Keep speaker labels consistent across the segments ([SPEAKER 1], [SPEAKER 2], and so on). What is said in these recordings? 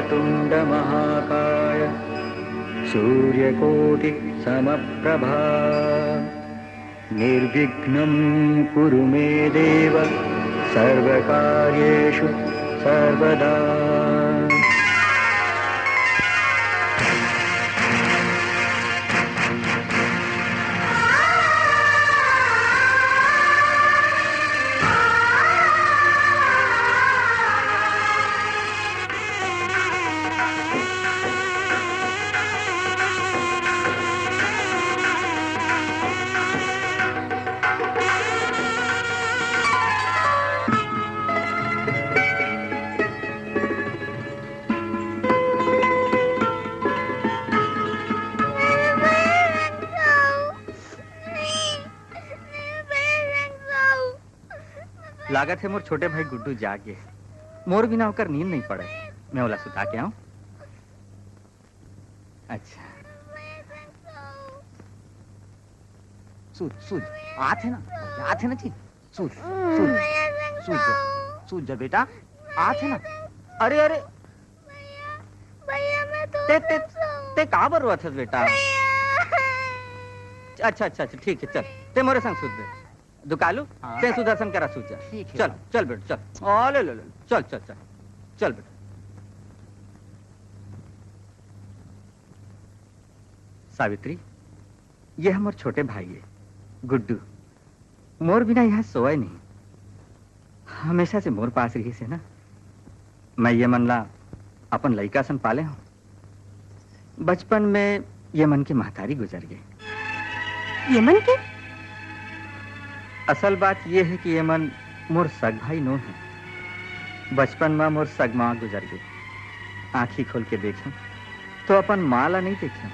[SPEAKER 1] वक्रतुंड महाकाय सूर्यकोटि समप्रभा निर्विघ्नं कुरु मे देव सर्वकार्येषु सर्वदा।
[SPEAKER 2] लागत है मोर छोटे भाई गुड्डू जागे, मोर बिना होकर नींद नहीं पड़े। मैं ओला सुता के आऊं? अच्छा सूझ सूझ आते ना जी, सूझ सूझ सूझ सूझ जा बेटा, आते ना। अरे अरे ते कहाँ पर हुआ था बेटा? अच्छा अच्छा अच्छा ठीक है, चल ते मोरे संग सूझ दे। दुकालू ते सुदर्शन करा सूझ जा। चल चल बेटा चल, ओ ले ले ले, चल चल चल चल बेटा। सावित्री, ये हमारे छोटे भाई है गुड्डू। मोर बिना यहाँ सोए नहीं, हमेशा से मोर पास रही से ना। मैं ये मनला अपन लड़का सन पाले हूँ। बचपन में ये मन की महतारी गुजर गई।
[SPEAKER 3] ये मन की?
[SPEAKER 2] असल बात यह है कि ये मन मोर सग भाई नो है। बचपन में मोर सग माँ गुजर गई। आँखी खोल के देखें तो अपन माँ ला नहीं देखें।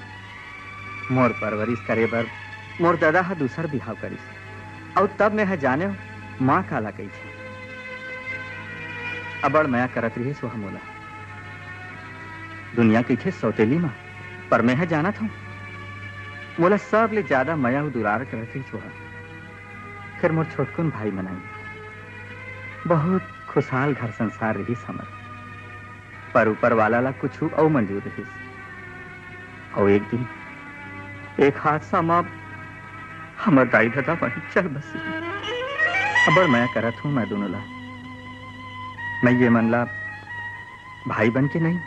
[SPEAKER 2] मोर परवरिश करे बर मोर दादा हा दूसर बिहाव करिस, और तब मैं जाने हो माँ काला कही थी। अबड़ मैं करत रही सो मोला दुनिया की थे सौतेली माँ, पर मैं जाना था मोला सब ले ज्यादा मया दुलार करत रही सोहा। फिर मोर छोटकुन भाई मनाई बहुत खुशहाल घर संसार रही समर, पर ऊपर वाला ला कुछ और मंजूर रही। और एक दिन एक हादसा मां हमर दाई दादा वहीं चल बसी। अबर मैं करत हूं मैं दोनों ला। मैं ये मन ला भाई बन के नहीं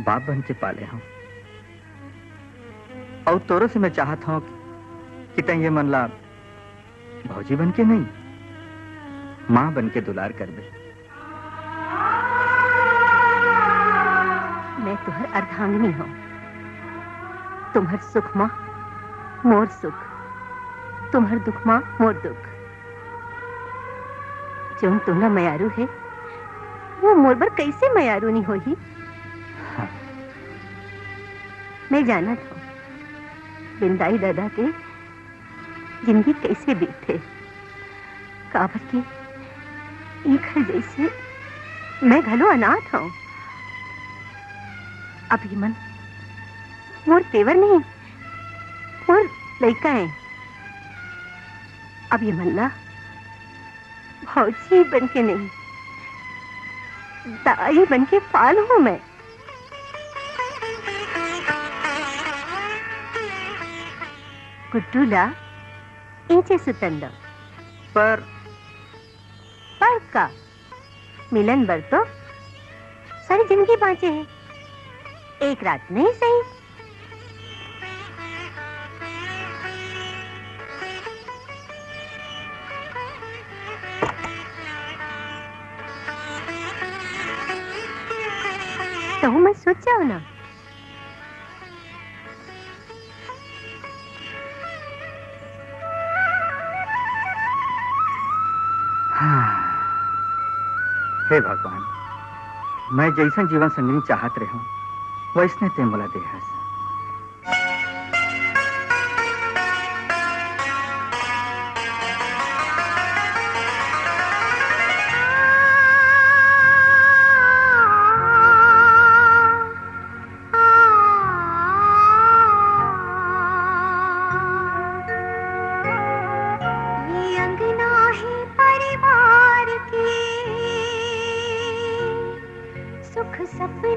[SPEAKER 2] बाप बन के पाले हूं, और तोरो से मैं चाहता हूं कि तय ये मन ला भौजी बन के नहीं मां बन के दुलार कर दे।
[SPEAKER 3] मैं तुहर अर्धांगिनी हूं, तुम्हर सुख मां मोर सुख, तुम्हर दुख मां मोर दुख। जो तुम्हारा मयारू है वो मोर बर कैसे मयारू नहीं होही?
[SPEAKER 2] हाँ।
[SPEAKER 3] मैं जाना था बिंदाई दादा के जिंदगी कैसे बीते, काबर की एक है जैसे मैं घलो अनाथ हूं। अब ये मन मोर तेवर नहीं मोर लड़का है। अब ये मन ला भौजी बन के नहीं दाई बन के पाल हूं मैं। गुड्डू ला इंचे सुतंदा
[SPEAKER 2] पर
[SPEAKER 3] का मिलन बर तो सारी जिंदगी बाँचे है, एक रात नहीं सही। तो मैं सोच जाओ ना।
[SPEAKER 2] हे भगवान, मैं जैसा जीवन संगिनी चाहत रहे हूं वैसने ते मोला देहस।
[SPEAKER 3] सपने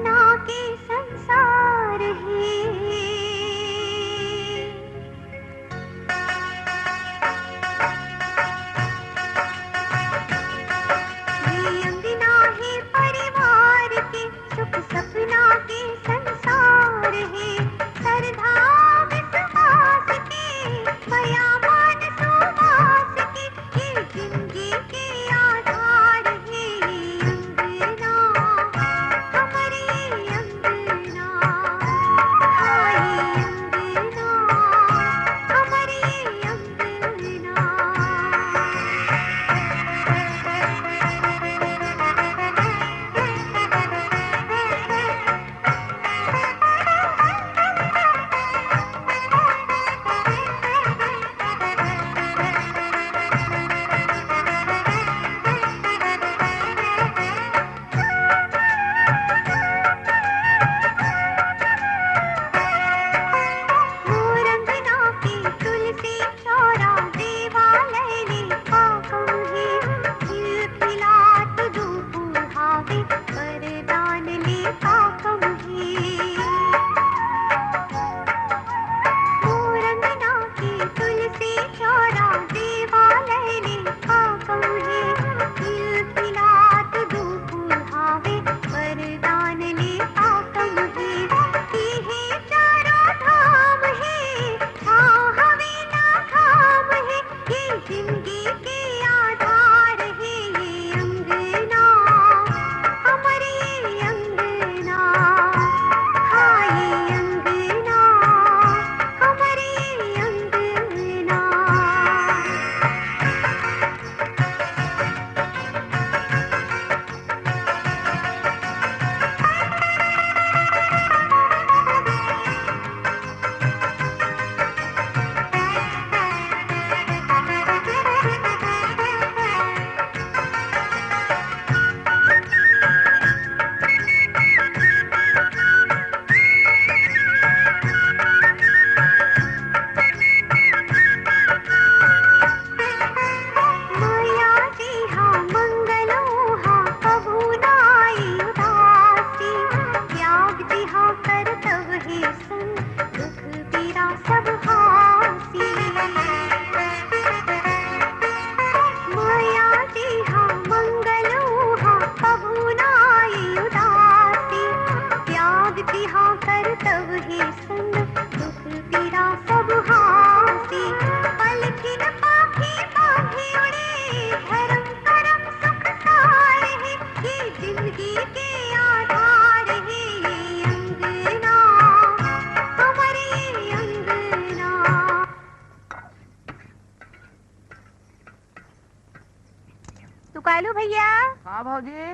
[SPEAKER 3] कालू भैया।
[SPEAKER 4] हाँ भाजी।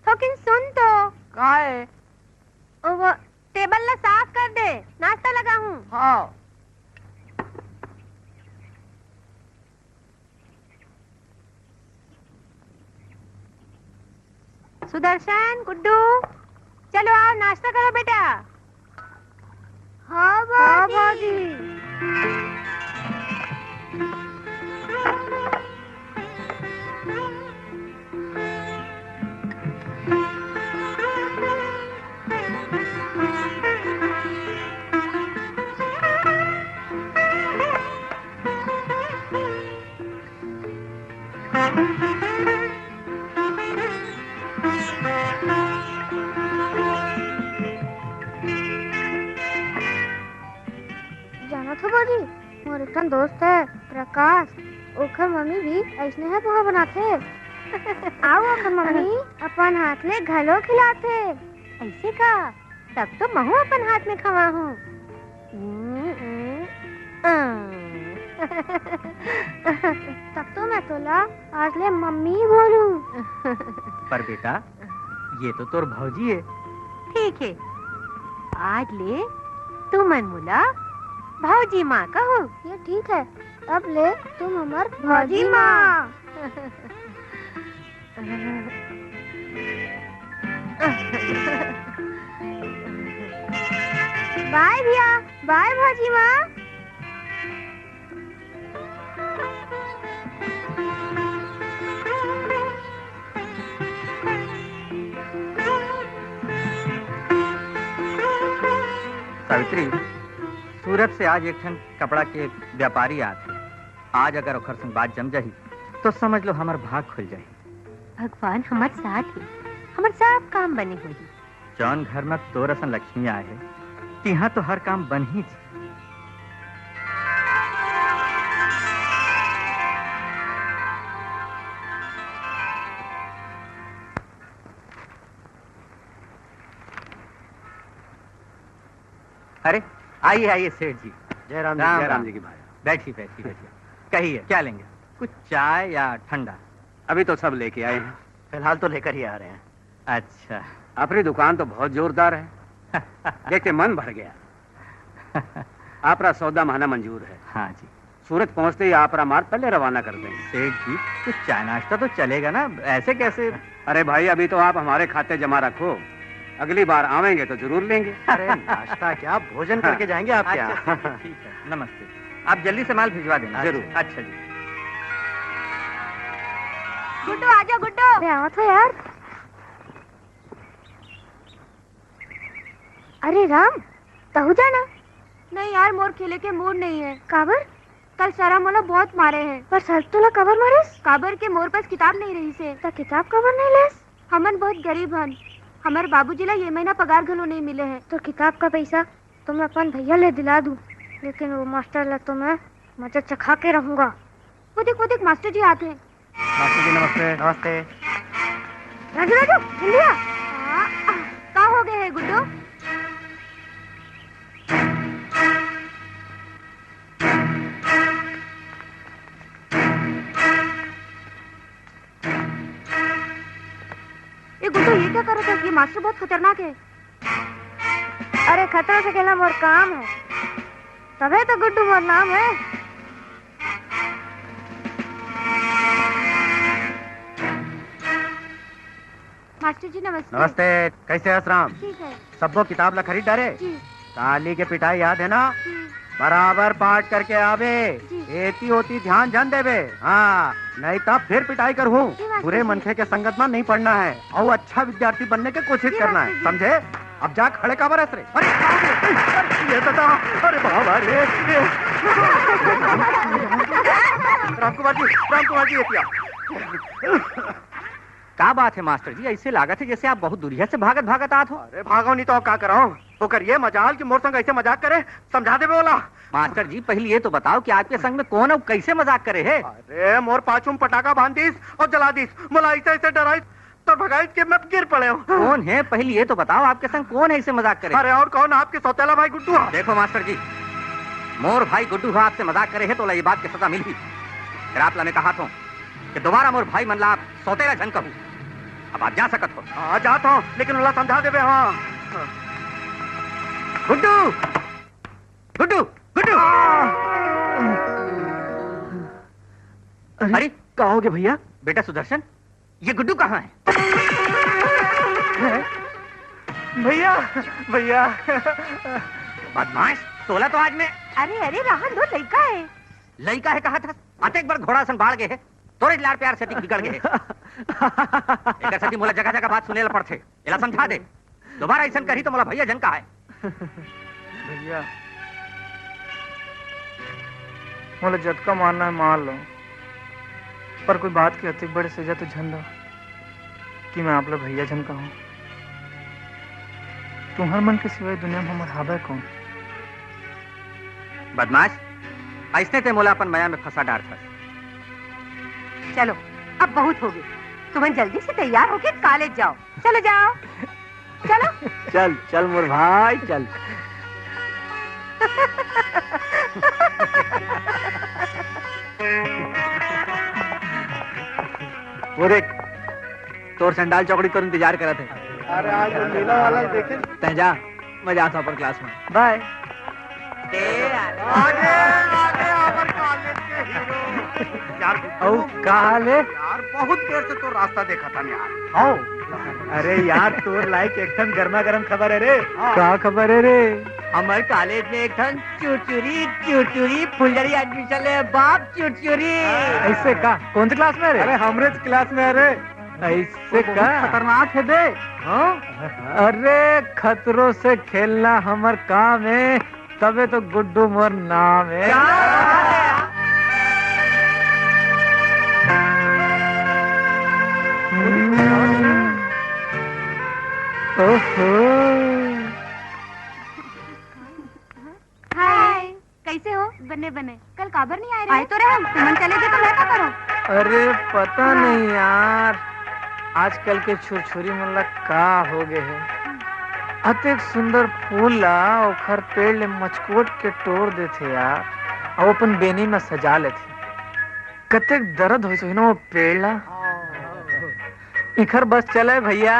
[SPEAKER 3] थोकिन सुन तो।
[SPEAKER 4] कहाँ है?
[SPEAKER 3] वो टेबल ला साफ कर दे, नाश्ता लगा हूँ।
[SPEAKER 4] हाँ।
[SPEAKER 3] सुदर्शन, गुड्डू, चलो आओ नाश्ता करो बेटा। हाँ भाभी।
[SPEAKER 5] जाना था बाजी, मोर एक दोस्त है प्रकाश, ओखर मम्मी भी ऐसने है पोहा बनाते। आओ ओखर मम्मी अपन हाथ में घलो खिलाते।
[SPEAKER 3] ऐसे का? तब तो महू अपन हाथ में खवा हूँ।
[SPEAKER 5] तब तो मैं तोला आज ले मम्मी बोलूं।
[SPEAKER 2] पर बेटा ये तो तोर भौजी है।
[SPEAKER 3] ठीक है, आज ले तू मनमुला भौजी माँ कहो।
[SPEAKER 5] ये ठीक है, अब ले तुम हमार भौजी माँ। बाय भैया, बाय भौजी माँ।
[SPEAKER 2] सावित्री, सूरत से आज एक ठन कपड़ा के व्यापारी आते। आज अगर ओखर संग बात जम जाही तो समझ लो हमार भाग खुल जाही।
[SPEAKER 3] भगवान हमार साथ है, हमार सब काम बने हुई।
[SPEAKER 2] जौन घर में तोर असन लक्ष्मी आए है तिहा तो हर काम बन ही थी। अरे आइए आइए सेठ जी।
[SPEAKER 1] जयराम जी,
[SPEAKER 2] राम
[SPEAKER 1] जयराम
[SPEAKER 2] राम।
[SPEAKER 1] जी की भाई।
[SPEAKER 2] बैठिए बैठिए बैठिए। कहिए क्या लेंगे, कुछ चाय या ठंडा?
[SPEAKER 1] अभी तो सब लेके आए हैं, फिलहाल तो लेकर ही आ रहे हैं।
[SPEAKER 2] अच्छा।
[SPEAKER 1] अपनी दुकान तो बहुत जोरदार है, देख के मन भर गया। आपरा सौदा माना मंजूर है।
[SPEAKER 2] हाँ जी।
[SPEAKER 1] सूरत पहुंचते ही आपरा माल पहले रवाना कर देंगे।
[SPEAKER 2] सेठ जी कुछ चाय नाश्ता तो चलेगा ना, ऐसे कैसे?
[SPEAKER 1] अरे भाई अभी तो आप हमारे खाते जमा रखो, अगली बार आवेंगे तो जरूर लेंगे। अरे नाश्ता क्या, भोजन करके जाएंगे आप क्या?
[SPEAKER 2] अच्छा, ठीक है, नमस्ते। आप जल्दी से माल भिजवा देना।
[SPEAKER 1] जरूर।
[SPEAKER 2] अच्छा जी।
[SPEAKER 3] गुड्डू आजा गुड्डू।
[SPEAKER 5] अरे आओ तो यार। अरे राम, तहु जाना?
[SPEAKER 3] नहीं यार, मोर खेले के मूड नहीं है।
[SPEAKER 5] काबर?
[SPEAKER 3] कल सारा मोला बहुत मारे हैं।
[SPEAKER 5] पर सर तोला कबर मारिस?
[SPEAKER 3] काबर के मोर पास किताब नहीं रही से।
[SPEAKER 5] ता किताब कबर नहीं लेस?
[SPEAKER 3] हमन बहुत गरीब हन, हमारे बाबूजी ला ये महीना पगार घलो नहीं मिले हैं।
[SPEAKER 5] तो किताब का पैसा तो मैं अपन भैया ले दिला दूं, लेकिन वो मास्टर ला तो मैं मजा चखा के रहूंगा।
[SPEAKER 3] वो देख मास्टर जी आते हैं।
[SPEAKER 1] मास्टर जी नमस्ते। नमस्ते।
[SPEAKER 5] राजू राजू जल्दी आ।
[SPEAKER 3] का हो गए है गुड्डू? ये गुड्डू ये क्या कर रहा था? ये मास्टर बहुत खतरनाक है।
[SPEAKER 5] अरे खतरा से खेलना मोर काम है, तबे तो गुड्डू मोर नाम है।
[SPEAKER 3] मास्टर जी नमस्ते।
[SPEAKER 1] नमस्ते, कैसे हस राम?
[SPEAKER 3] ठीक है
[SPEAKER 1] सबको किताब ला खरीद डारे?
[SPEAKER 3] जी।
[SPEAKER 1] ताली के पिटाई याद है ना? बराबर पाठ करके आवे, एती होती ध्यान जन देवे। हाँ, नहीं तब फिर पिटाई कर हूँ। बुरे मनखे के संगत में नहीं पढ़ना है और अच्छा विद्यार्थी बनने की कोशिश करना है, समझे? अब जा खड़े का बरस रे। अरे ये तो अरे बाबा रे। राम कुमार जी एतिया।
[SPEAKER 2] क्या बात है मास्टर जी, ऐसे लागत है जैसे आप बहुत दुरिया से भागत भागत आत हो।
[SPEAKER 1] अरे भागो नहीं तो क्या कराऊं? वो करिए मजाल कि मोर संग ऐसे मजाक करे, समझा दे बोला।
[SPEAKER 2] मास्टर जी पहले ये तो बताओ कि आपके संग में कौन और कैसे मजाक करे है?
[SPEAKER 1] अरे मोर पाछू में पटाखा बांध दीस और जला दीस, मला ऐसे ऐसे डराई तो भगाई के मैं गिर पड़े हूँ।
[SPEAKER 2] कौन है पहले ये तो बताओ, आपके संग कौन है ऐसे मजाक करे?
[SPEAKER 1] अरे और कौन? आपके सौतेला भाई गुड्डू।
[SPEAKER 2] देखो मास्टर जी, मोर भाई गुड्डू आपसे मजाक करे है तो ये बात की सजा मिली। फिर आप ने कहा था कि दोबारा मोर भाई मनला आप सौतेला जन कहूँ। अब आप जा सकत हो।
[SPEAKER 1] हाँ जाता हूँ, लेकिन उल्ला समझा देवे। हाँ
[SPEAKER 2] गुड्डू, गुड्डू, गुड्डू। अरे
[SPEAKER 1] कहा हो गया भैया?
[SPEAKER 2] बेटा सुदर्शन, ये गुड्डू कहाँ है?
[SPEAKER 1] भैया भैया
[SPEAKER 2] बदमाश, तोला तो आज में।
[SPEAKER 3] अरे अरे राहन दो, लड़का है।
[SPEAKER 2] लड़का है कहा था? आते एक बार घोड़ा सन बाढ़ गए है, तोरे लाड़ प्यार से बिगड़ गए। एक सती मोला जगह जगह बात सुने ला पड़थे, एला समझा दे। दोबारा ऐसा करी तो मोला भैया जन का है।
[SPEAKER 4] भैया मोला झटका मारना है मार लो, पर कोई बात की अति बड़े सजा तो झन दो कि मैं आप लोग भैया झन का हूँ। तुम्हारे मन के सिवाय दुनिया में हमारा हाबा कौन?
[SPEAKER 2] बदमाश, ऐसने ते मोला अपन माया में फंसा डार था।
[SPEAKER 3] चलो अब बहुत हो गई, तुम्हें जल्दी से तैयार होके कॉलेज जाओ। चलो जाओ, चलो।
[SPEAKER 1] चल चल मोर भाई चल। वो देख, तोर संडाल चौकड़ी तो इंतजार करा थे। अरे आज तो नीला वाला देखे। तै जा, मैं जाता हूँ अपन क्लास में। बाय। आगे आगे अपन कॉलेज के हीरो। यार कहा ले? यार बहुत देर से तो रास्ता देखा था यार। आओ। अरे यार तोर लाइक एकदम गर्मा गर्म खबर है रे। क्या खबर है रे?
[SPEAKER 2] हमारे कॉलेज में एक ठन चुरचुरी फुलझड़ी एडमिशन ले बाप चुरचुरी।
[SPEAKER 4] ऐसे का? कौन सी क्लास में है रे?
[SPEAKER 1] अरे हमरे क्लास में अरे।
[SPEAKER 4] ऐसे का?
[SPEAKER 1] खतरनाक है बे।
[SPEAKER 4] हाँ? अरे खतरों से खेलना हमार काम है, तबे तो गुड्डू मोर नाम है। ओहो।
[SPEAKER 5] हाय, कैसे हो? बने बने। कल काबर नहीं आए? आए तो रहे हम। तुम चले गए तो मैं क्या करूं?
[SPEAKER 4] अरे पता नहीं यार, आजकल के छुरछुरी मन का हो गए है। अतेक सुंदर फूल ला ओखर पेड़ ले मचकोट के तोड़ देथे यार, और अपन बेनी में सजा लेथे। कतेक दर्द हो ना वो पेड़ ला। इखर बस चले भैया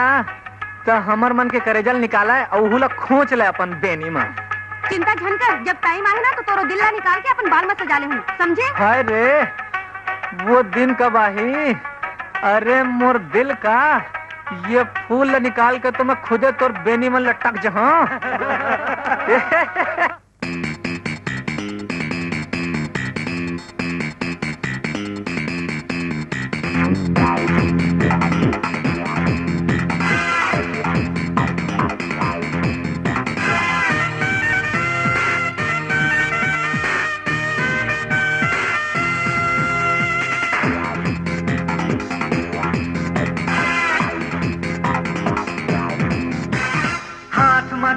[SPEAKER 4] तो हमर मन के करेजल निकाला है और उहुला खोच ले अपन बेनी में।
[SPEAKER 3] चिंता झन कर, जब टाइम आए ना तो तोरो दिल्ला निकाल के अपन बाल में सजा ले हूँ, समझे?
[SPEAKER 4] हाय रे, वो दिन कब आही? अरे मोर दिल का ये फूल निकाल के तो मैं खुदे तोर बेनी में लटक जहाँ।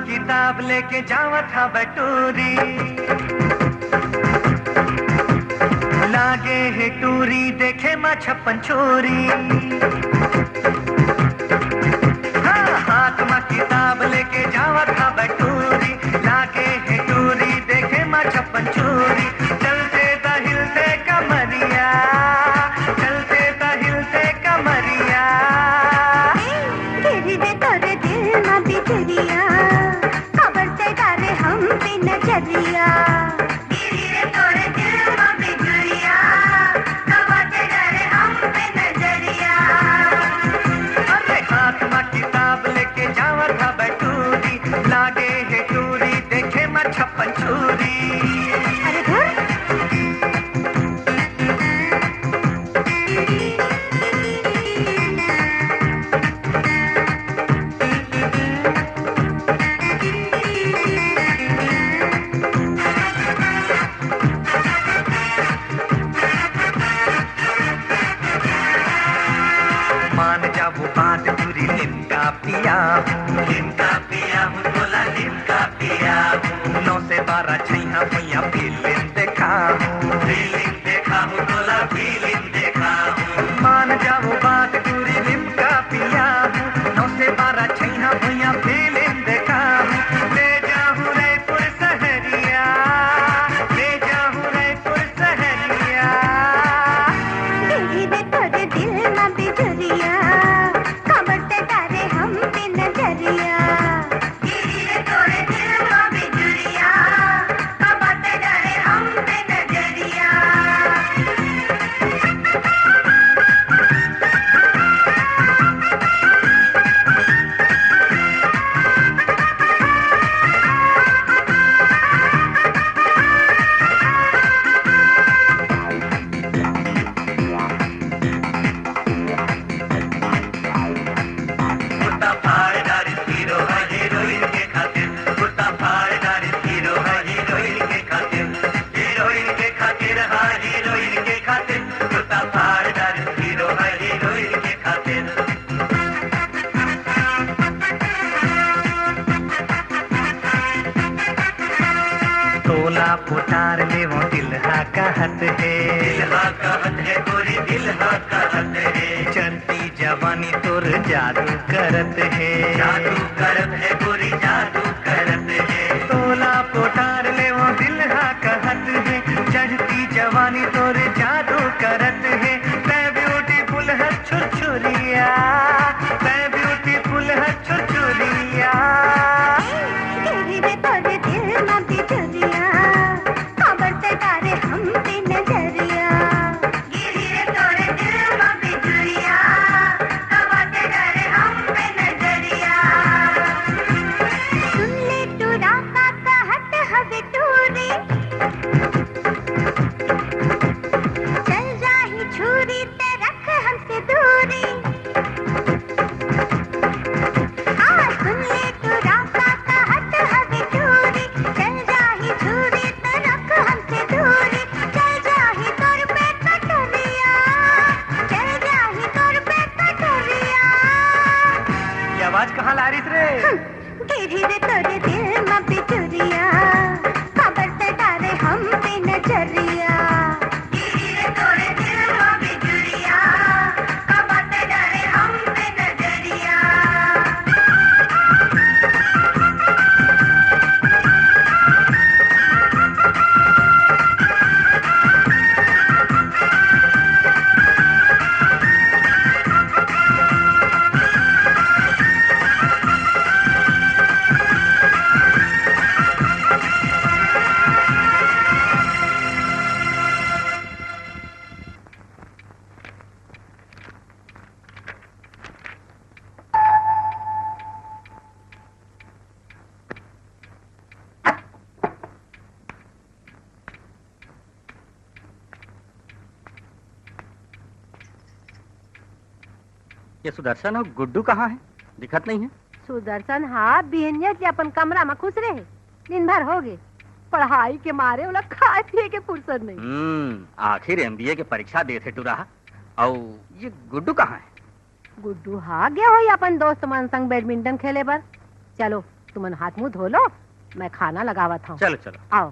[SPEAKER 6] किताब लेके जावा था बटूरी, लागे है टूरी देखे माँ छप्पन छोरी। हाँ, हाथ में किताब लेके जावा था बटूरी, लागे है टूरी देखे माँ छप्पन छोरी। चलते ता हिलते कमरिया, चलते ता हिलते कमरिया।
[SPEAKER 5] गिरी दे तोरे दिल ना बिजरिया, नजरिया गिरी रे तोरे दिल में बिजरिया, कबाटे डरे हम पे नजरिया।
[SPEAKER 6] अरे हाथ में किताब लेके जावा था बटूरी, लागे है टूरी देखे मैं छप्पन छुरी।
[SPEAKER 5] अरे धुर
[SPEAKER 6] नौ से 12 छैया भैया फीलिंग देखा हूँ, फीलिंग देखा हूँ, तोला फीलिंग देखा हूँ। मान जाओ बात टूरी लिमका पिया हूँ, 9 से 12 छैया भैया फीलिंग देखा हूँ। ले जाऊँ रायपुर सहरिया, ले जाऊँ रायपुर सहरिया।
[SPEAKER 5] गिरी दे तोरे
[SPEAKER 6] है, दिलहा कहत है गोरी दिलहा कहत है, चलती जवानी तोर जादू करत है, जादू करत है गोरी जादू करत है, तोला पोटार ले वो दिलहा कहत है, चढ़ती जवानी तोर जादू करत है, मैं ब्यूटीफुल है छुरछुरिया, मैं ब्यूटीफुल है छुरछुरिया।
[SPEAKER 2] ये सुदर्शन और गुड्डू कहाँ है? दिखत नहीं है।
[SPEAKER 3] सुदर्शन हाँ बिहनिया से अपन कमरा में खुश रहे, दिन भर हो गए पढ़ाई के मारे वाला खाए पिए के फुर्सत नहीं।
[SPEAKER 2] आखिर एमबीए के परीक्षा दे थे टू रहा। और ये गुड्डू कहाँ है?
[SPEAKER 3] गुड्डू हाँ गया हो अपन दोस्त मन संग बैडमिंटन खेले पर। चलो तुमन हाथ मुंह धो लो, मैं खाना लगावत हूँ।
[SPEAKER 2] चलो चलो
[SPEAKER 3] आओ।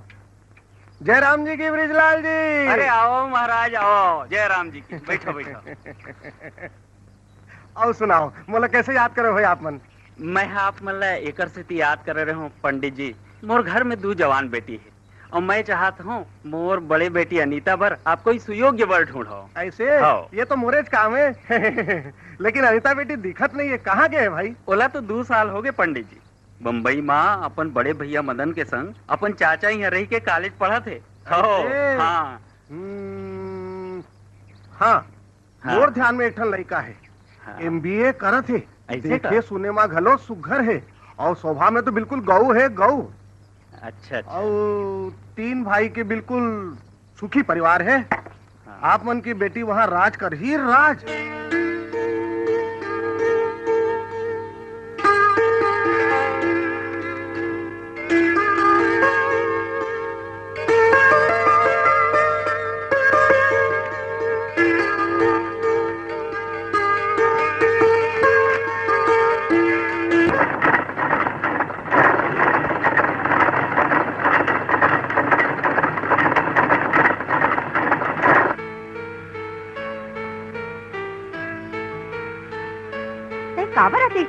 [SPEAKER 1] जय राम जी की ब्रिजलाल जी।
[SPEAKER 2] अरे आओ महाराज आओ, जय राम जी की। बैठो बैठो।
[SPEAKER 1] और सुनाओ मोला कैसे याद करे हो आप मन?
[SPEAKER 2] मैं आप मतलब एकर से याद कर रहे हूँ पंडित जी। मोर घर में 2 जवान बेटी है और मैं चाहता हूँ मोर बड़े बेटी अनीता पर आप कोई सुयोग्य वर ढूंढो।
[SPEAKER 1] ऐसे ये तो मोरेज काम है। लेकिन अनीता बेटी दिखत नहीं है, कहाँ गए भाई?
[SPEAKER 2] ओला तो 2 साल हो गए पंडित जी। बम्बई माँ अपन बड़े भैया मदन के संग अपन चाचा यहाँ रही के कॉलेज पढ़ा थे। हाँ
[SPEAKER 1] हाँ मोर ध्यान में एक ठन लड़का है, एमबीए करत है, देखे सुने में घलो सुघर है और स्वभाव में तो बिल्कुल गौ है गौ।
[SPEAKER 2] अच्छा।
[SPEAKER 1] और 3 भाई के बिल्कुल सुखी परिवार है। आप मन की बेटी वहाँ राज कर ही राज।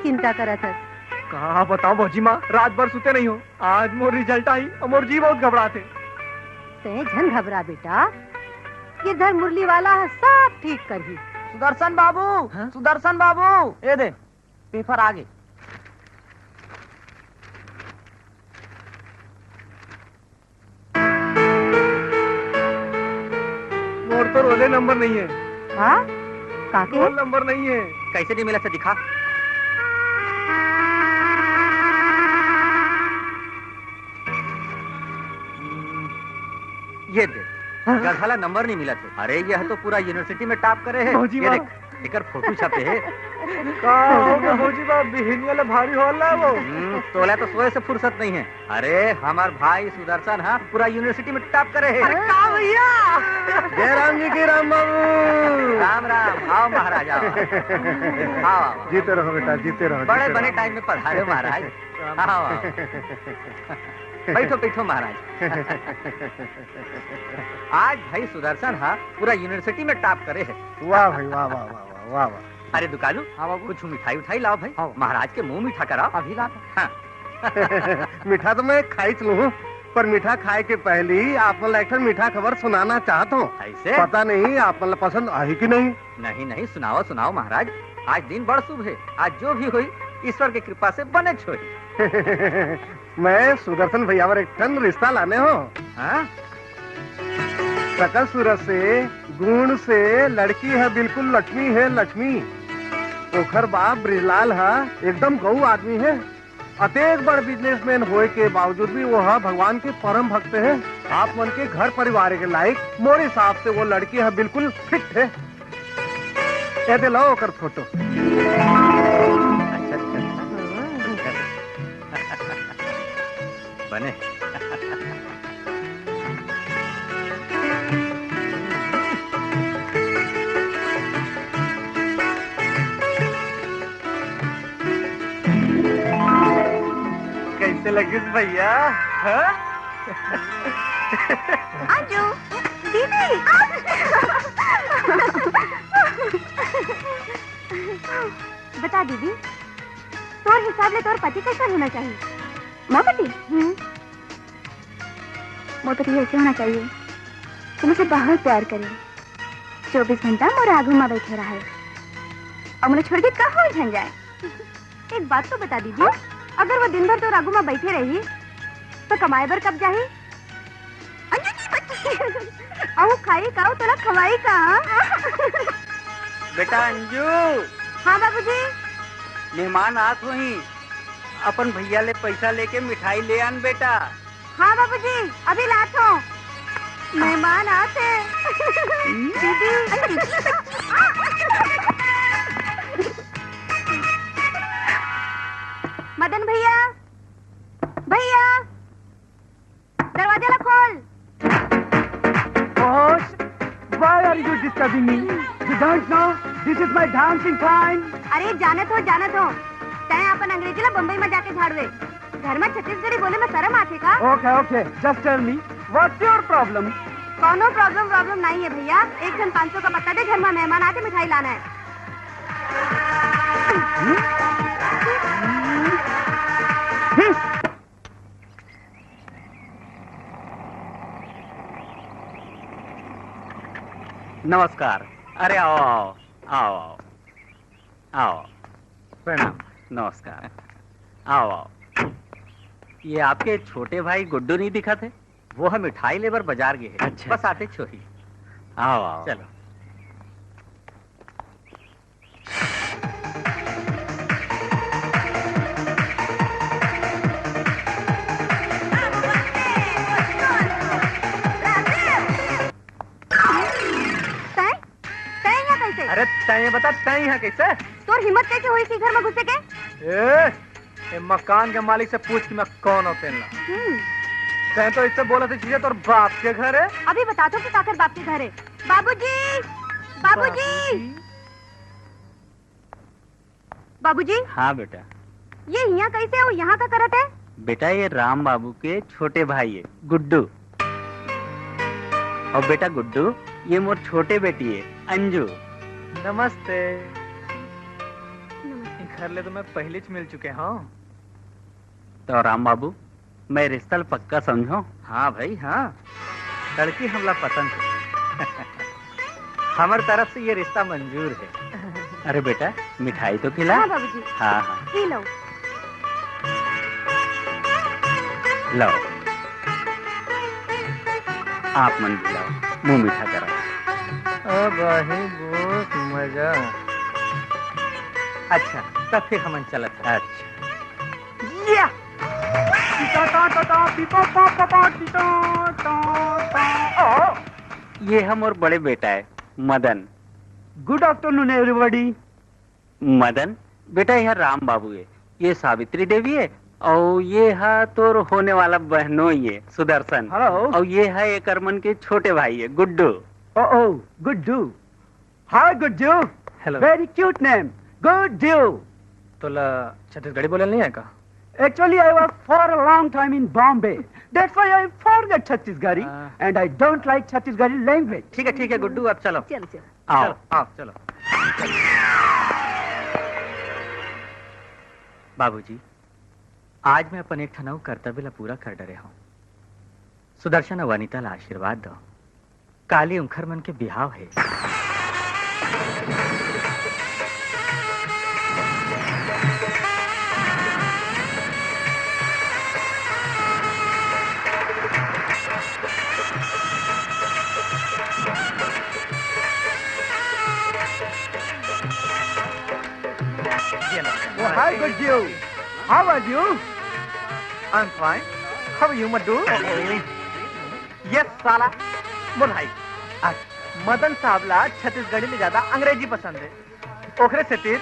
[SPEAKER 3] चिंता करा था।
[SPEAKER 4] कहा बताओ भौजी माँ, रात भर सुते नहीं हो। आज मोर रिजल्ट आई और मोर जी बहुत घबराते।
[SPEAKER 3] ते झन घबरा बेटा, ये घर मुरली वाला है, सब ठीक कर ही।
[SPEAKER 7] सुदर्शन बाबू, सुदर्शन बाबू, ये दे पेपर आगे।
[SPEAKER 4] मोर तो रोले नंबर नहीं है।
[SPEAKER 3] हाँ काके
[SPEAKER 4] नंबर नहीं है।
[SPEAKER 2] कैसे नहीं मिला से दिखा। ये देख गधला नंबर नहीं मिला थे। अरे यह तो पूरा यूनिवर्सिटी में टॉप करे है। ये देख एकर फोटो छपे है।
[SPEAKER 4] भौजी बाप बिहनिया भारी होला वो।
[SPEAKER 2] तोला तो सोए से फुर्सत नहीं है। अरे हमार भाई सुदर्शन हाँ पूरा यूनिवर्सिटी में टॉप करे है।
[SPEAKER 7] भैया
[SPEAKER 1] जय राम जी की। राम बाबू।
[SPEAKER 2] राम राम। आओ महाराज आओ। आओ
[SPEAKER 1] जीते रहो बेटा, जीते रहो।
[SPEAKER 2] बड़े बड़े टाइम में पधारे महाराज। आओ बैठो बैठो महाराज। आज भाई सुदर्शन हा पूरा यूनिवर्सिटी में टॉप करे है।
[SPEAKER 1] वाह भाई वाह वाह वाह वाह वाह वाह।
[SPEAKER 2] अरे दुकानू,
[SPEAKER 7] हाँ बाबू।
[SPEAKER 2] कुछ मिठाई उठाई लाओ भाई, महाराज के मुंह मीठा कराओ।
[SPEAKER 7] अभी ला।
[SPEAKER 2] हाँ।
[SPEAKER 1] मीठा तो मैं खाई चलूँ, पर मीठा खाए के पहले ही आप मतलब एक मीठा खबर सुनाना चाहता हूँ।
[SPEAKER 2] ऐसे?
[SPEAKER 1] पता नहीं आप मतलब पसंद आई कि नहीं।
[SPEAKER 2] नहीं नहीं, सुनाओ सुनाओ महाराज, आज दिन बड़ शुभ है। आज जो भी हुई ईश्वर की कृपा से बने छोड़ी।
[SPEAKER 1] मैं सुदर्शन भैया और एक ठन रिश्ता लाने हो।
[SPEAKER 2] हाँ?
[SPEAKER 1] सकल सूरत से गुण से लड़की है, बिल्कुल लक्ष्मी है लक्ष्मी। ओखर बाप ब्रिजलाल है, एकदम गऊ आदमी है। अतेक बड़ बिजनेसमैन होए के बावजूद भी वो है भगवान के परम भक्त है। आप मन के घर परिवार के लायक मोरे हिसाब से वो लड़की है, बिल्कुल फिट है। ऐसे लो ओकर फोटो।
[SPEAKER 2] बने।
[SPEAKER 4] कैसे लगी भैया?
[SPEAKER 3] अंजू, दीदी। बता दीदी, तोर हिसाब ले तोर पति कैसा होना चाहिए? मोर पति? मोर पति ऐसे होना चाहिए कि मुझे बहुत प्यार करे, 24 घंटा मोर आगू में बैठे रहे और मुझे छोड़ के कहाँ उलझन जाए। एक बात तो बता दीजिए, अगर वो दिन भर तो आगू में बैठे रही तो कमाए बर कब जाही? अऊ खाई का तोला खवाई का?
[SPEAKER 7] बेटा अंजू,
[SPEAKER 3] हाँ बाबूजी।
[SPEAKER 7] मेहमान आत हुई, अपन भैया ले पैसा लेके मिठाई ले आन बेटा।
[SPEAKER 3] हाँ बाबूजी, अभी लात हो। मेहमान आते। दीदी। मदन भैया, भैया, दरवाजा ला खोल।
[SPEAKER 1] Why are you disturbing me? You don't know this is my dancing time.
[SPEAKER 3] अरे जानत हो तय अपन अंग्रेजी ला बम्बई में जाके झाड़ दे। घर में छत्तीसगढ़ी बोले में शर्म आते का?
[SPEAKER 1] Okay, okay. Just tell me, what's your problem?
[SPEAKER 3] कौनो प्रॉब्लम नहीं है भैया। एक जन 500 का पत्ता दे, घर में मेहमान आते मिठाई लाना है।
[SPEAKER 7] नमस्कार। अरे आओ आओ आओ आओ आओ। प्रणाम। नमस्कार। आओ आओ। ये आपके छोटे भाई गुड्डू नहीं दिखा थे? वो हम मिठाई लेबर बाजार गए। अच्छा, बस आते छोड़ी। आओ आओ। चलो।
[SPEAKER 4] अरे तय बता, तय यहाँ कैसे?
[SPEAKER 3] तोर हिम्मत कैसे हुई इसी घर में घुसे के?
[SPEAKER 4] ए मकान के मालिक से पूछ कि मैं कौन होते हैं। तय तो इससे बोला था चीजें तोर बाप के घर है।
[SPEAKER 3] अभी बता दो कि काकर बाप के घर है। बाबूजी, बाबूजी, बाबूजी।
[SPEAKER 7] हाँ बेटा।
[SPEAKER 3] ये यहाँ कैसे हो? यहाँ का करत है?
[SPEAKER 7] बेटा ये राम बाबू के छोटे भाई है गुड्डू। और बेटा गुड्डू, ये मोर छोटे बेटी है अंजू।
[SPEAKER 4] नमस्ते। घर ले तो मैं पहले च मिल चुके हाँ।
[SPEAKER 7] तो राम बाबू, मैं रिश्ता पक्का समझो?
[SPEAKER 2] हाँ भाई हाँ, लड़की हमला पसंद है। हमारी तरफ से ये रिश्ता मंजूर है।
[SPEAKER 7] अरे बेटा मिठाई तो खिला।
[SPEAKER 3] हाँ बाबूजी।
[SPEAKER 7] हाँ हाँ
[SPEAKER 3] पी लो।
[SPEAKER 7] लो, आप मन खिलाओ, मुंह मीठा कराओ।
[SPEAKER 4] अब बहुत मजा।
[SPEAKER 2] अच्छा तब फिर हम चलत है।
[SPEAKER 7] अच्छा। ये हम और बड़े बेटा है Madan.
[SPEAKER 1] Good afternoon everybody.
[SPEAKER 7] Madan बेटा यह राम बाबू है, ये सावित्री देवी है और ये है तोर होने वाला बहनों ही है सुदर्शन।
[SPEAKER 1] हेलो।
[SPEAKER 7] और ये है एक अरमन के छोटे भाई है Guddu.
[SPEAKER 1] Oh Guddu. Hi Guddu.
[SPEAKER 4] Hello.
[SPEAKER 1] Very cute name Guddu.
[SPEAKER 4] तोला छत्तीसगढ़ी बोले नहीं है का?
[SPEAKER 8] Actually, I was for a long time in Bombay. That's why I forget Chhattisgarhi, and I don't like Chhattisgarhi language.
[SPEAKER 2] ठीक है गुड्डू, अब चलो
[SPEAKER 3] चलो चलो
[SPEAKER 2] आओ आओ चलो। बाबूजी, आज मैं अपन एक ठनाऊ कर्तव्य ला पूरा कर डरे हूँ। सुदर्शन और वनिता ला आशीर्वाद दो। काली उखर मन के बिहाव है।
[SPEAKER 8] Oh, hi, Guddu. How are you?
[SPEAKER 4] I'm fine. How are you, Madhu? Yes, साला बोल भाई। मदन साहब ला छत्तीसगढ़ी में ज्यादा अंग्रेजी पसंद है। ओखरे से तीर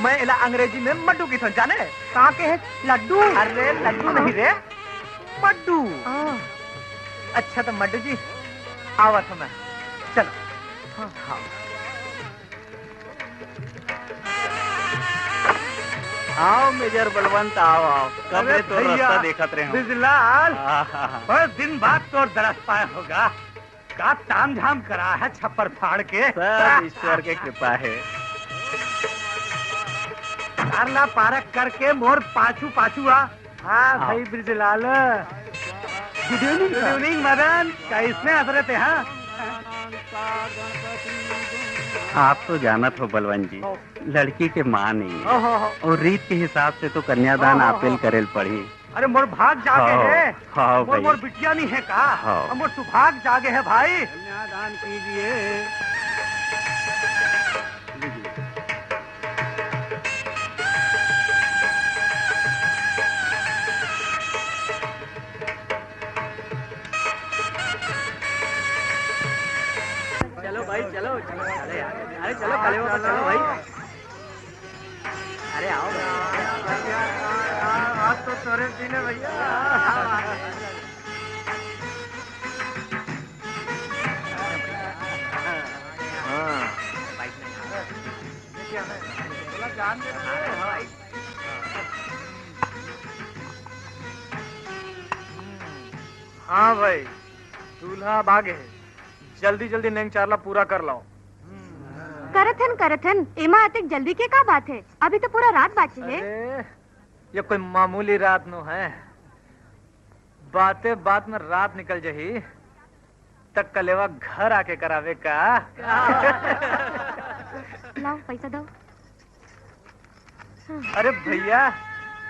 [SPEAKER 4] मैं इला अंग्रेजी में मड्डू की थन जाने? कहाँ के है? लड्डू। अरे लड्डू नहीं रे, मड्डू। अच्छा तो मड्डू जी आवा तो मैं चलो। हाँ।
[SPEAKER 7] आओ मेजर बलवंत, आओ आओ। कब
[SPEAKER 4] अरे
[SPEAKER 7] तो रास्ता देखत रहे हो।
[SPEAKER 4] बिजलाल,
[SPEAKER 7] बस दिन बाद तो दरस पाया होगा। का ताम झाम करा है छप्पर फाड़ के। सब ईश्वर के कृपा है।
[SPEAKER 4] कारला पारक करके मोर पाछू पाछू आ। हाँ भाई बिजलाल। गुड इवनिंग मदन, कैसने हसरत है? हाँ
[SPEAKER 7] आप तो जानत हो बलवंत जी, लड़की के माँ नहीं है और रीत के हिसाब से तो कन्यादान आपेल करेल पड़ी।
[SPEAKER 4] अरे मोर भाग जागे है।
[SPEAKER 7] हाँ
[SPEAKER 4] मोर
[SPEAKER 7] भाई।
[SPEAKER 4] बिटिया नहीं है का?
[SPEAKER 7] हाँ।
[SPEAKER 4] मोर सुभाग जागे है भाई।
[SPEAKER 8] कन्यादान कीजिए।
[SPEAKER 4] चलो भाई चलो। अरे चलो कलेवा का चलो भाई। अरे आओ आज तो तोरे दिन है भैया। हाँ भाई, दूल्हा भागे है। जल्दी जल्दी नेंग चारला पूरा कर लाओ।
[SPEAKER 5] करथन एमा अतिक जल्दी के का बात है? अभी तो पूरा रात बाकी है।
[SPEAKER 4] अरे ये कोई मामूली रात नो है। बातें बात में रात निकल जही तक कलेवा घर आके करावे का।
[SPEAKER 5] लाओ पैसा दो।
[SPEAKER 4] अरे भैया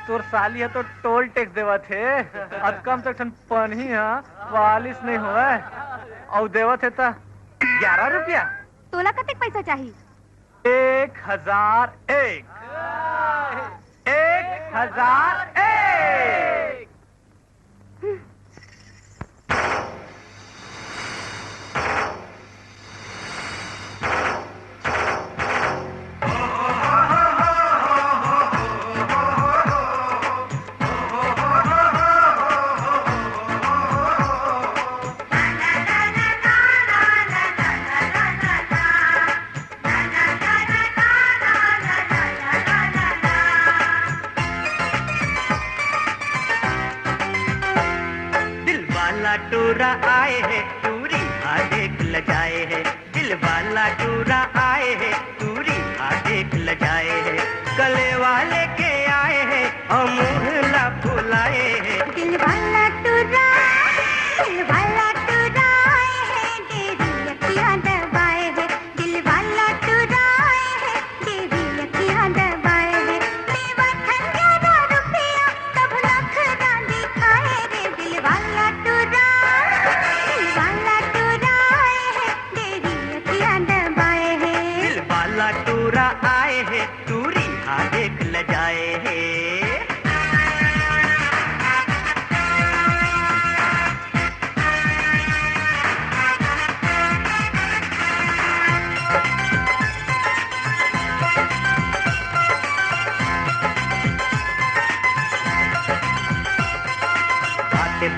[SPEAKER 4] तोर साली है तो टोल टैक्स देवा थे। अब कम से कम पन ही है, 44 नहीं हुआ और देवा थे तो 11 रुपया।
[SPEAKER 5] तोला कतिक पैसा चाहिए?
[SPEAKER 4] 1001। 1001।
[SPEAKER 6] टूरा आए है टूरी देख लजाए है। दिल वाला टूरा आए है टूरी देख लजाए है। गले वाले के आए है और मुहला फुलाए है।
[SPEAKER 5] दिल वाला टूरा आए है, तेरी अखियां दबाए है। दिल वाला टूरा आए है, तेरी अखियां दबाए है। देवा ठंडा रुपया तब नखरा दिखाए रे। दिल वाला टूरा आए है, तेरी अखियां दबाए है।
[SPEAKER 6] दिल वाला टूरा आए है टूरी देख लजाए है।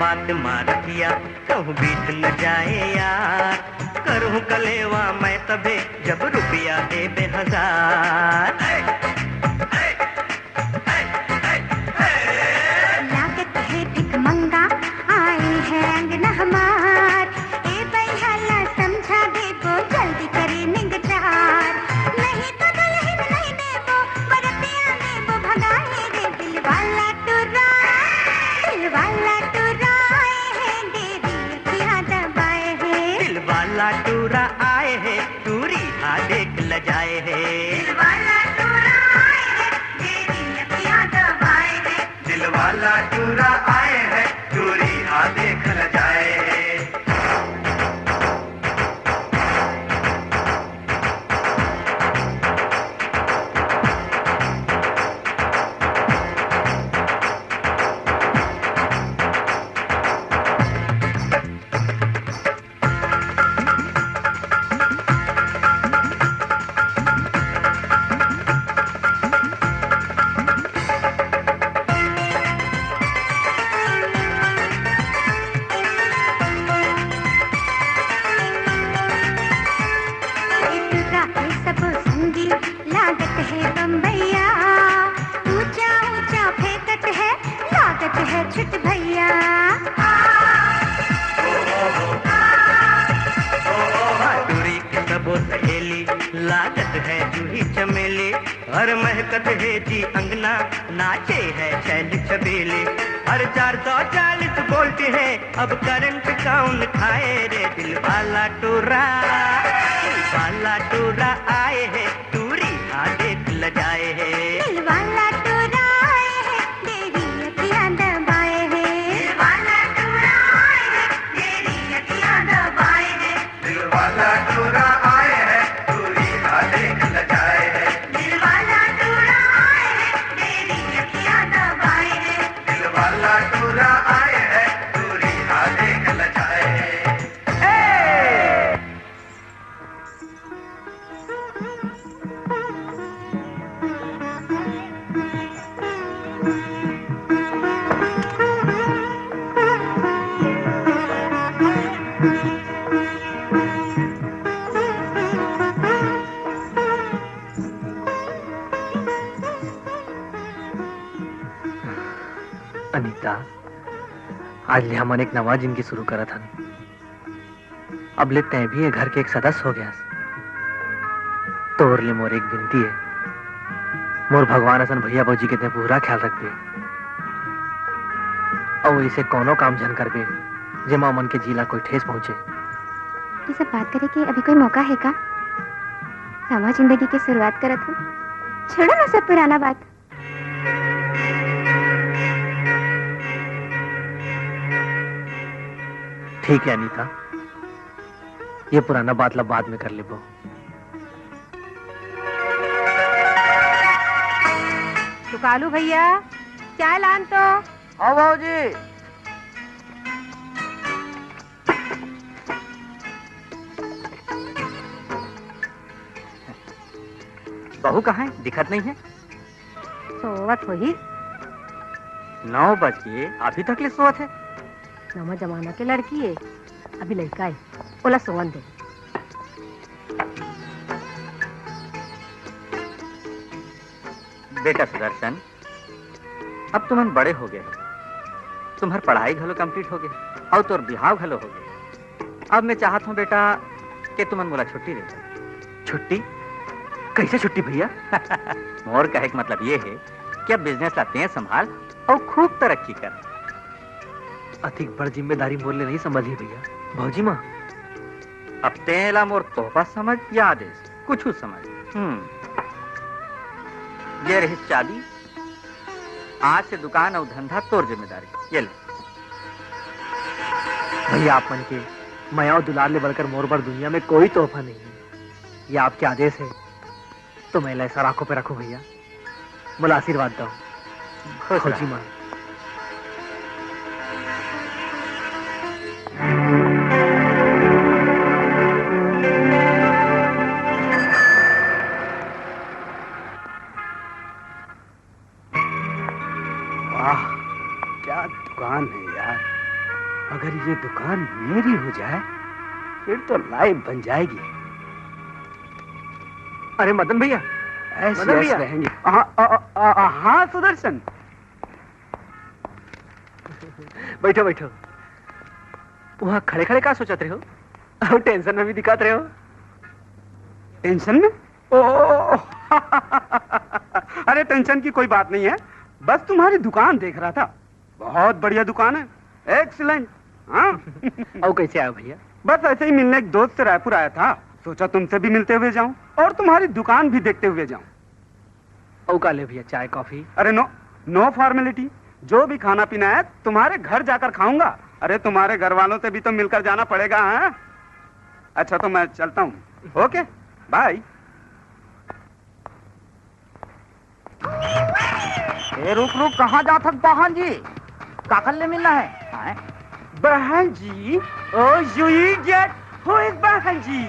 [SPEAKER 6] बात मारतिया कहूँ बीत न जाए यार। करूँ कलेवा मैं तबे जब रुपया दे 1000। टूरा आए है टूरी हाँ देख ल जाए है
[SPEAKER 5] दिल वाला टूरा आए है तेरी अखियां दबाए है
[SPEAKER 6] दिल वाला टूरा आए है टूरी हाँ देख ल जाए है
[SPEAKER 5] लागत है बम्बैया ऊंचा ऊंचा फेंकत है लागत है छुट भैया
[SPEAKER 6] टूरी के सबो सहेली लागत है जूही चमेली हर महकत है जी अंगना नाचे है शैल छबेली हर 440 वोल्ट है अब करंट कौन खाए रे दिल वाला टूरा आए है टूरी हाँ देख ल जाए है
[SPEAKER 5] दिल वाला टूरा आए है तेरी अखियां दबाए है दिल वाला टूरा आए है तेरी अखियां दबाए है
[SPEAKER 6] दिल वाला टूरा आए है टूरी हाँ देख ल जाए है
[SPEAKER 5] दिल वाला टूरा आए है तेरी अखियां दबाए है
[SPEAKER 6] दिल वाला टूरा आए है टूरी हाँ देख ल जाए है
[SPEAKER 4] अनीता आज ले हमन एक नवा जिंदगी शुरू करा था अब ले तय भी घर के एक सदस्य हो गया तोर ले मोर एक विनती है मोर भगवान असन भैया भौजी के ते पूरा ख्याल रखबे और इसे कोनो काम झन करबे जेमा मन के जीला कोई ठेस पहुंचे
[SPEAKER 9] ये सब बात करे के अभी कोई मौका है का नवा जिंदगी की शुरुआत करत हो छोड़ो ना सब पुराना बात
[SPEAKER 4] ठीक है अनीता ये पुराना बात ला बाद में कर ले
[SPEAKER 3] कालू भैया चाय लान तो
[SPEAKER 4] हाँ भाजी बहू कहाँ है दिखत नहीं है
[SPEAKER 3] सोवत हो ही
[SPEAKER 2] 9 बज गए अभी तक ले सोवत है
[SPEAKER 3] नवा जमाना के लड़की है अभी लड़का है बोला सोवन दे
[SPEAKER 2] बेटा सुदर्शन अब तुम बड़े हो गए तुम्हार पढ़ाई घलो कंप्लीट हो गए और तोर बिहाव घलो हो गए अब मैं चाहत हूँ बेटा कि तुमन मोला छुट्टी दे
[SPEAKER 4] छुट्टी कैसे छुट्टी भैया
[SPEAKER 2] मोर कहे का मतलब ये है कि अब बिजनेस ला ते संभाल और खूब तरक्की कर
[SPEAKER 4] अधिक बड़ जिम्मेदारी मोर ले नहीं संभाली भैया भौजी माँ
[SPEAKER 2] अब तेला मोर तोहफा समझ या आदेश कुछ समझ ये रही चाबी आज से दुकान और धंधा तोर जिम्मेदारी ये ले
[SPEAKER 4] भैया आप मन के माया और दुलार ले बढ़कर मोर पर दुनिया में कोई तोहफा नहीं है ये आपके आदेश है तो मैं ऐसा आंखों पे रखो भैया बोला आशीर्वाद दो खोजी माँ
[SPEAKER 8] वाह क्या दुकान है यार अगर ये दुकान मेरी हो जाए फिर तो लाइफ बन जाएगी
[SPEAKER 4] अरे मदन भैया
[SPEAKER 8] ऐसे
[SPEAKER 4] मदन भैया
[SPEAKER 8] रहेंगे हाँ सुदर्शन
[SPEAKER 4] बैठो बैठो वहाँ खड़े खड़े क्या सोचते रहे हो और टेंशन में भी दिखाते रहे हो
[SPEAKER 8] टेंशन में ओ अरे टेंशन की कोई बात नहीं है बस तुम्हारी दुकान देख रहा था बहुत बढ़िया दुकान है एक्सीलेंट हाँ
[SPEAKER 4] और कैसे आया भैया
[SPEAKER 8] बस ऐसे ही मिलने एक दोस्त से रायपुर आया था, सोचा तुमसे भी मिलते हुए जाऊं और तुम्हारी दुकान भी देखते हुए जाऊं।
[SPEAKER 4] औका ले भैया, चाय कॉफी।
[SPEAKER 8] अरे नो, नो फॉर्मेलिटी, जो भी खाना पीना है तुम्हारे घर जाकर खाऊंगा। अरे तुम्हारे घर वालों से भी तो मिलकर जाना पड़ेगा। हाँ अच्छा तो मैं चलता हूँ, ओके बाय।
[SPEAKER 10] रुक रुक, कहाँ जा थक बहन जी, काकल ले मिलना है?
[SPEAKER 8] बहन जी? Oh, you idiot! Who is बहन जी?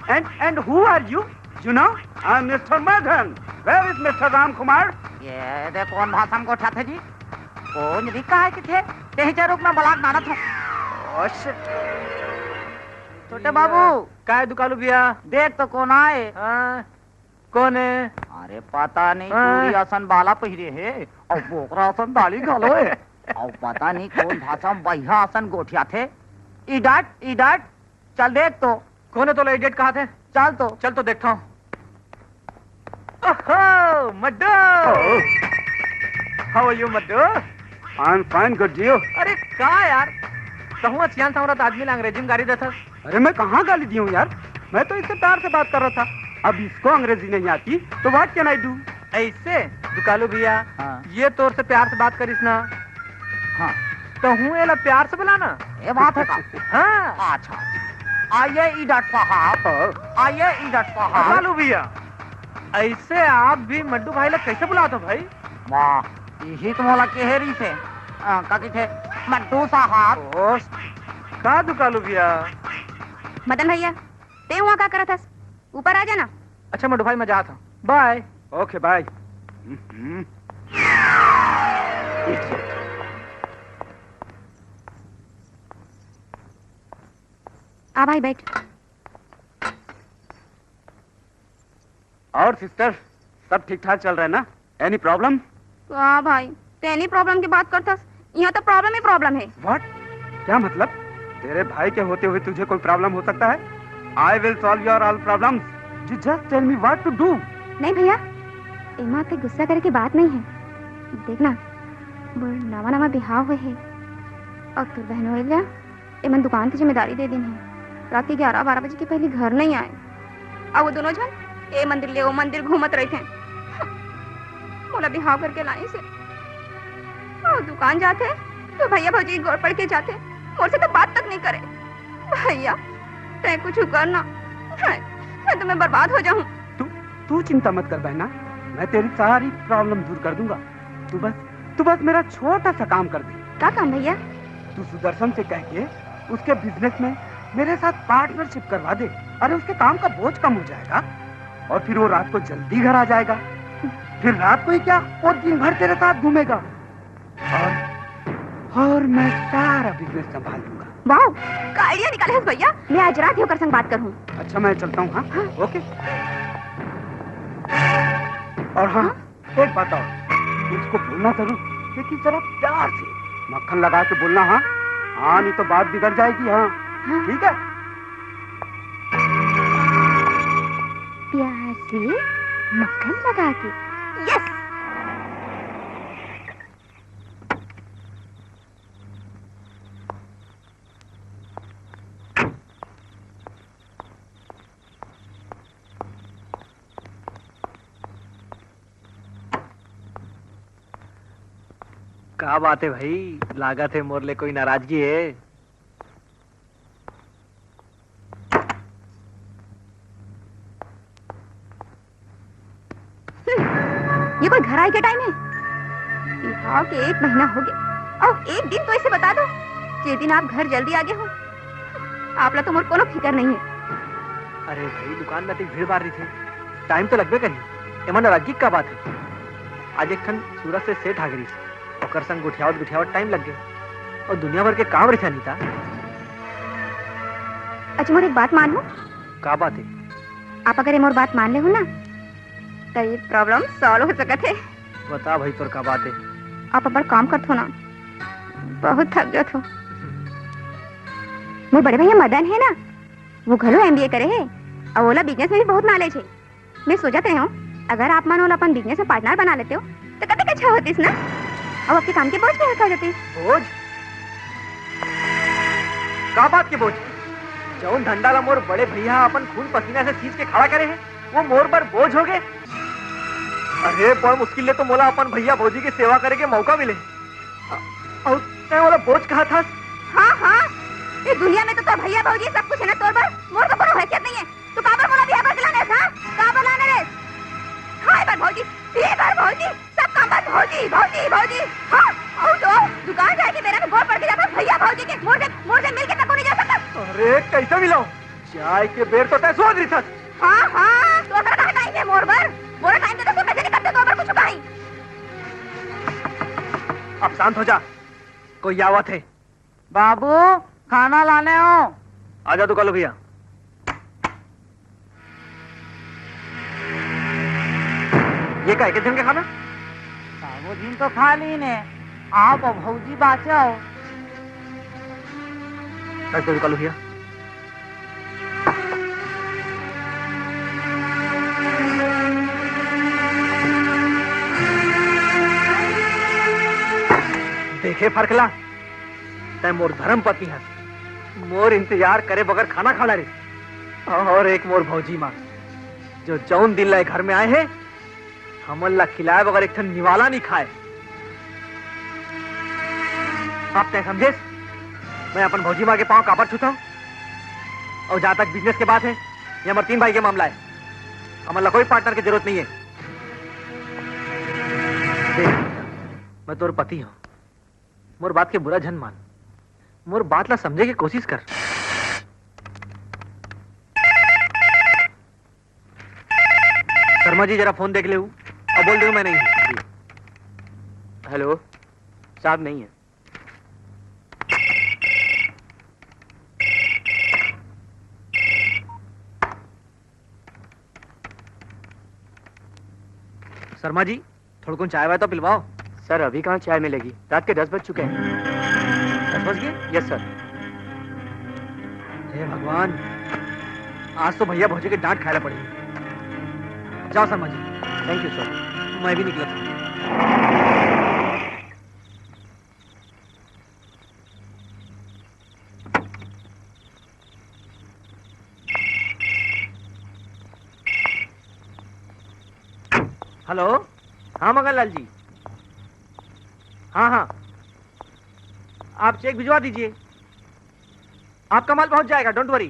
[SPEAKER 8] And who are you? You know, I'm Mr. Madan. Where is Mr. Ram Kumar?
[SPEAKER 10] ये दे कौन भाषा में गोठा थे जी? कौन रिका है किथे? तेही रुक मैं बलाक नाना था। Oh shit! छोटे बाबू,
[SPEAKER 4] का है दुकालू भैया?
[SPEAKER 10] देख तो कौन आए?
[SPEAKER 4] हाँ, कौन है?
[SPEAKER 10] अरे पता नहीं, पूरी आसन बाला पहिरे है और बोकरा आसन दाली घालो है और पता नहीं कौन भाषा में बढ़िया आसन गोठिया थे। इडट चल देख तो।
[SPEAKER 4] कौन है? तो इडियट कहाँ थे?
[SPEAKER 10] चल
[SPEAKER 4] तो देखता हूँ। ओहो, मड्डू। How are you, मड्डू?
[SPEAKER 8] I'm fine, good deal.
[SPEAKER 4] अरे का यार, कहूँ सियान था आदमी अंग्रेजी में गाली देता।
[SPEAKER 8] अरे मैं कहाँ गाली दी हूँ यार, मैं तो इससे प्यार से बात कर रहा था। अब इसको अंग्रेजी नहीं आती तो व्हाट कैन आई डू?
[SPEAKER 4] ऐसे दुकालू भैया,
[SPEAKER 10] हाँ।
[SPEAKER 4] ये तौर से प्यार से बात करिस ना।
[SPEAKER 10] हाँ
[SPEAKER 4] तो हूँ एला प्यार से बुलाना।
[SPEAKER 10] ये बात है का?
[SPEAKER 4] हाँ
[SPEAKER 10] अच्छा, आइए इडट साहब, आइए इडट साहब।
[SPEAKER 4] दुकालू भैया, ऐसे आप भी मड्डू भाई लोग कैसे बुलाते हो भाई?
[SPEAKER 10] वाह, यही तो मोला केहरी से का थे मड्डू साहब।
[SPEAKER 4] का दुकालू भैया?
[SPEAKER 9] मदन भैया, ते वहाँ का करत हस? ऊपर आ जाना।
[SPEAKER 4] अच्छा मड्डू भाई, मैं जाता हूँ, बाय।
[SPEAKER 8] Okay bye.
[SPEAKER 9] आ भाई बैठ।
[SPEAKER 8] और सिस्टर, सब ठीक ठाक चल रहा है ना? Any problem?
[SPEAKER 9] वाह भाई, तेनी प्रॉब्लम की बात करतस, यहाँ तो प्रॉब्लम ही प्रॉब्लम है।
[SPEAKER 8] व्हाट? क्या मतलब? तेरे भाई के होते हुए तुझे कोई प्रॉब्लम हो सकता है? I will solve your all problems. You just tell me what to do.
[SPEAKER 9] नहीं भैया, एमा पे गुस्सा करे की बात नहीं है। देखना, वो नवा बिहाव हुए है और तू बहन हो गया, एमन दुकान की जिम्मेदारी दे दिन है। रात के 11-12 बजे के पहले घर नहीं आए और वो दोनों जन ए मंदिर ले वो मंदिर घूमत रहे थे। बोला बिहाव करके लाने से और दुकान जाते तो भैया भौजी गौर पड़ के जाते, मोर से तो बात तक नहीं करे। भैया तय कुछ करना, मैं तो मैं बर्बाद हो जाऊं।
[SPEAKER 8] तू चिंता मत कर बहना, मैं तेरी सारी प्रॉब्लम दूर कर दूंगा। तू बस मेरा छोटा सा काम कर दे।
[SPEAKER 9] क्या काम भैया?
[SPEAKER 8] तू सुदर्शन से कह के उसके बिजनेस में मेरे साथ पार्टनरशिप करवा दे। अरे उसके काम का बोझ कम हो जाएगा और फिर वो रात को जल्दी घर आ जाएगा। फिर रात को ही क्या, वो दिन भर तेरे साथ घूमेगा और मैं सारा बिजनेस संभाल लूंगा।
[SPEAKER 9] वाह, का आइडिया निकाले है भैया। मैं आज रात ही होकर संग बात करूं।
[SPEAKER 8] अच्छा मैं चलता हूँ। हाँ ओके। और हाँ, एक बात और, उसको बोलना जरूर, लेकिन जरा प्यार से, मक्खन लगा के बोलना। हाँ हाँ, नहीं तो बात बिगड़ जाएगी। हाँ ठीक है।
[SPEAKER 9] प्यार से मक्खन लगा के। यस।
[SPEAKER 4] क्या बात है भाई, लागत है मोरले कोई नाराजगी है?
[SPEAKER 9] ये कोई घर आए के टाइम है? बिहाव के 1 महीना हो गया और एक दिन तो इसे बता दो जिस दिन आप घर जल्दी आ गए हो। आप ला तो मोर कोनो फिक्र नहीं है।
[SPEAKER 4] अरे भाई, दुकान में तो भीड़ भाड़ रही थी, टाइम तो लगबे करी। एमन नाराजगी का बात है? आज एक खन सूरत से सेठ आ गई, ओकर संग गुठियावट टाइम लग गए और दुनिया भर के काम रहे नीता।
[SPEAKER 9] अच्छा मोर एक बात मान लो।
[SPEAKER 4] का बात है?
[SPEAKER 9] आप अगर मोर बात मान ले हो ना तो ये प्रॉब्लम सॉल्व हो सकत है।
[SPEAKER 4] बता भाई, तोर का बात है?
[SPEAKER 9] आप अपन काम करत हो ना, बहुत थक गए हो। मोर बड़े भैया मदन है ना, वो घरो MBA करे है और ओला बिजनेस में भी बहुत नॉलेज है। मैं सोचत रही हूँ अगर आप मन ओला अपन बिजनेस में पार्टनर बना लेते हो तो कतक अच्छा होतीस ना, और आपके काम के बोझ भी हल्का हो जाती।
[SPEAKER 4] बोझ? का बात के बोझ? जौन धंडाला मोर बड़े भैया अपन खून पसीना से सींच के खड़ा करे हैं वो मोर पर बोझ हो गए। अरे बड़ मुश्किल ले तो मोला अपन भैया भौजी की सेवा करे के मौका मिले और तय वाला बोझ कहा था।
[SPEAKER 9] हाँ हाँ, इस दुनिया में तो तोर भैया भौजी सब कुछ है ना, तोर पर मोर तो कोनो हैसियत नहीं है। तू काबर मोला बियाह पर दिलाने था, काबर लाने रे? खाए पर भौजी, पिए पर भौजी, सब काम पर भौजी भौजी भौजी। हाँ, और तो दुकान जाके मेरा में गोड़ पड़ के जाता भैया भौजी के मोर से मिल के तक नहीं जा सकता।
[SPEAKER 4] अरे कैसे मिलाओ चाय के बेर तो तय सोच रही था।
[SPEAKER 9] हाँ हाँ, तो अगर टाइम है मोर पर, मोर टाइम पे तो तू पैसे नहीं करते, तो पर कुछ कहीं।
[SPEAKER 4] अब शांत हो जा, कोई आवत है।
[SPEAKER 10] बाबू खाना लाने हो।
[SPEAKER 4] आजा तो कलो भैया। ये का दिन का खाना?
[SPEAKER 10] बाबू दिन तो खा ली ने, आप भौजी बाँचो।
[SPEAKER 4] कैसे कलो भैया? देखे फरकला तय मोर धर्म पति है, मोर इंतजार करे बगैर खाना खाना रे। और एक मोर भौजी माँ जो जौन दिन लाए घर में आए हैं हमन ला खिलाए बगैर एक ठन निवाला नहीं खाए। आप तय समझे मैं अपन भौजी माँ के पांव कापर छूता हूँ। और जहां तक बिजनेस के बात है ये हमारे 3 भाई के मामला है, हमारा कोई पार्टनर की जरूरत नहीं है। देख मैं तोर पति हूँ, मोर बात के बुरा झन मान, मोर बात ला समझे की कोशिश कर। शर्मा जी जरा फोन देख ले, अब बोल दो मैं नहीं हूँ। हेलो साहब नहीं है। शर्मा जी थोड़ा कौन चाय वाय तो पिलवाओ।
[SPEAKER 11] सर अभी कहाँ चाय मिलेगी, रात के 10 बज चुके हैं।
[SPEAKER 4] 10 बज गए?
[SPEAKER 11] Yes sir.
[SPEAKER 4] हे भगवान, आज तो भैया भौजी के डांट खाना पड़ेगी। जाओ Sharma ji.
[SPEAKER 11] Thank you sir.
[SPEAKER 4] मैं भी निकला था। हेलो, हाँ मगनलाल जी। हाँ हाँ, आप चेक भिजवा दीजिए, आपका माल पहुंच जाएगा, डोंट वरी।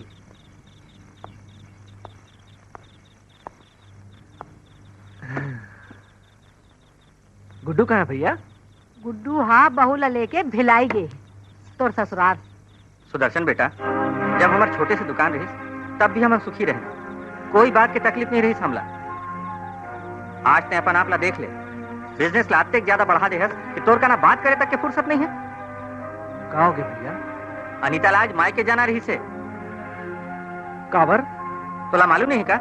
[SPEAKER 4] गुड्डू कहाँ है भैया?
[SPEAKER 3] गुड्डू हाँ बहू ला लेके भिलाई गे तोर ससुराल।
[SPEAKER 2] सुदर्शन बेटा, जब हमारे छोटे से दुकान रही तब भी हम सुखी रहे, कोई बात की तकलीफ नहीं रही हमला। आज ते अपन आपला देख ले, बिजनेस लाते ज्यादा बढ़ा दे कि तोर का ना बात करे तक के फुर्सत नहीं है।
[SPEAKER 4] कहाँ हो गए भैया?
[SPEAKER 2] अनीता लाज माय के जाना रही से।
[SPEAKER 4] काबर?
[SPEAKER 2] तोला मालूम नहीं का?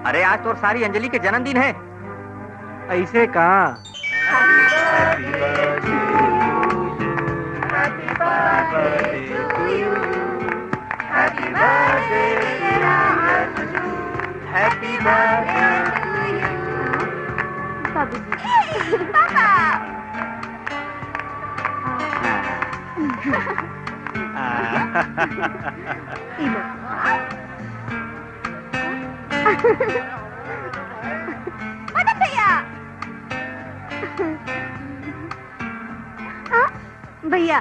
[SPEAKER 2] अरे आज तोर सारी अंजलि के जन्मदिन है।
[SPEAKER 4] ऐसे का?
[SPEAKER 9] भैया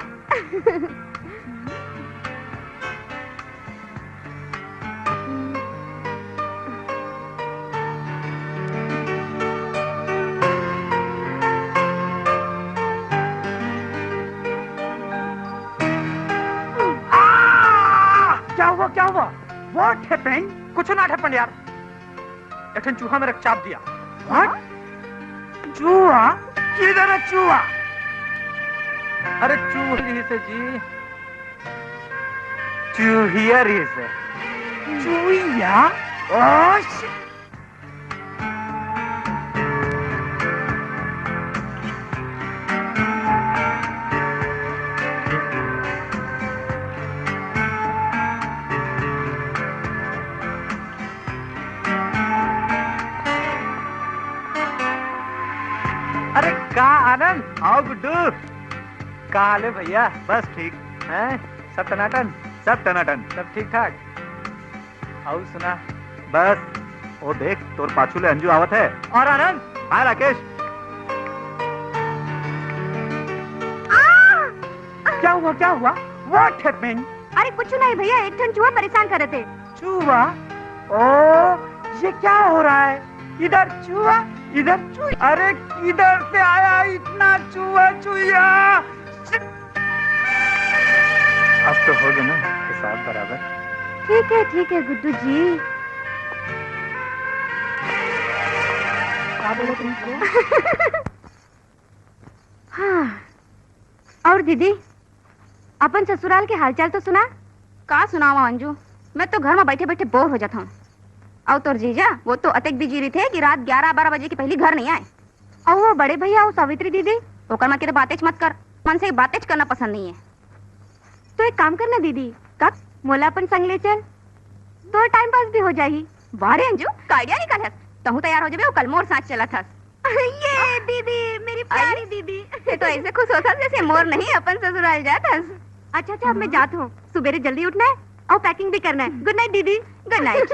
[SPEAKER 4] क्या हुआ? What happened? कुछ ना happened यार। एक चूहा मेरे चाप दिया। What? चूहा? किधर है चूहा? अरे चूही से जी, चूहिया रही से। चूहिया? ओश! अरे का आनंद, आओ गुड्डू। का हाल है भैया? बस ठीक है। सब टनाटन? सब टनाटन। सब ठीक ठाक? आओ सुना।
[SPEAKER 1] बस वो देख तोर पाछू ले अंजू आवत है।
[SPEAKER 4] और आनंद।
[SPEAKER 1] हाय राकेश।
[SPEAKER 8] क्या हुआ क्या हुआ? What happened?
[SPEAKER 3] अरे कुछ नहीं भैया, एक ठन चूहा परेशान कर रहे थे।
[SPEAKER 8] चूहा? ओ, ये क्या हो रहा है? इधर चूहा, इधर चूहा। अरे किधर से आया इतना चूहा चूहा?
[SPEAKER 4] अब तो हो गया ना हिसाब बराबर।
[SPEAKER 3] ठीक है गुड्डू जी। क्या बोले तुमको? हाँ, और दीदी अपन ससुराल के हालचाल तो सुना?
[SPEAKER 9] का सुनावा अंजू, मैं तो घर में बैठे बैठे बोर हो जाता हूँ। और तोर जीजा वो तो अतक बिजी रही थे कि रात 11-12 बजे के पहले घर नहीं आए।
[SPEAKER 3] और वो बड़े भैया और सावित्री दीदी?
[SPEAKER 9] ओकर में के बातें मत कर, मन से बातें करना पसंद नहीं है।
[SPEAKER 3] तो एक काम करना दीदी, कब मोला अपन संग ले चल, तो टाइम पास भी हो जाएगी।
[SPEAKER 9] बारे अंजू का आइडिया निकल है, तहु तैयार हो जाबे, कल मोर साथ चला था।
[SPEAKER 3] ये दीदी, मेरी प्यारी दीदी।
[SPEAKER 9] तो ऐसे खुश होता जैसे मोर नहीं अपन ससुराल जाता।
[SPEAKER 3] अच्छा अब मैं जाती हूँ, सुबेरे जल्दी उठना है और पैकिंग भी करना है। गुड नाइट दीदी।
[SPEAKER 9] Good night.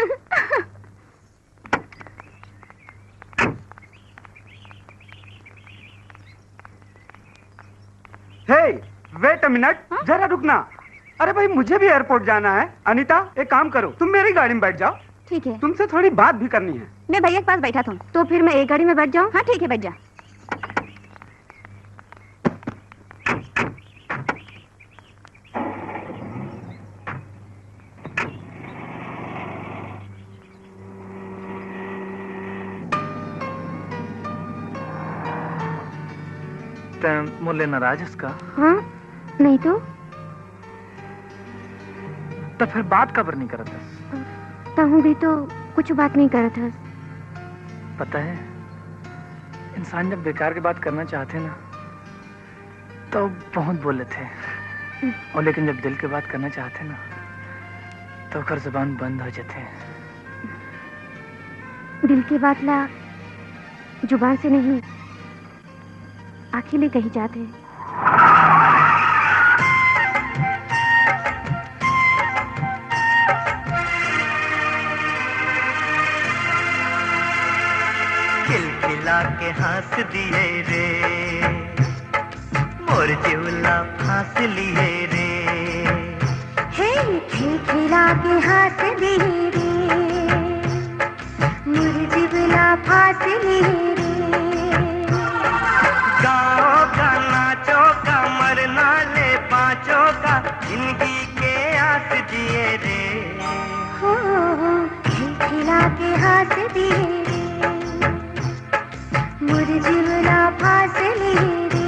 [SPEAKER 8] Hey, wait a minute, जरा रुकना। अरे भाई मुझे भी एयरपोर्ट जाना है। अनीता एक काम करो, तुम मेरी गाड़ी में बैठ जाओ।
[SPEAKER 9] ठीक है।
[SPEAKER 8] तुमसे थोड़ी बात भी करनी है।
[SPEAKER 9] मैं भैया के पास बैठा था।
[SPEAKER 3] तो फिर मैं एक गाड़ी में बैठ जाऊँ?
[SPEAKER 9] हाँ ठीक है, बैठ जा।
[SPEAKER 4] मुल्ले नाराज उसका?
[SPEAKER 3] हाँ नहीं तो
[SPEAKER 4] फिर बात कबर नहीं करता?
[SPEAKER 3] तहु भी तो कुछ बात नहीं करत था।
[SPEAKER 4] पता है, इंसान जब बेकार की बात करना चाहते ना तो बहुत बोले थे, और लेकिन जब दिल की बात करना चाहते ना तो कर जुबान बंद हो जाते हैं।
[SPEAKER 3] दिल की बात ला जुबान से नहीं, आंखें ले कही जाते हैं।
[SPEAKER 6] खिलखिला के हंस दिए रे, मोर जिवला फांस लिए रे।
[SPEAKER 5] हे खिलखिला के हंस दिए रे, मोर जिवला फांस लिए रे।
[SPEAKER 6] गाओ का नाचो का मरना ले पाँचों का, जिंदगी के आस दिए रे।
[SPEAKER 5] हो खिलखिला के हंस दिए रे, मोर जिवला फांस लिए रे।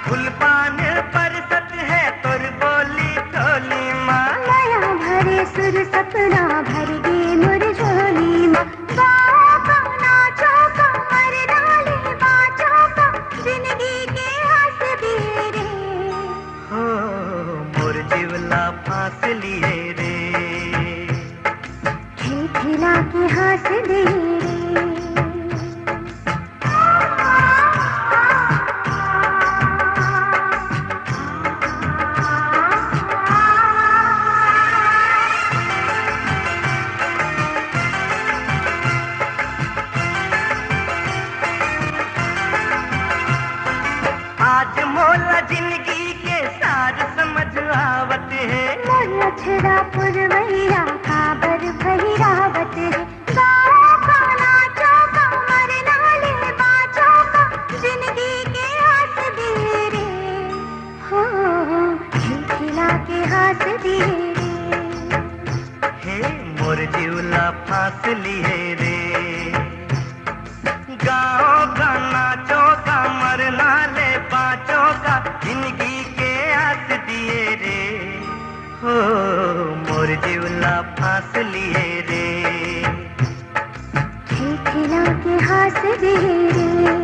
[SPEAKER 6] फुलपान बरसत है तोर बोली ढोली माँ,
[SPEAKER 5] नया भरे सुर सपना भर गए मोर झोली माँ। गाओ का नाचो का मरना ले बाँचो का, जिंदगी के हंस दिए रे।
[SPEAKER 6] हो मोर जिवला फांस लिए रे।
[SPEAKER 5] खिलखिला के हंस दिए रे।
[SPEAKER 6] आज मोला जिंदगी के सार समझ आवत है,
[SPEAKER 5] मोर अछड़ा पुरवैया काबर भैरावत है। गाओ का नाचो का मरना ले बाँचो का, जिंदगी के हंस दिए रे। हो खिलखिला के हंस दिए रे।
[SPEAKER 6] हे मोर जिवला फांस लिए रे। गाओ का नाचो का मरना ले बाँचो का, जिंदगी के आस दिए रे। हो मोर जिवला फांस लिए रे।
[SPEAKER 5] खिलखिला के हंस दिए रे।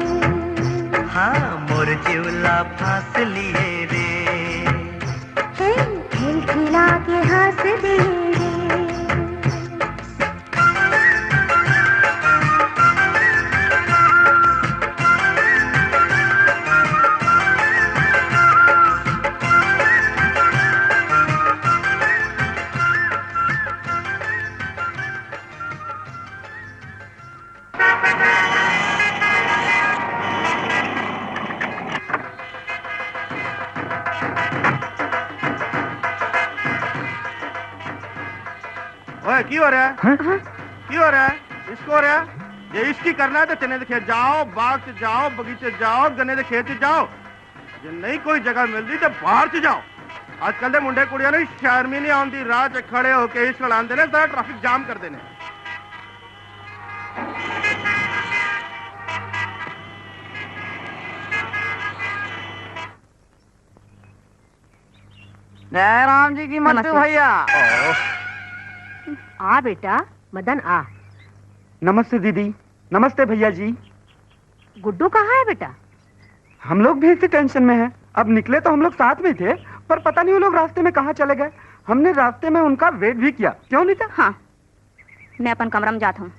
[SPEAKER 6] हाँ मोर जिवला फांस लिए रे।
[SPEAKER 5] हे खिलखिला के हंस दिए रे।
[SPEAKER 12] की हो रहा है की हो रहा है इसको हो रहा है ये इसकी करना है तो चने दे खेत जाओ बाग से जाओ बगीचे जाओ गन्ने दे खेत से जाओ जे नहीं कोई जगह मिलती तो बाहर से जाओ आजकल दे मुंडे कुड़ियां ने शहर में नहीं आती राह च खड़े होके इस चलाते ने सारा ट्रैफिक जाम कर देने
[SPEAKER 10] जय राम जी की मत भैया।
[SPEAKER 3] आ बेटा मदन आ।
[SPEAKER 8] नमस्ते दीदी। नमस्ते भैया जी।
[SPEAKER 3] गुड्डू कहाँ है बेटा?
[SPEAKER 8] हम लोग भी इसी टेंशन में हैं। अब निकले तो हम लोग साथ में थे पर पता नहीं वो लोग रास्ते में कहाँ चले गए। हमने रास्ते में उनका वेट भी किया। क्यों नीता?
[SPEAKER 9] हाँ मैं अपन कमरा में जाता हूँ।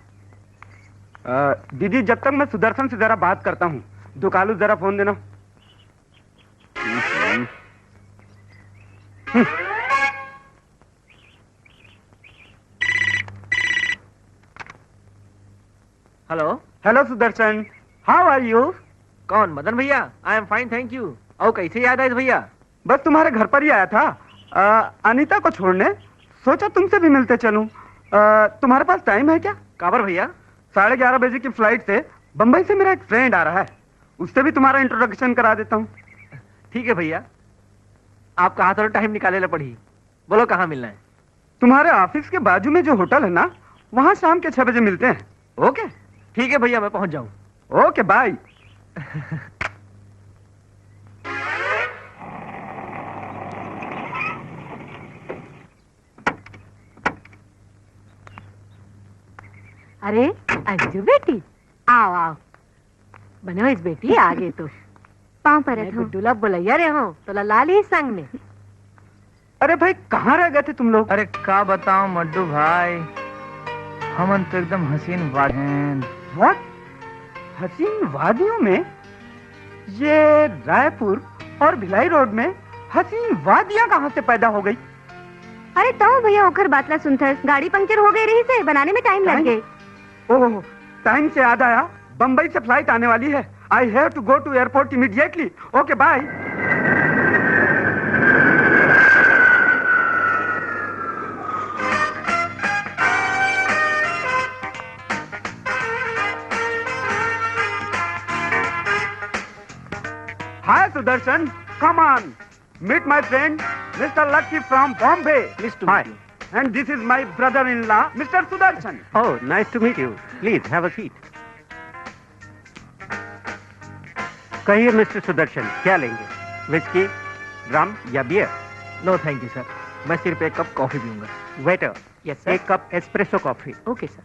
[SPEAKER 8] दीदी जब तक मैं सुदर्शन से जरा बात करता हूँ। दुकालू जरा फोन देना।
[SPEAKER 4] Hello
[SPEAKER 8] hello Sudarshan, how are you?
[SPEAKER 4] कौन? मदन भैया? I am fine thank you. और कैसे याद आए भैया?
[SPEAKER 8] बस तुम्हारे घर पर ही आया था अनीता को छोड़ने। सोचा तुमसे भी मिलते चलूं। तुम्हारे पास टाइम है क्या?
[SPEAKER 4] काबर भैया?
[SPEAKER 8] 11:30 बजे की फ्लाइट से बंबई से मेरा एक फ्रेंड आ रहा है, उससे भी तुम्हारा इंट्रोडक्शन करा देता हूँ।
[SPEAKER 4] ठीक है भैया, आपका हाथ और टाइम निकाले ला पड़ी। बोलो कहाँ मिलना है?
[SPEAKER 8] तुम्हारे ऑफिस के बाजू में जो होटल है ना, वहाँ शाम के 6 बजे मिलते हैं।
[SPEAKER 4] ओके ठीक है भैया, मैं पहुंच जाऊं।
[SPEAKER 8] Okay bye.
[SPEAKER 3] अरे अंजू बेटी आओ आओ। बनवाइस बेटी आगे तो
[SPEAKER 9] पाँव पर
[SPEAKER 3] गुड्डूला बुलैया रे हो तो लाल ही संग में।
[SPEAKER 8] अरे भाई कहाँ रह गए थे तुम लोग?
[SPEAKER 4] अरे का बताऊं मड्डू भाई, हमन तो एकदम हसीन वादियां।
[SPEAKER 8] व्हाट? हसीन वादियों में? ये रायपुर और भिलाई रोड में हसीन वादियां कहाँ से पैदा हो गई?
[SPEAKER 9] अरे तो भैया ओखर बात ला सुनथर, गाड़ी पंक्चर हो गई रही से बनाने में टाइम लग गए।
[SPEAKER 8] ओह टाइम से याद आया, बंबई से फ्लाइट आने वाली है। I have to go to airport immediately. Okay bye. Hi Sudarshan, come on. Meet my friend, Mr. Lucky from Bombay.
[SPEAKER 4] Pleased to
[SPEAKER 1] Hi.
[SPEAKER 4] meet you.
[SPEAKER 8] And this is my brother-in-law, Mr. Sudarshan.
[SPEAKER 1] Oh, nice to meet you. Please have a seat. कहिए mister Sudarshan, क्या लेंगे? Whisky, rum या beer?
[SPEAKER 4] No thank you sir, मैं सिर्फ एक cup coffee पीऊंगा।
[SPEAKER 1] Waiter,
[SPEAKER 4] yes sir.
[SPEAKER 1] एक cup espresso coffee.
[SPEAKER 4] Okay sir.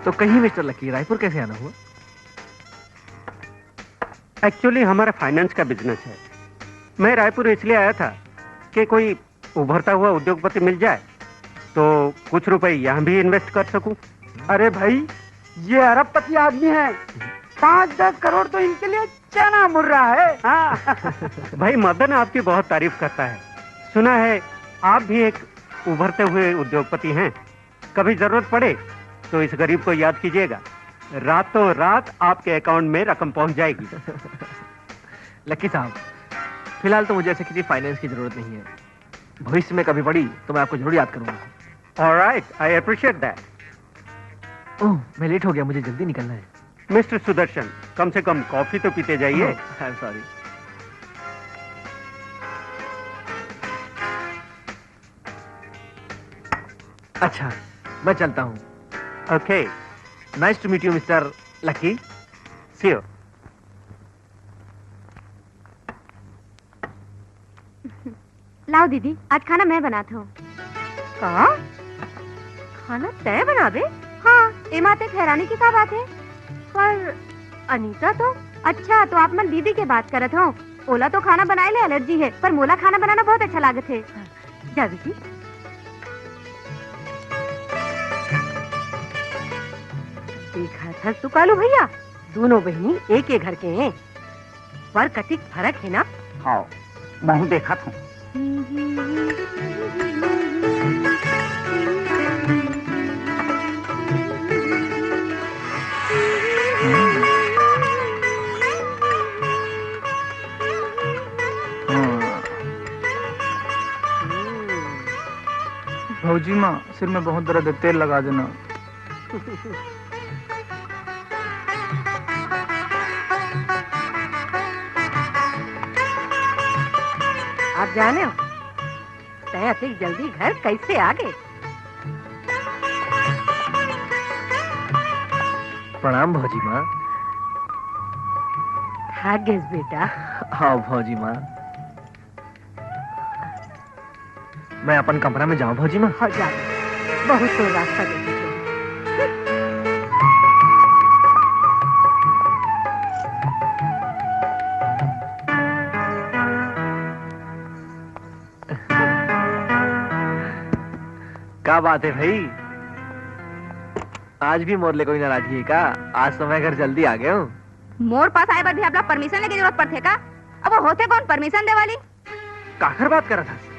[SPEAKER 4] तो कहीं मिस्टर लकी रायपुर कैसे आना हुआ?
[SPEAKER 1] एक्चुअली हमारा फाइनेंस का बिजनेस है। मैं रायपुर इसलिए आया था कि कोई उभरता हुआ उद्योगपति मिल जाए तो कुछ रुपए यहाँ भी इन्वेस्ट कर सकूं।
[SPEAKER 8] अरे भाई ये अरबपति आदमी है, 5-10 करोड़ तो इनके लिए चना मुर्रा है। हाँ।
[SPEAKER 1] भाई मदन आपकी बहुत तारीफ करता है, सुना है आप भी एक उभरते हुए उद्योगपति हैं। कभी जरूरत पड़े तो इस गरीब को याद कीजिएगा, रातों रात आपके अकाउंट में रकम पहुंच जाएगी।
[SPEAKER 4] लकी साहब, फिलहाल तो मुझे ऐसे किसी फाइनेंस की जरूरत नहीं है। भविष्य में कभी पड़ी तो मैं आपको जरूर याद करूंगा।
[SPEAKER 1] Alright, I appreciate that.
[SPEAKER 4] Oh, मैं लेट हो गया, मुझे जल्दी निकलना है।
[SPEAKER 1] मिस्टर सुदर्शन, कम से कम कॉफी तो पीते जाइए।
[SPEAKER 4] I am sorry. अच्छा, मैं चलता हूँ।
[SPEAKER 1] Okay,
[SPEAKER 4] nice to meet you mister Lucky.
[SPEAKER 1] See you.
[SPEAKER 9] लाओ दीदी, आज खाना मैं बनाता हूँ।
[SPEAKER 3] का? खाना तय बनावे?
[SPEAKER 9] हाँ, एमा ते हैरानी की क्या बात है?
[SPEAKER 3] पर अनीता तो
[SPEAKER 9] अच्छा, तो आप मन दीदी के बात करत हो। ओला तो खाना बनाए ले एलर्जी है, पर मोला खाना बनाना बहुत अच्छा लागत है।
[SPEAKER 3] जा बेटी। देखा था तू कालू भैया, दोनों बहनी एक ही घर के हैं, पर कतिक फर्क है ना?
[SPEAKER 10] हाँ, मैं देखा था।
[SPEAKER 4] भौजी माँ, सिर में बहुत दर्द है, तेल लगा देना।
[SPEAKER 3] आप जाने हो तय अति जल्दी घर कैसे आ गए?
[SPEAKER 11] प्रणाम भौजी माँ।
[SPEAKER 3] भाग्यस बेटा।
[SPEAKER 11] हाँ भौजी माँ। मैं अपन कमरा में जाऊं भौजी माँ?
[SPEAKER 3] हाँ जा, बहुत तो रास्ता देखे।
[SPEAKER 11] क्या बात है भाई, आज भी मोर ले कोई नाराजगी है का? आज तो मैं घर जल्दी आ गया हूँ।
[SPEAKER 9] मोर पास आए बार भी आपला परमिशन लेके जरूरत पड़ते का? अब वो होते कौन परमिशन दे वाली?
[SPEAKER 11] काखर बात कर रहा था?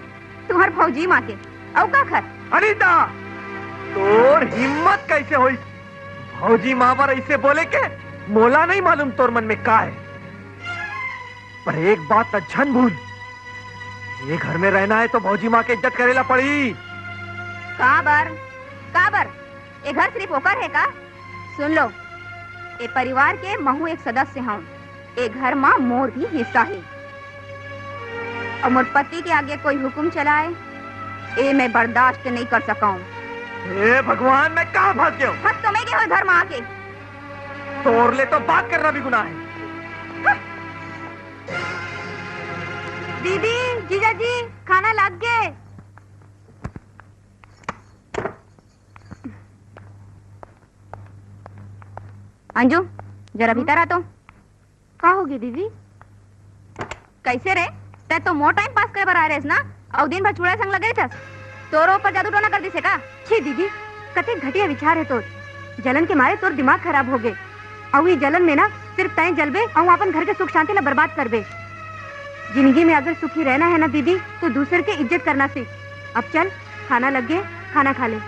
[SPEAKER 9] तुम्हार फौजी माँ के और काखर?
[SPEAKER 11] अनीता, तोर हिम्मत कैसे हुई भौजी माँ पर ऐसे बोले के? मोला नहीं मालूम तोर मन में का है, पर एक बात न भूल, ये घर में रहना है तो भौजी माँ की इज्जत करेला पड़ी।
[SPEAKER 9] काबर ये घर सिर्फ ओकर है का? सुन लो, ये परिवार के महू एक सदस्य हूँ, ये घर माँ मोर भी हिस्सा है, और मोर पति के आगे कोई हुक्म चलाए ये मैं बर्दाश्त नहीं कर सका हूँ।
[SPEAKER 11] हे भगवान, मैं कहाँ फंस गया हूँ?
[SPEAKER 9] हद तो मैं क्या घर में आके
[SPEAKER 11] तोर ले तो बात करना भी गुनाह है।
[SPEAKER 9] दीदी, जीजा जी, खाना लग गए। अंजू, जरा भीतर आ तो।
[SPEAKER 3] का होगी दीदी?
[SPEAKER 9] कैसे रे? तै तो मोर टाइम पास करे बर आ रेस ना, और दिन भर चूड़ा संग लगे थस। तोरो ऊपर जादू टोना कर दिसे का?
[SPEAKER 3] छी दीदी, कते घटिया विचार है तोर। जलन के मारे तोर दिमाग खराब हो गए, और ये जलन में ना सिर्फ तय जलबे और अपन घर के सुख शांति ला बर्बाद करबे। जिंदगी में अगर सुखी रहना है ना दीदी, तो दूसरे के इज्जत करना सीख। अब चल, खाना लग गए, खाना खा ले।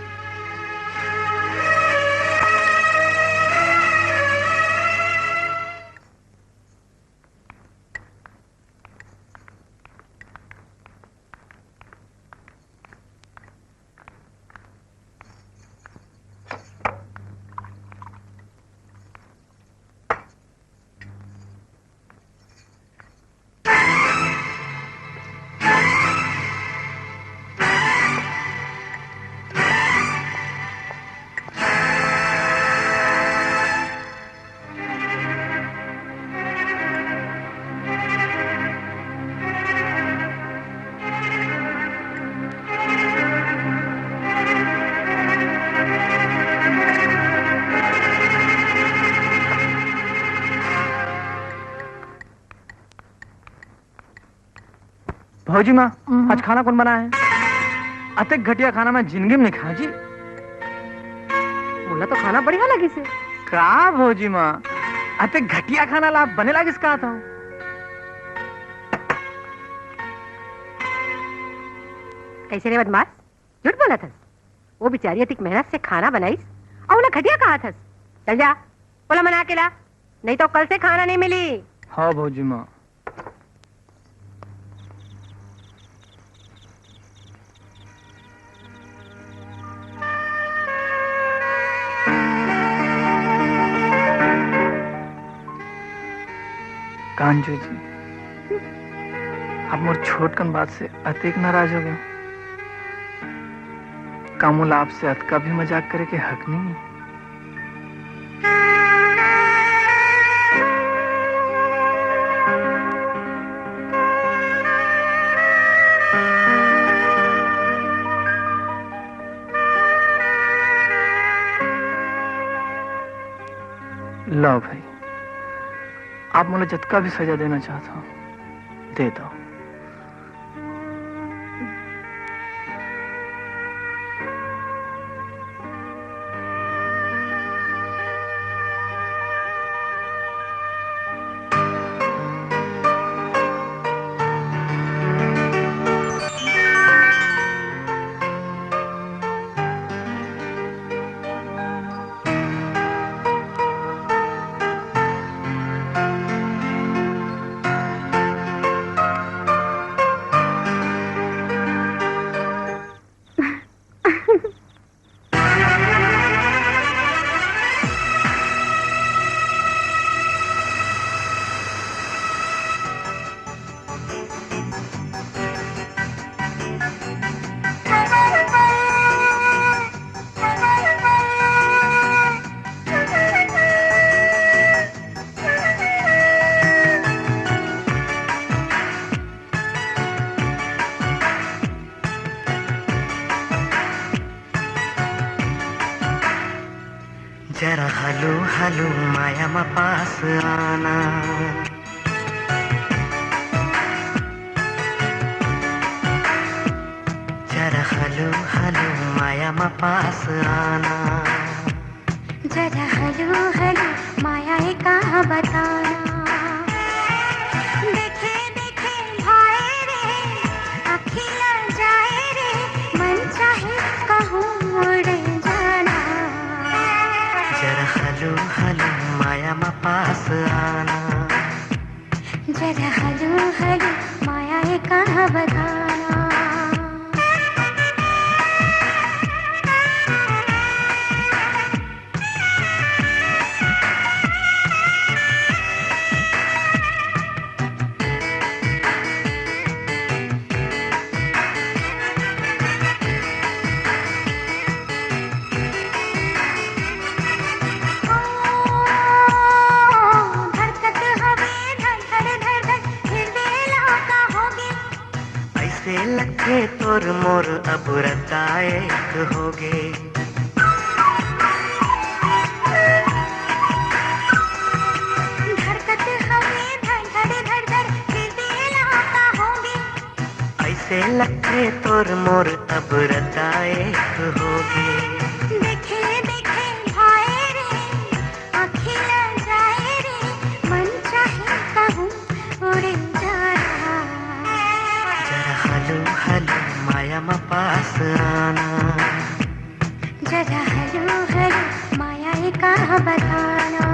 [SPEAKER 4] भौजी माँ, आज खाना कौन बना है? अतक घटिया खाना मैं जिंदगी में नहीं खाया जी।
[SPEAKER 3] बोला तो खाना बढ़िया लगी से।
[SPEAKER 4] का भौजी माँ, अतक घटिया खाना ला बने ला किसका था?
[SPEAKER 3] कैसे रे बदमाश, झूठ बोला था? वो बेचारी अतिक मेहनत से खाना बनाई और उन्हें घटिया कहा था। चल जा, बोला मना के ला, नहीं तो कल से खाना नहीं मिली।
[SPEAKER 4] हाँ भौजी माँ। कांजू जी, आप मोर छोटकन बात से अतिक नाराज हो गए। कामुल आपसे अतका भी मजाक करे के हक नहीं है। लो भाई, आप मुझे जतका भी सजा देना चाहता हो दे दो।
[SPEAKER 6] जरा हलू हलू माया मा पास आना, जरा हलू हलू माया मा पास आना,
[SPEAKER 5] जरा हलू हलू माया है कहाँ बताना। देखे देखे भाए रे अखिला जाए रे, मन चाहे कहूँ उड़ जाना।
[SPEAKER 6] जरा हलू हलू माया मा पास आना,
[SPEAKER 5] जरा हलू हलू माया है कहाँ बताना।
[SPEAKER 6] लगे तोर मोर अब रतायक होगे,
[SPEAKER 5] धड़कत हवे धड़ धड़ धड़ धड़ हृदय लाका होगे।
[SPEAKER 6] ऐसे लगे तोर मोर अब रतायक होगे।
[SPEAKER 5] देखे देखे भाए रे अखिला जाए रे, मन चाहे कहूँ उड़ जाना।
[SPEAKER 6] जरा हलू हलू माया मा पास आना,
[SPEAKER 5] जरा हलू हलू माया है कहाँ बताना।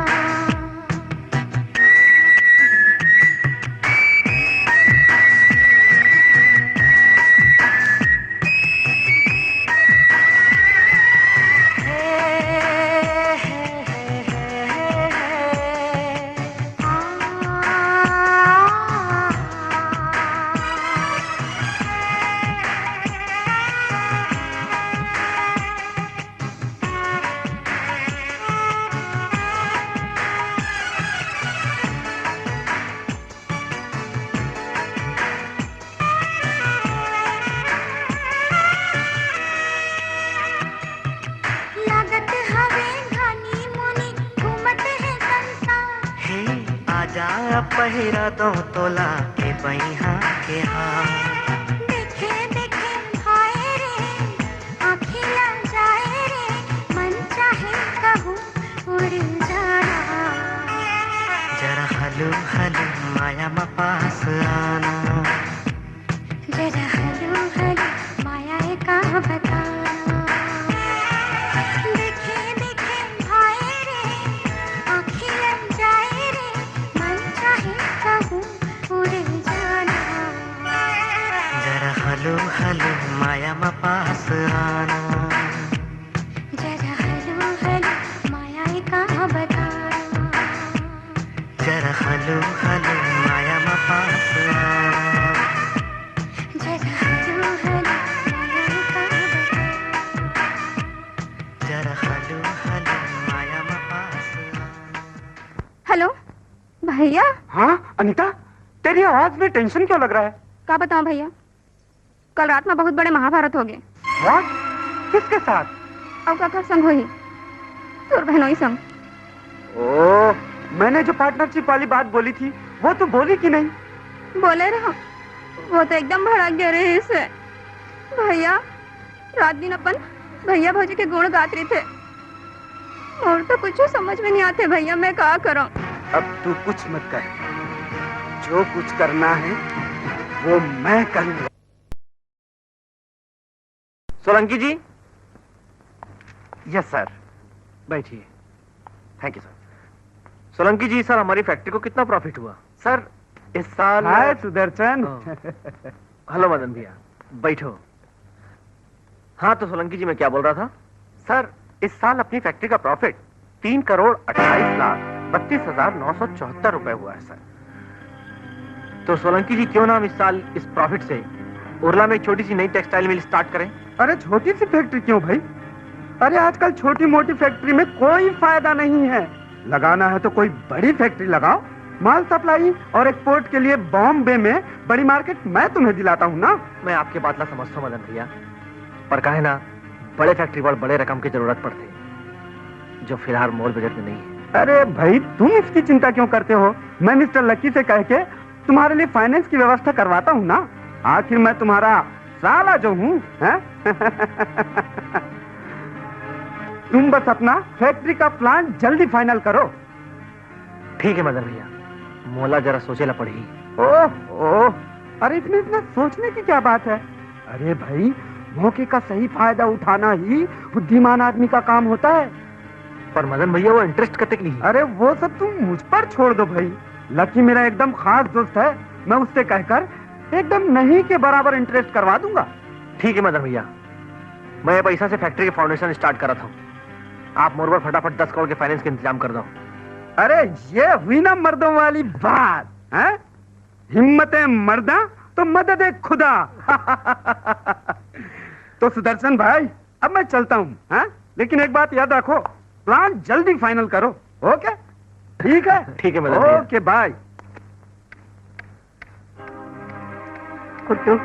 [SPEAKER 6] पहिरा दो तोला के बहिहा के हाथ।
[SPEAKER 5] देखे देखे भाए रे अखिला जाए रे, मन चाहे कहूँ उड़ जाना।
[SPEAKER 6] जरा हलू हलू माया मा पास आना,
[SPEAKER 5] जरा हलू हलू माया है कहाँ बताना। देखे देखे भाए रे अखिला जाए रे, मन चाहे कहूँ उड़ जाना।
[SPEAKER 6] जरा हलू हलू माया मा पास आना,
[SPEAKER 5] जरा हलू हलू माया है कहाँ बताना।
[SPEAKER 6] जरा हलू हलू माया मा पास आना,
[SPEAKER 5] जरा हलू हलू माया है कहाँ बताना।
[SPEAKER 6] जरा हलू हलू माया मा पास आना।
[SPEAKER 9] हेलो भैया।
[SPEAKER 8] हाँ अनीता, तेरी आवाज में टेंशन क्यों लग रहा है?
[SPEAKER 9] क्या बताऊं भैया, कल रात में बहुत बड़े महाभारत हो गए।
[SPEAKER 8] What? किसके साथ?
[SPEAKER 9] अब काका संग हुई, तोर बहनोई संग।
[SPEAKER 8] ओह, मैंने जो पार्टनरशिप वाली बात बोली थी वो तो बोली कि नहीं?
[SPEAKER 9] बोले रहो, वो तो एकदम भड़क गए रहे इससे। भैया रात दिन अपन भैया भौजी के गुण गात रहे थे, और तो कुछ समझ में नहीं आते भैया, मैं क्या करूं?
[SPEAKER 8] अब तू कुछ मत कर, जो कुछ करना है वो मैं करूंगा।
[SPEAKER 11] सोलंकी जी।
[SPEAKER 1] यस सर, बैठिए। Thank you sir.
[SPEAKER 11] Solanki ji, sir हमारी फैक्ट्री को कितना प्रॉफिट हुआ?
[SPEAKER 1] सर इस साल
[SPEAKER 8] हाय सुदर्शन।
[SPEAKER 11] हेलो मदन भैया, बैठो। हाँ तो सोलंकी जी, मैं क्या बोल रहा था?
[SPEAKER 1] सर इस साल अपनी फैक्ट्री का प्रॉफिट 3,28,32,974 रुपए हुआ है सर।
[SPEAKER 11] तो सोलंकी जी, क्यों ना हम इस साल इस प्रॉफिट से उर्ला में एक छोटी सी नई टेक्सटाइल मिल स्टार्ट करें?
[SPEAKER 8] अरे छोटी सी फैक्ट्री क्यों भाई? अरे आजकल छोटी मोटी फैक्ट्री में कोई फायदा नहीं है। लगाना है तो कोई बड़ी फैक्ट्री लगाओ। माल सप्लाई और एक्सपोर्ट के लिए बॉम्बे में बड़ी मार्केट मैं तुम्हें दिलाता हूँ ना।
[SPEAKER 11] मैं आपके बात ना समझता हूँ मदन भैया, पर कहे ना बड़े फैक्ट्री पर बड़े रकम की जरूरत पड़ती। जो फिलहाल मोर बजट में नहीं है।
[SPEAKER 8] अरे भाई तुम इसकी चिंता क्यों करते हो? मैं मिस्टर लकी से कह के तुम्हारे लिए फाइनेंस की व्यवस्था करवाता हूँ ना। आखिर मैं तुम्हारा साला जो हूँ। तुम बस अपना फैक्ट्री का प्लान जल्दी फाइनल करो।
[SPEAKER 11] ठीक है मदन भैया, मोला जरा सोचेला पड़ी।
[SPEAKER 8] ओह, अरे इसमें इतना सोचने की क्या बात है? अरे भाई, मौके का सही फायदा उठाना ही बुद्धिमान आदमी का काम होता है।
[SPEAKER 11] पर मदन भैया वो इंटरेस्ट कतक नहीं।
[SPEAKER 8] अरे वो सब तुम मुझ पर छोड़ दो भाई। लकी मेरा एकदम खास दोस्त है, मैं उससे कहकर एकदम नहीं के बराबर इंटरेस्ट करवा दूंगा।
[SPEAKER 11] ठीक है मदन भैया, मैं ये पैसा से फैक्ट्री के फाउंडेशन स्टार्ट कर रहा था। आप मोर पर फटाफट 10 करोड़ के फाइनेंस के इंतजाम कर दो।
[SPEAKER 8] अरे ये हुई ना मर्दों वाली बात है। हिम्मतें मर्दा तो मदद खुदा। तो सुदर्शन भाई, अब मैं चलता हूँ, लेकिन एक बात याद रखो, प्लान जल्दी फाइनल करो। ओके? ठीक है?
[SPEAKER 11] ठीक है मदन भैया।
[SPEAKER 8] Okay bye.
[SPEAKER 3] कुट्टू,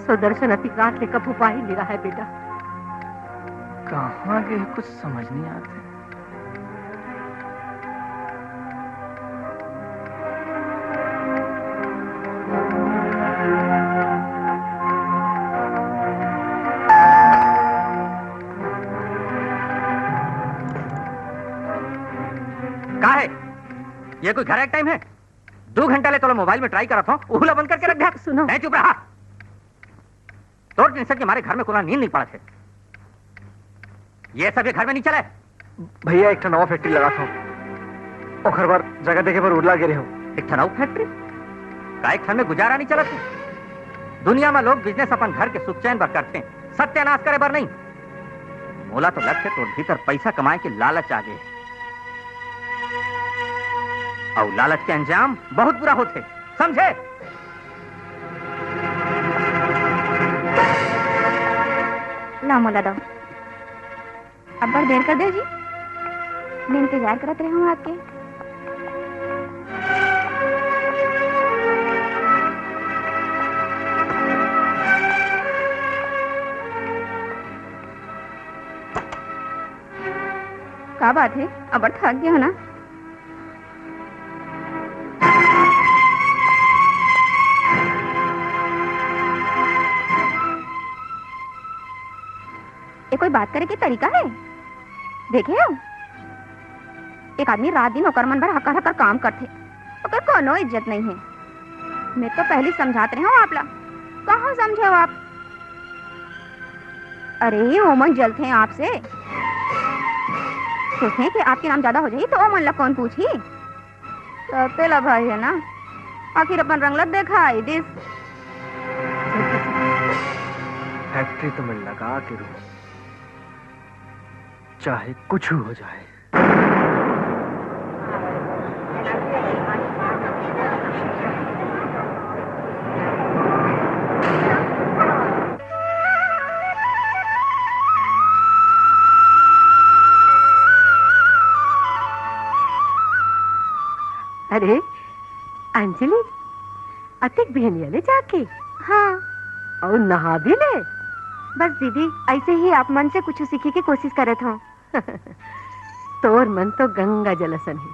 [SPEAKER 3] सुदर्शन अति रात में कब उपाय मिला है बेटा?
[SPEAKER 4] कहाँ गए कुछ समझ नहीं आते।
[SPEAKER 2] कहाँ है? ये कोई घर एक टाइम है? 2 घंटा ले तो मोबाइल में ट्राई करा था, उहुला बंद करके रख दिया।
[SPEAKER 3] सुनो,
[SPEAKER 2] नहीं चुप रहा। तोड़ टेंशन के मारे घर में कोना नींद नहीं पड़ा थे। ये सब ये घर में नहीं चले।
[SPEAKER 11] भैया एक नवा फैक्ट्री लगा था, ओखर बार जगह देखे पर उड़ला गिरे हो।
[SPEAKER 2] एक नवा फैक्ट्री का एक क्षण में गुजारा नहीं चला। दुनिया में लोग बिजनेस अपन घर के सुख चैन पर करते हैं, सत्यानाश करे पर नहीं। बोला तो लक्ष्य तो भीतर पैसा कमाए के लालच आ गए, और लालच के अंजाम बहुत बुरा होते, समझे?
[SPEAKER 9] ला मोला दो। अब बड़ देर कर दे जी, मैं इंतजार करत रही हूँ आपके। क्या बात है, अब थक गया हो ना? ये कोई बात करे के तरीका है? देखे हो, एक आदमी रात दिन होकर मन भर हकर हकर काम करते, ओकर कोनो इज्जत नहीं है। मैं तो पहले समझाते रहे हूँ आप लोग, कहाँ समझे हो आप? अरे ओमन जलते हैं आपसे, सोचते हैं कि आपके नाम ज्यादा हो जाए तो ओमन लग कौन पूछी? तो भाई है ना, आखिर अपन रंगलत देखा है दिस।
[SPEAKER 11] फैक्ट्री तो मैं लगा के रहूं, चाहे कुछ हो जाए।
[SPEAKER 3] अरे अंजलि, अतिक बहनिया ले जाके?
[SPEAKER 9] हाँ।
[SPEAKER 3] और नहा भी ले?
[SPEAKER 9] बस दीदी, ऐसे ही आप मन से कुछ सीखने की कोशिश करे थे।
[SPEAKER 3] तोर मन तो गंगा जलसन है,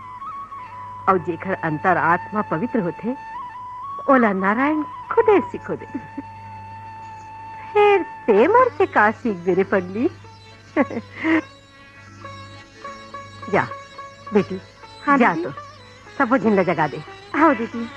[SPEAKER 3] और जेकर अंतर आत्मा पवित्र होते ओला नारायण खुदे सिखो दे। फिर ते मर से का सीख दे रे पगली। जा बेटी,
[SPEAKER 9] हाँ
[SPEAKER 3] जा
[SPEAKER 9] दीदी?
[SPEAKER 3] तो सब झिल्ला जगा दे।
[SPEAKER 9] हाँ दीदी।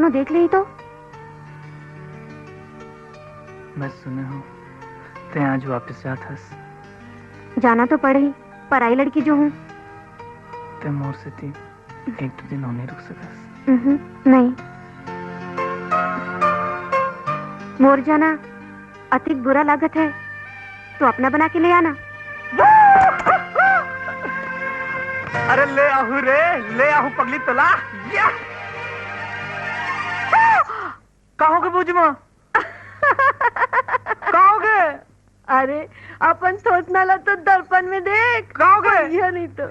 [SPEAKER 9] कोनो देख ले तो।
[SPEAKER 4] मैं सुने हूँ ते आज वापस जात हस।
[SPEAKER 9] जाना तो पड़े ही, पराई लड़की जो हूँ।
[SPEAKER 4] ते मोर से थी एक दो दिन होने रुक सकस।
[SPEAKER 9] नहीं, मोर जाना अतिक बुरा लागत है तो अपना बना के ले आना।
[SPEAKER 11] अरे ले आहू रे, ले आहू पगली तला। या कहोगे बूजी माँ? कहोगे?
[SPEAKER 3] अरे अपन सोचना ला तो दर्पण में देख।
[SPEAKER 11] कहोगे?
[SPEAKER 3] यह नहीं तो।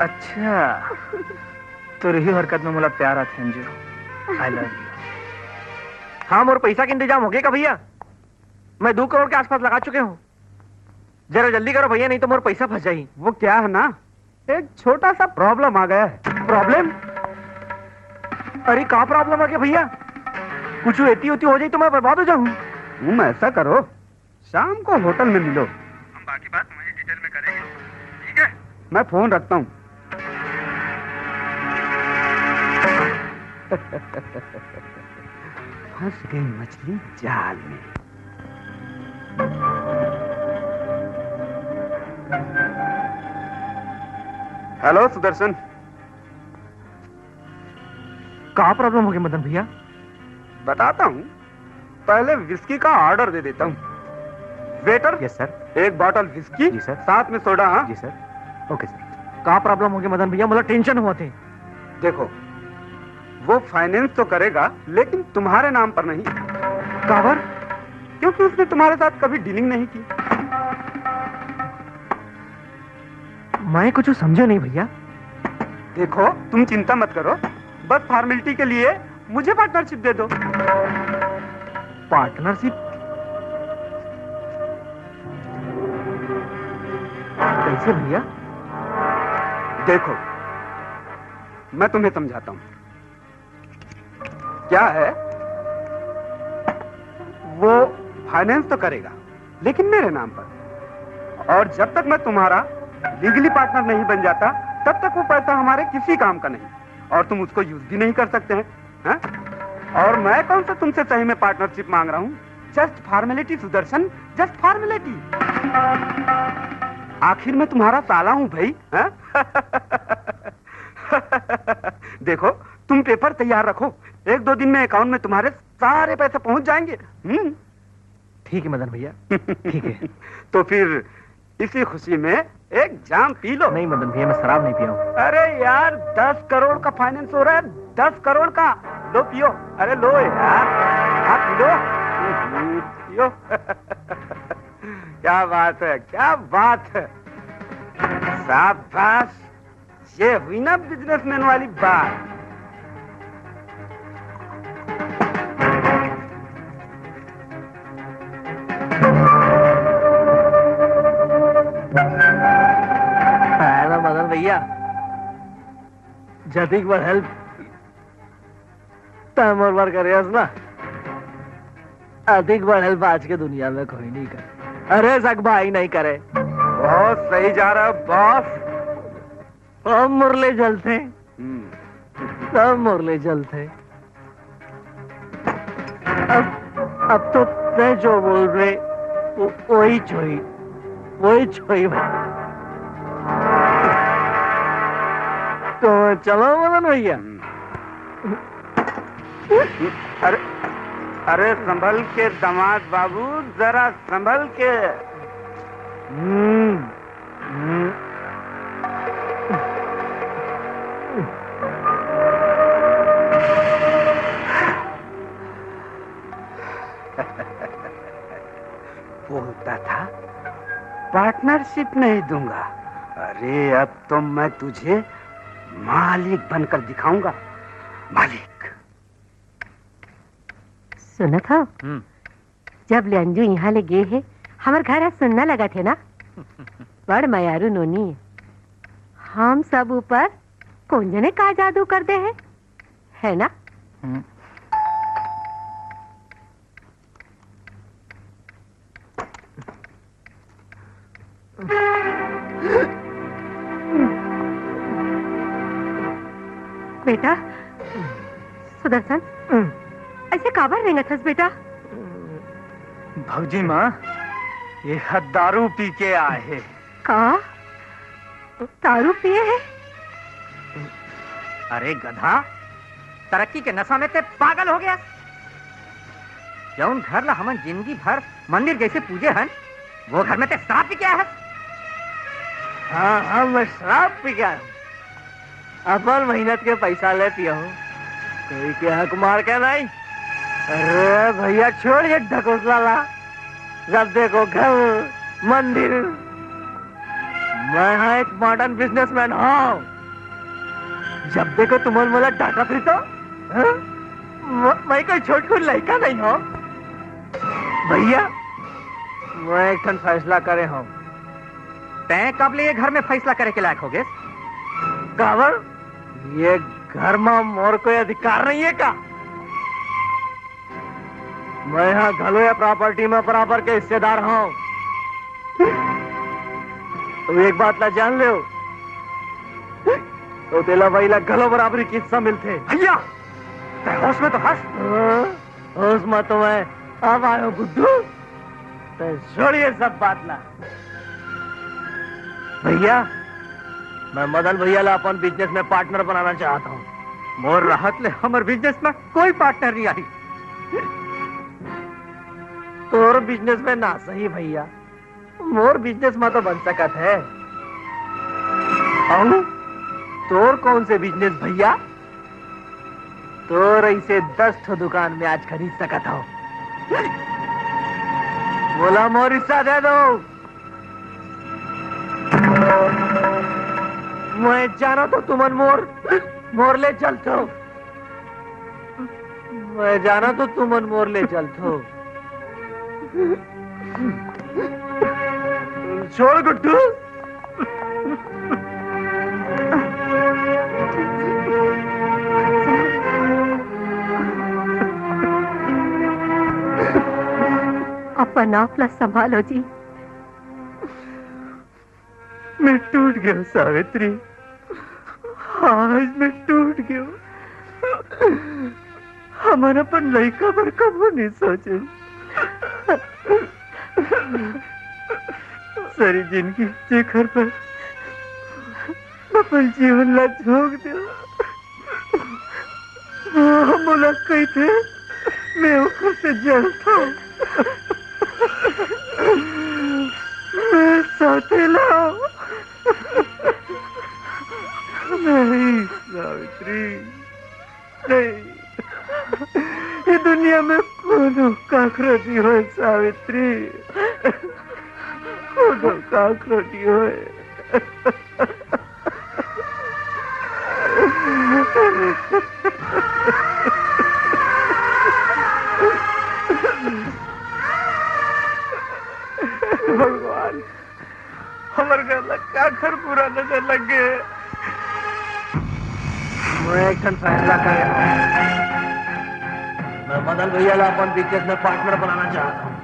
[SPEAKER 4] अच्छा तो रही हरकत में मुला प्यार आता है अंजू। I love you.
[SPEAKER 11] हाँ मोर पैसा का इंतजाम हो गया का भैया? मैं 2 करोड़ के आसपास लगा चुके हूँ। जरा जल्दी करो भैया, नहीं तो मोर पैसा फंस जाएगी।
[SPEAKER 8] वो क्या है ना, एक छोटा सा प्रॉब्लम आ गया है।
[SPEAKER 11] प्रॉब्लम? अरे क्या प्रॉब्लम आ गया भैया? कुछ एती होती हो जाए तो मैं बर्बाद हो जाऊँ।
[SPEAKER 8] तुम ऐसा करो, शाम को होटल में मिलो।
[SPEAKER 12] हम बाकी बात मुझे डिटेल में करेंगे, ठीक है?
[SPEAKER 8] मैं फोन रखता हूँ। फंस गई मछली जाल में। हेलो सुदर्शन।
[SPEAKER 11] क्या प्रॉब्लम हो गया मदन भैया?
[SPEAKER 8] बताता हूँ, पहले विस्की का ऑर्डर दे देता हूँ। वेटर।
[SPEAKER 2] Yes sir.
[SPEAKER 8] एक बॉटल विस्की।
[SPEAKER 2] जी सर।
[SPEAKER 8] साथ में सोडा। हाँ
[SPEAKER 2] जी सर। Okay sir.
[SPEAKER 11] क्या प्रॉब्लम हो गया मदन भैया? मतलब टेंशन हुआ थे।
[SPEAKER 8] देखो, वो फाइनेंस तो करेगा लेकिन तुम्हारे नाम पर नहीं।
[SPEAKER 11] काबर?
[SPEAKER 8] क्योंकि उसने तुम्हारे साथ कभी डीलिंग नहीं की।
[SPEAKER 11] मैं कुछ समझे नहीं भैया।
[SPEAKER 8] देखो, तुम चिंता मत करो, बस फॉर्मेलिटी के लिए मुझे पार्टनरशिप दे दो।
[SPEAKER 11] पार्टनरशिप? कैसे भैया?
[SPEAKER 8] देखो, मैं तुम्हें समझाता हूं। क्या है, वो फाइनेंस तो करेगा लेकिन मेरे नाम पर, और जब तक मैं तुम्हारा लीगली पार्टनर नहीं बन जाता तब तक वो पैसा हमारे किसी काम का नहीं, और तुम उसको यूज भी नहीं कर सकते हैं, हैं? और मैं कौन सा तुमसे सही में पार्टनरशिप मांग रहा हूं? Just formality Sudarshan, just formality. आखिर मैं तुम्हारा साला हूं भाई, हैं? देखो, तुम पेपर तैयार रखो, 1-2 दिन में अकाउंट में तुम्हारे सारे पैसे पहुंच जाएंगे।
[SPEAKER 11] ठीक है मदन भैया, ठीक है।
[SPEAKER 8] तो फिर इसी खुशी में एक जाम पी लो।
[SPEAKER 11] नहीं मदन भैया, मैं शराब नहीं पिया हूँ।
[SPEAKER 8] अरे यार, 10 करोड़ का फाइनेंस हो रहा है, 10 करोड़ का। लो पियो, अरे लो यार, आप पी लो, पियो। क्या बात है, क्या बात है। शाबाश, ये हुई ना बिजनेसमैन वाली बात।
[SPEAKER 11] है ना मदन भैया, जदिक बार हेल्प तम और बार करे ना, अधिक बार हेल्प आज के दुनिया में कोई नहीं करे। अरे सक भाई नहीं करे।
[SPEAKER 8] बहुत सही जा रहा है बॉस।
[SPEAKER 11] सब मुरले जलते, सब मुरले जलते। अब तो मैं जो बोल रहे वही छोई, वही छोई भाई। तो चलो मदन भैया।
[SPEAKER 8] अरे अरे संभल के दामाद बाबू, जरा संभल के। बोलता था पार्टनरशिप नहीं दूंगा, अरे अब तो मैं तुझे मालिक बनकर दिखाऊंगा, मालिक।
[SPEAKER 3] सुना था जब ले अंजू यहाँ ले गए है, हमारे घर सुनना लगा थे ना, बड़ मयारू नोनी है। हम सब ऊपर कौन जने का जादू कर दे है ना? बेटा सुदर्शन ऐसे काबर रेंगत हस बेटा?
[SPEAKER 11] भौजी माँ ये दारू पी के आए है।
[SPEAKER 3] का दारू पिए है?
[SPEAKER 2] अरे गधा, तरक्की के नशा में ते पागल हो गया। जौन घर ला हमन जिंदगी भर मंदिर जैसे पूजे हन, वो घर में ते शराब पी के आया है।
[SPEAKER 4] हाँ हाँ मैं शराब पी गया हूँ, अपन मेहनत के पैसा ले पिया हूँ, कोई के हक मार के नहीं। अरे भैया छोड़ ये ढकोसला ला, जब देखो घर मंदिर। मैं हाँ एक मॉडर्न बिजनेसमैन हूँ, जब देखो तुम्हारे मोला डाटा फिरता। मैं कोई छोटकू लड़का नहीं हूँ भैया, मैं एक ठन फैसला करे हूँ।
[SPEAKER 2] तैं कब ले ये घर में फैसला करे के लायक हो गए?
[SPEAKER 4] कावर ये घर में मोर कोई अधिकार नहीं है का? मैं यहाँ घलो या प्रॉपर्टी में बराबर के हिस्सेदार हूँ। तो एक बात ला जान ले, तो तेला भाई ला घलो बराबरी की हिस्सा मिलते।
[SPEAKER 2] भैया होश में तो हंस।
[SPEAKER 4] होश में तो मैं अब आयो गुड्डू, तो छोड़िए सब बात ला। भैया मैं मदन भैया ला अपन बिजनेस में पार्टनर बनाना चाहता हूँ।
[SPEAKER 2] मोर राहत ले हमर बिजनेस में कोई पार्टनर नहीं आई।
[SPEAKER 4] तोर बिजनेस में ना सही भैया, मोर बिजनेस में तो बन सकत है। और तोर कौन से बिजनेस भैया? तोर ऐसे 10 ठो दुकान में आज खरीद सकत हो। बोला मोर हिस्सा दे दो। मैं जाना तो तुमन मोर ले चलतो। मैं जाना तो तुमन मोर ले चलतो। छोड़ गुड्डू।
[SPEAKER 3] अपन आपला संभालो जी।
[SPEAKER 4] मैं टूट गया सावित्री, आज मैं टूट गया। हमारा अपन लड़का पर कभी नहीं सोचे। सारी जिंदगी जेकर पर अपन जीवन ला झोंक दिया। मोला कही थे मैं ऊपर से जलता हूँ। मैं सौतेला नहीं सावित्री, नहीं। ये दुनिया में कोनो काकरोटी हो सावित्री, कोनो काकरोटी हो। भगवान हमारे घर का घर पूरा नजर लग गए। मैं एक फैसला कर, मैं मदन भैया ला अपन बिजनेस में पार्टनर बनाना चाहता हूँ।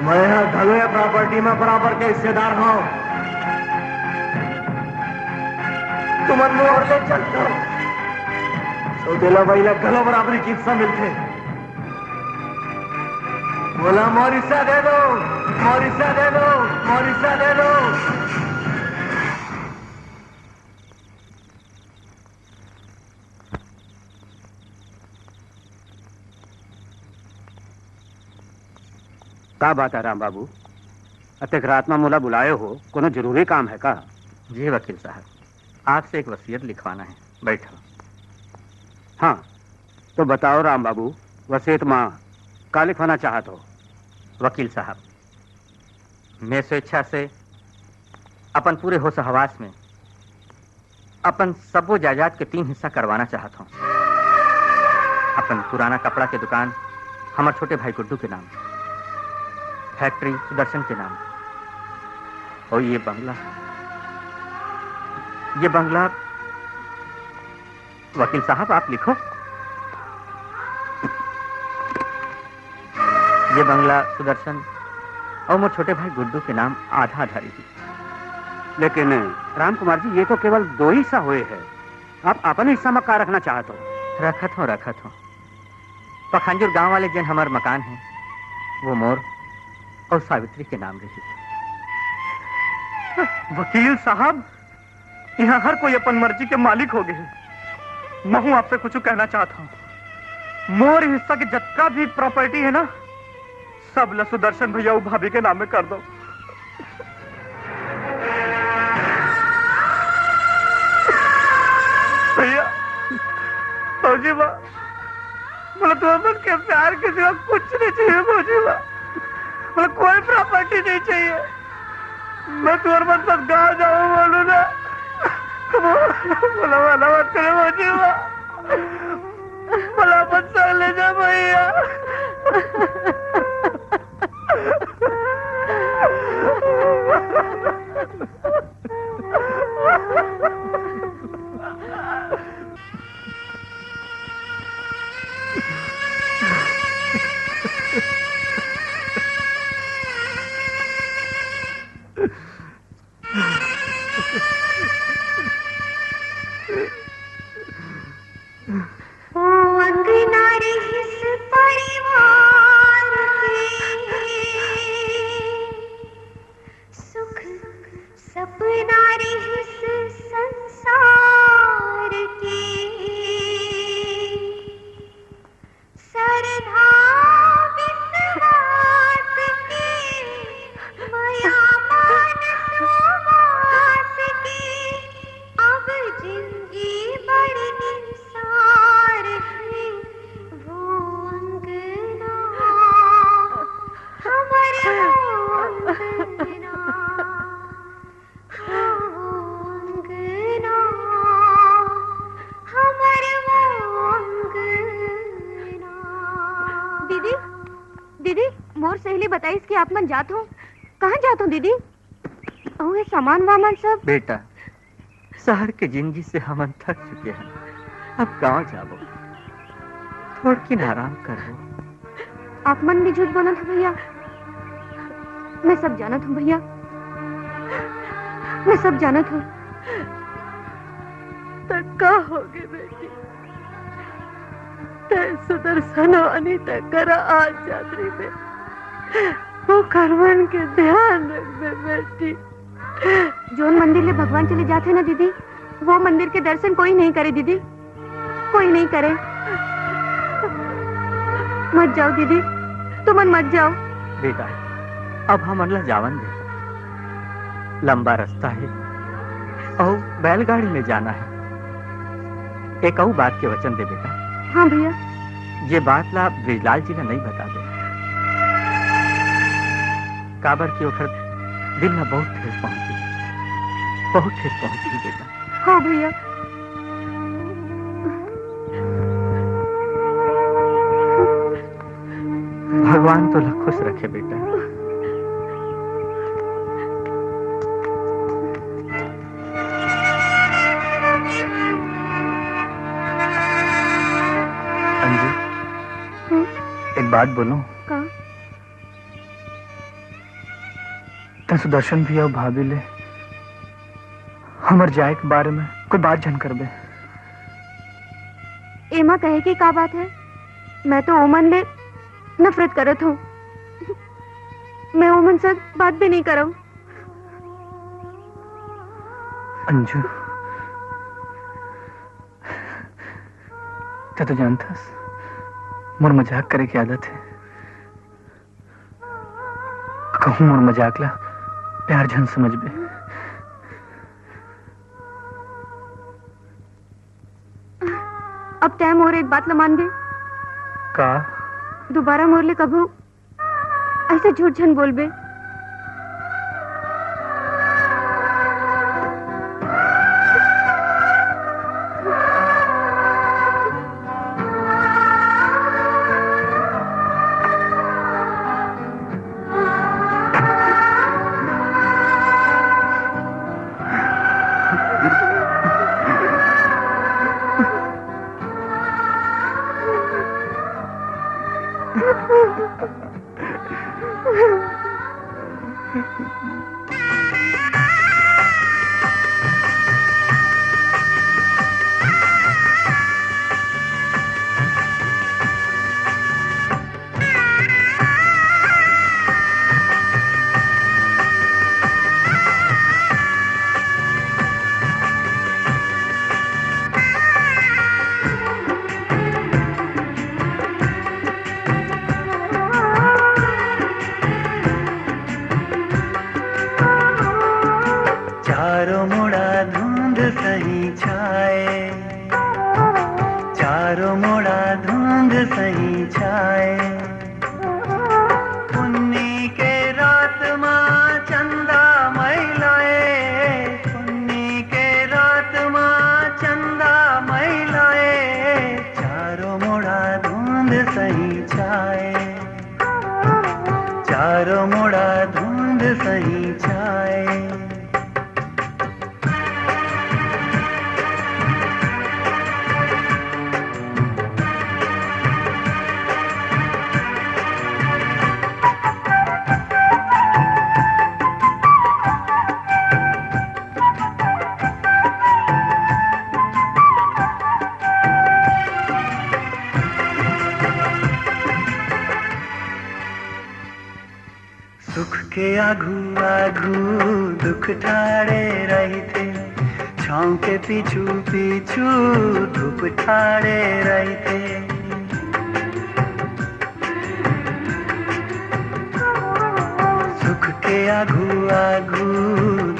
[SPEAKER 4] मैं यहाँ घलो या प्रॉपर्टी में बराबर के हिस्सेदार हूँ। तुमन मोर ले चलते हो तो दिला भाई ला घलो बराबरी की हिस्सा मिलते। बोला मोर हिस्सा दे दो, मोर हिस्सा दे दो, मोर हिस्सा दे दो।
[SPEAKER 1] का बात है राम बाबू, अतक रात में मोला बुलाए हो, कोनो जरूरी काम है का?
[SPEAKER 2] जी वकील साहब, आपसे एक वसीयत लिखवाना है, बैठो।
[SPEAKER 1] हाँ तो बताओ राम बाबू, वसीयत माँ का लिखवाना चाहत हो?
[SPEAKER 2] वकील साहब, मैं स्वेच्छा से अपन पूरे होश हवास में अपन सबो जायदाद के 3 हिस्सा करवाना चाहता हूँ। अपन पुराना कपड़ा के दुकान हमारे छोटे भाई गुड्डू के नाम, फैक्ट्री सुदर्शन के नाम, और ये बंगला वकील साहब आप लिखो। ये बंगला सुदर्शन और मोर छोटे भाई गुड्डू के नाम आधा आधा रही।
[SPEAKER 1] लेकिन राम कुमार जी, ये तो केवल 2 हिस्सा हुए हैं। आप अपन हिस्सा में का रखना चाहते हो?
[SPEAKER 2] रखत हो। पखांजूर गांव वाले जन हमार मकान है, वो मोर और सावित्री के नाम रही।
[SPEAKER 11] वकील साहब, यहाँ हर कोई अपन मर्जी के मालिक हो गए। मैं हूँ आपसे कुछ कहना चाहता हूँ। मोर हिस्सा के जितना भी प्रॉपर्टी है ना, सब ल सुदर्शन भैया और भाभी के नाम में कर दो। भैया, फौजी बा, बोला तो अपन के प्यार के सिवा कुछ नहीं चाहिए। फौजी बा, बोला कोई प्रॉपर्टी नहीं चाहिए। मैं तुम्हारे पास गाँव जाऊँ बोलू ना, बोला वाला मत करे फौजी बा, बोला अपन संग ले जा भैया।
[SPEAKER 3] आप मन जात हो? कहाँ जात हो दीदी? ये सामान वामान सब।
[SPEAKER 2] बेटा, शहर के जिंदगी से हम थक चुके हैं, अब गांव जाओ, थोड़ किन आराम करो।
[SPEAKER 3] आप मन भी झूठ बोला था भैया। मैं सब जानत हूँ भैया, मैं सब जानत हूँ।
[SPEAKER 13] तक्का हो गए बेटी, ते सुदर्शन वानी तकरा आज जात्री में वो करवन के ध्यान रख बेटी।
[SPEAKER 3] जोन मंदिर ले भगवान चले जाते ना दीदी, वो मंदिर के दर्शन कोई नहीं करे दीदी, कोई नहीं करे। मत जाओ दीदी, तुम मत जाओ।
[SPEAKER 2] बेटा, अब हम अनला जावन दे, लंबा रास्ता है और बैलगाड़ी में जाना है। एक और बात के वचन दे बेटा।
[SPEAKER 3] हाँ भैया।
[SPEAKER 2] ये बात ला ब्रिजलाल जी ने नहीं बता दे। काबर की ओखर दिल में बहुत ठेस पहुंची, बहुत ठेस पहुंची बेटा।
[SPEAKER 3] हाँ भैया।
[SPEAKER 2] भगवान तो खुश रखे बेटा। अंजू, एक बात बोलो। सुदर्शन भैया और भाभी ले हमर जाए के बारे में कोई बात जन कर बे।
[SPEAKER 3] एमा कहे की का बात है? मैं तो ओमन ले नफरत करत हूँ। मैं ओमन से बात भी नहीं करूँ।
[SPEAKER 2] अंजू, तो जानता मोर मजाक करे की आदत है। कहूँ मोर मजाक ला प्यार झन समझ बे।
[SPEAKER 3] अब टाइम और एक बात न मान दे
[SPEAKER 2] का?
[SPEAKER 3] दोबारा मोरले कभू ऐसे झूठ झन बोल बे।
[SPEAKER 6] चारों मोड़ा धुंध सही छाए पुन्नी के रात माँ चंदा महिलाए पुन्नी के रात माँ चंदा महिलाए चारों मोड़ा धुंध सही छाए चारों मोड़ा धुंध सही छाए के आघू आघू दुख ठाड़े रही थे छाँव के पीछू पीछू धूप ठाड़े रही थे सुख के आघू आघू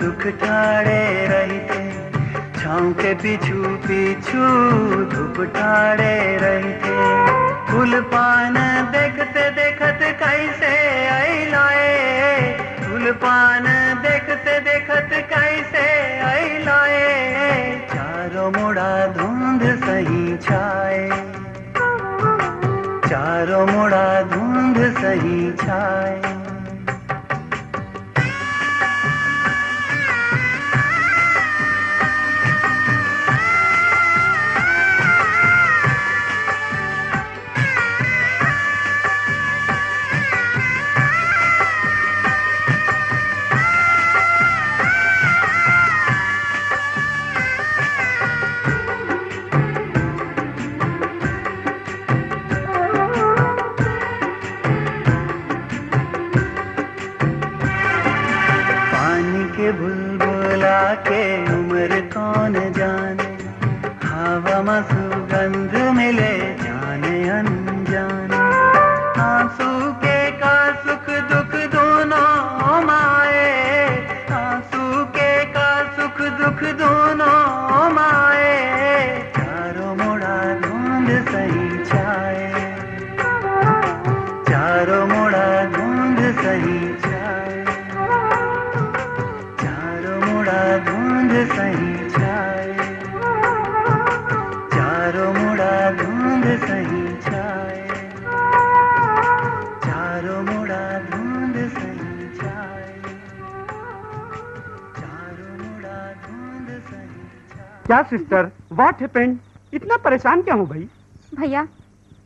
[SPEAKER 6] दुख ठाड़े रही थे छाँव के पीछू पीछू धूप ठाड़े रही थे फूल पान देखते देखत कैसे आई लाए फूल पान देखते देखत कैसे आई लाए चारों मोड़ा धुंध सही छाए चारों मोड़ा धुंध सही छाए बुलबुला के उम्र कौन जाने हवा में सुगंध मिले जाने अनजाने आंसू के का सुख दुख दोनों माए आंसू के का सुख दुख दोनों माए चारों मोड़ा धुंध सही छाए चारों मोड़ा धुंध सही छाए धुंध सही छाए चारों मुड़ा धुंध सही छाए चारों मुड़ा धुंध सही छाए चारों मुड़ा धुंध सही छाए।
[SPEAKER 8] क्या सिस्टर, व्हाट हैपेंड? इतना परेशान क्या हूँ भाई?
[SPEAKER 9] भैया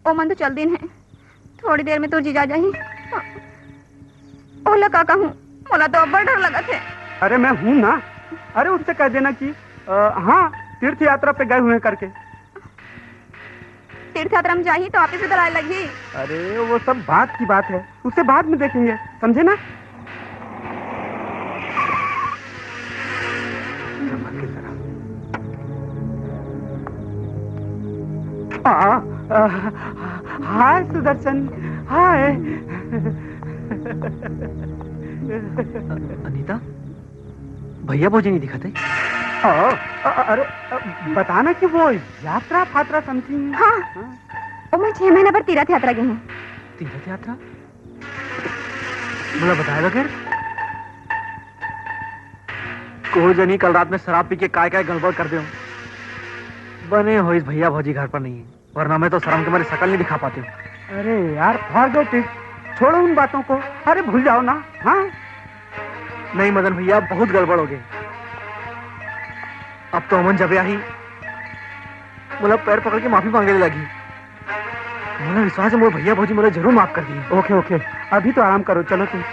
[SPEAKER 9] ओ मन तो चल दिन है, थोड़ी देर में तो जीजा जाही ओला काका हूँ, मोला तो अब डर लगा थे।
[SPEAKER 8] अरे मैं हूँ ना, अरे उससे कह देना कि हाँ तीर्थ यात्रा पे गए हुए करके।
[SPEAKER 9] तीर्थ यात्रा में जाही तो आप इसे लड़ाई लगी।
[SPEAKER 8] अरे वो सब बात की बात है, उससे बाद में देखेंगे, समझे ना? हाय सुदर्शन, हाय।
[SPEAKER 11] अनीता, भैया भोजी नहीं दिखाते?
[SPEAKER 8] अरे बताना कि वो यात्रा फात्रा समझी।
[SPEAKER 9] हाँ, मैं 6 महीने पर तीर्थ यात्रा गई हूँ।
[SPEAKER 11] तीर्थ यात्रा? मुझे बताया बगैर? को जनी कल रात में शराब पी के काय गड़बड़ कर दे बने हो इस भैया भौजी घर पर नहीं है, वरना मैं तो शर्म के मारे शकल नहीं दिखा पाती हूँ।
[SPEAKER 8] अरे यार फॉरगेट इट, छोड़ो उन बातों को, अरे भूल जाओ ना। हाँ
[SPEAKER 11] नहीं मदन भैया, बहुत गड़बड़ हो गई। अब तो अमन जब आई मुझे पैर पकड़ के माफी मांगने लगी। मुझे विश्वास है मुझे भैया भौजी मुझे जरूर माफ कर दी।
[SPEAKER 8] ओके ओके, अभी तो आराम करो, चलो तुम।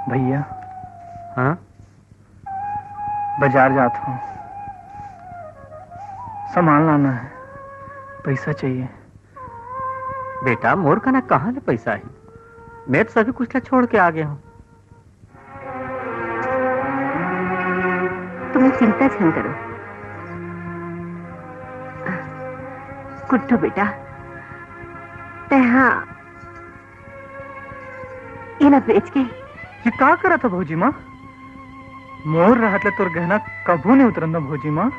[SPEAKER 11] भैया, हाँ बाजार जाता हूँ, सामान लाना है, पैसा चाहिए।
[SPEAKER 2] बेटा मोर का ना कहाँ ले पैसा है, मैं तो सभी कुछ छोड़ के आ गया हूँ।
[SPEAKER 3] तुम चिंता छन करो कुट्टू बेटा, ते हाँ, ये ना बेच के
[SPEAKER 2] ये का करा था भौजी माँ? मोर रहत तोर गहना कभू नहीं उतरना भौजी माँ।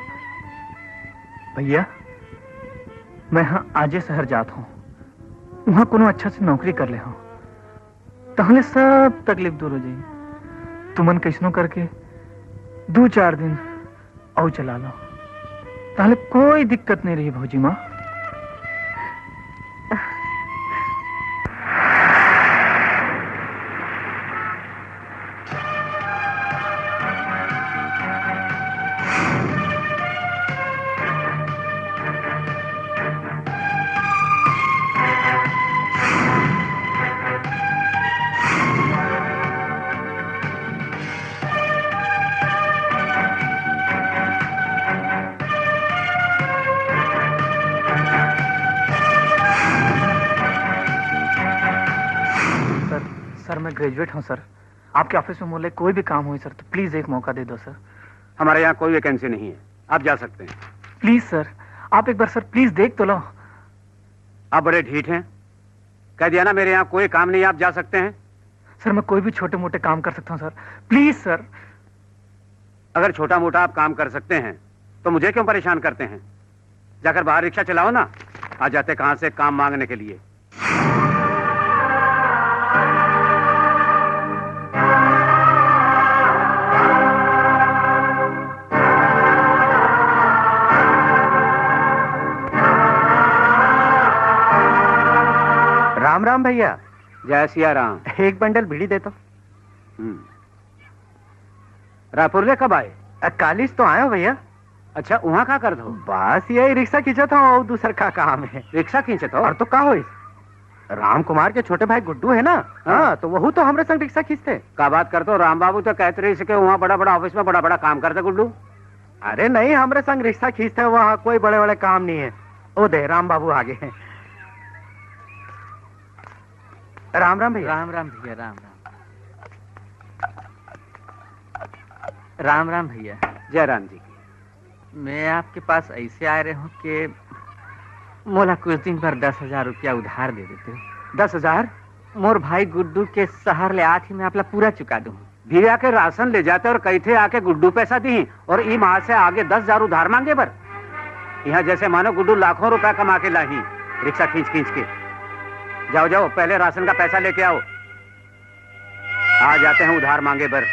[SPEAKER 2] भैया मैं हाँ आजे शहर जात हूँ, वहाँ कोनो अच्छा से नौकरी कर ले हूँ, तहले सब तकलीफ दूर हो जाई। तुमन कैसनो करके 2-4 दिन और चला लो, ताले कोई दिक्कत नहीं रही भौजी माँ। सर मैं ग्रेजुएट हूँ सर, आपके ऑफिस में मुझे कोई भी काम हो सर तो प्लीज एक मौका दे दो सर।
[SPEAKER 1] हमारे यहाँ कोई वैकेंसी नहीं है, आप जा सकते हैं।
[SPEAKER 2] प्लीज सर, आप एक बार सर प्लीज देख तो लो।
[SPEAKER 1] आप बड़े ढीठ हैं, कह दिया ना मेरे यहाँ कोई काम नहीं, आप जा सकते हैं।
[SPEAKER 2] सर मैं कोई भी छोटे मोटे काम कर सकता हूँ सर, प्लीज सर।
[SPEAKER 1] अगर छोटा मोटा आप काम कर सकते हैं तो मुझे क्यों परेशान करते हैं? जाकर बाहर रिक्शा चलाओ ना, आ जाते कहाँ से काम मांगने के लिए। राम राम भैया। जय सिया राम। एक बंडल बीड़ी दे तो। रायपुर कब आए? 41 तो आया भैया। अच्छा, वहाँ क्या कर दो? बस यही रिक्शा खींचत हो और दूसर का काम है। रिक्शा खींचत हो? और तो का हो, राम कुमार के छोटे भाई गुड्डू है ना, हाँ तो वही तो हमरे संग रिक्शा खींचते। का बात करते हो? राम बाबू तो कहते रही सके वहाँ बड़ा बड़ा ऑफिस में बड़ा बड़ा काम करते गुड्डू। अरे नहीं, हमरे संग रिक्शा खींचते, वहाँ कोई बड़े बड़े काम नहीं है। ओ दे राम बाबू आगे हैं। राम राम भैया।
[SPEAKER 7] राम राम भैया। राम राम। राम राम भैया।
[SPEAKER 1] जय राम जी।
[SPEAKER 7] मैं आपके पास ऐसे आ रहे हूँ कि मोला कुछ दिन पर 10,000 रुपया उधार दे देते।
[SPEAKER 1] 10,000?
[SPEAKER 7] मोर भाई गुड्डू के शहर ले आके मैं अपना पूरा चुका दूँ।
[SPEAKER 1] धीरे आके राशन ले जाते और कई थे आके गुड्डू पैसा दी और ई माह से आगे 10,000 उधार मांगे पर। यहाँ जैसे मानो गुड्डू लाखों रुपया कमा के लाई रिक्शा खींच खींच के। जाओ जाओ, पहले राशन का पैसा लेके आओ। आ जाते हैं उधार मांगे पर।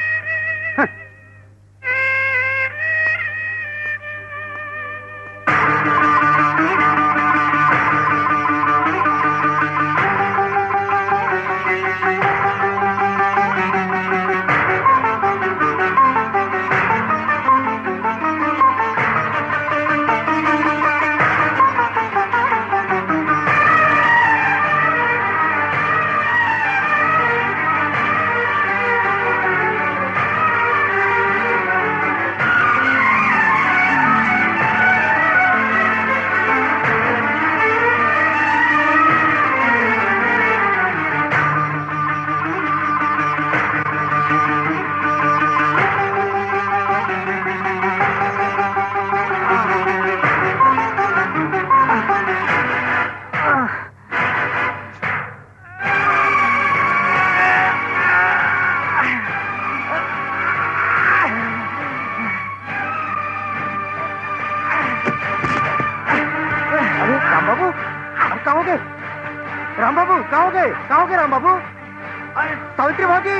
[SPEAKER 1] सावित्री भागी,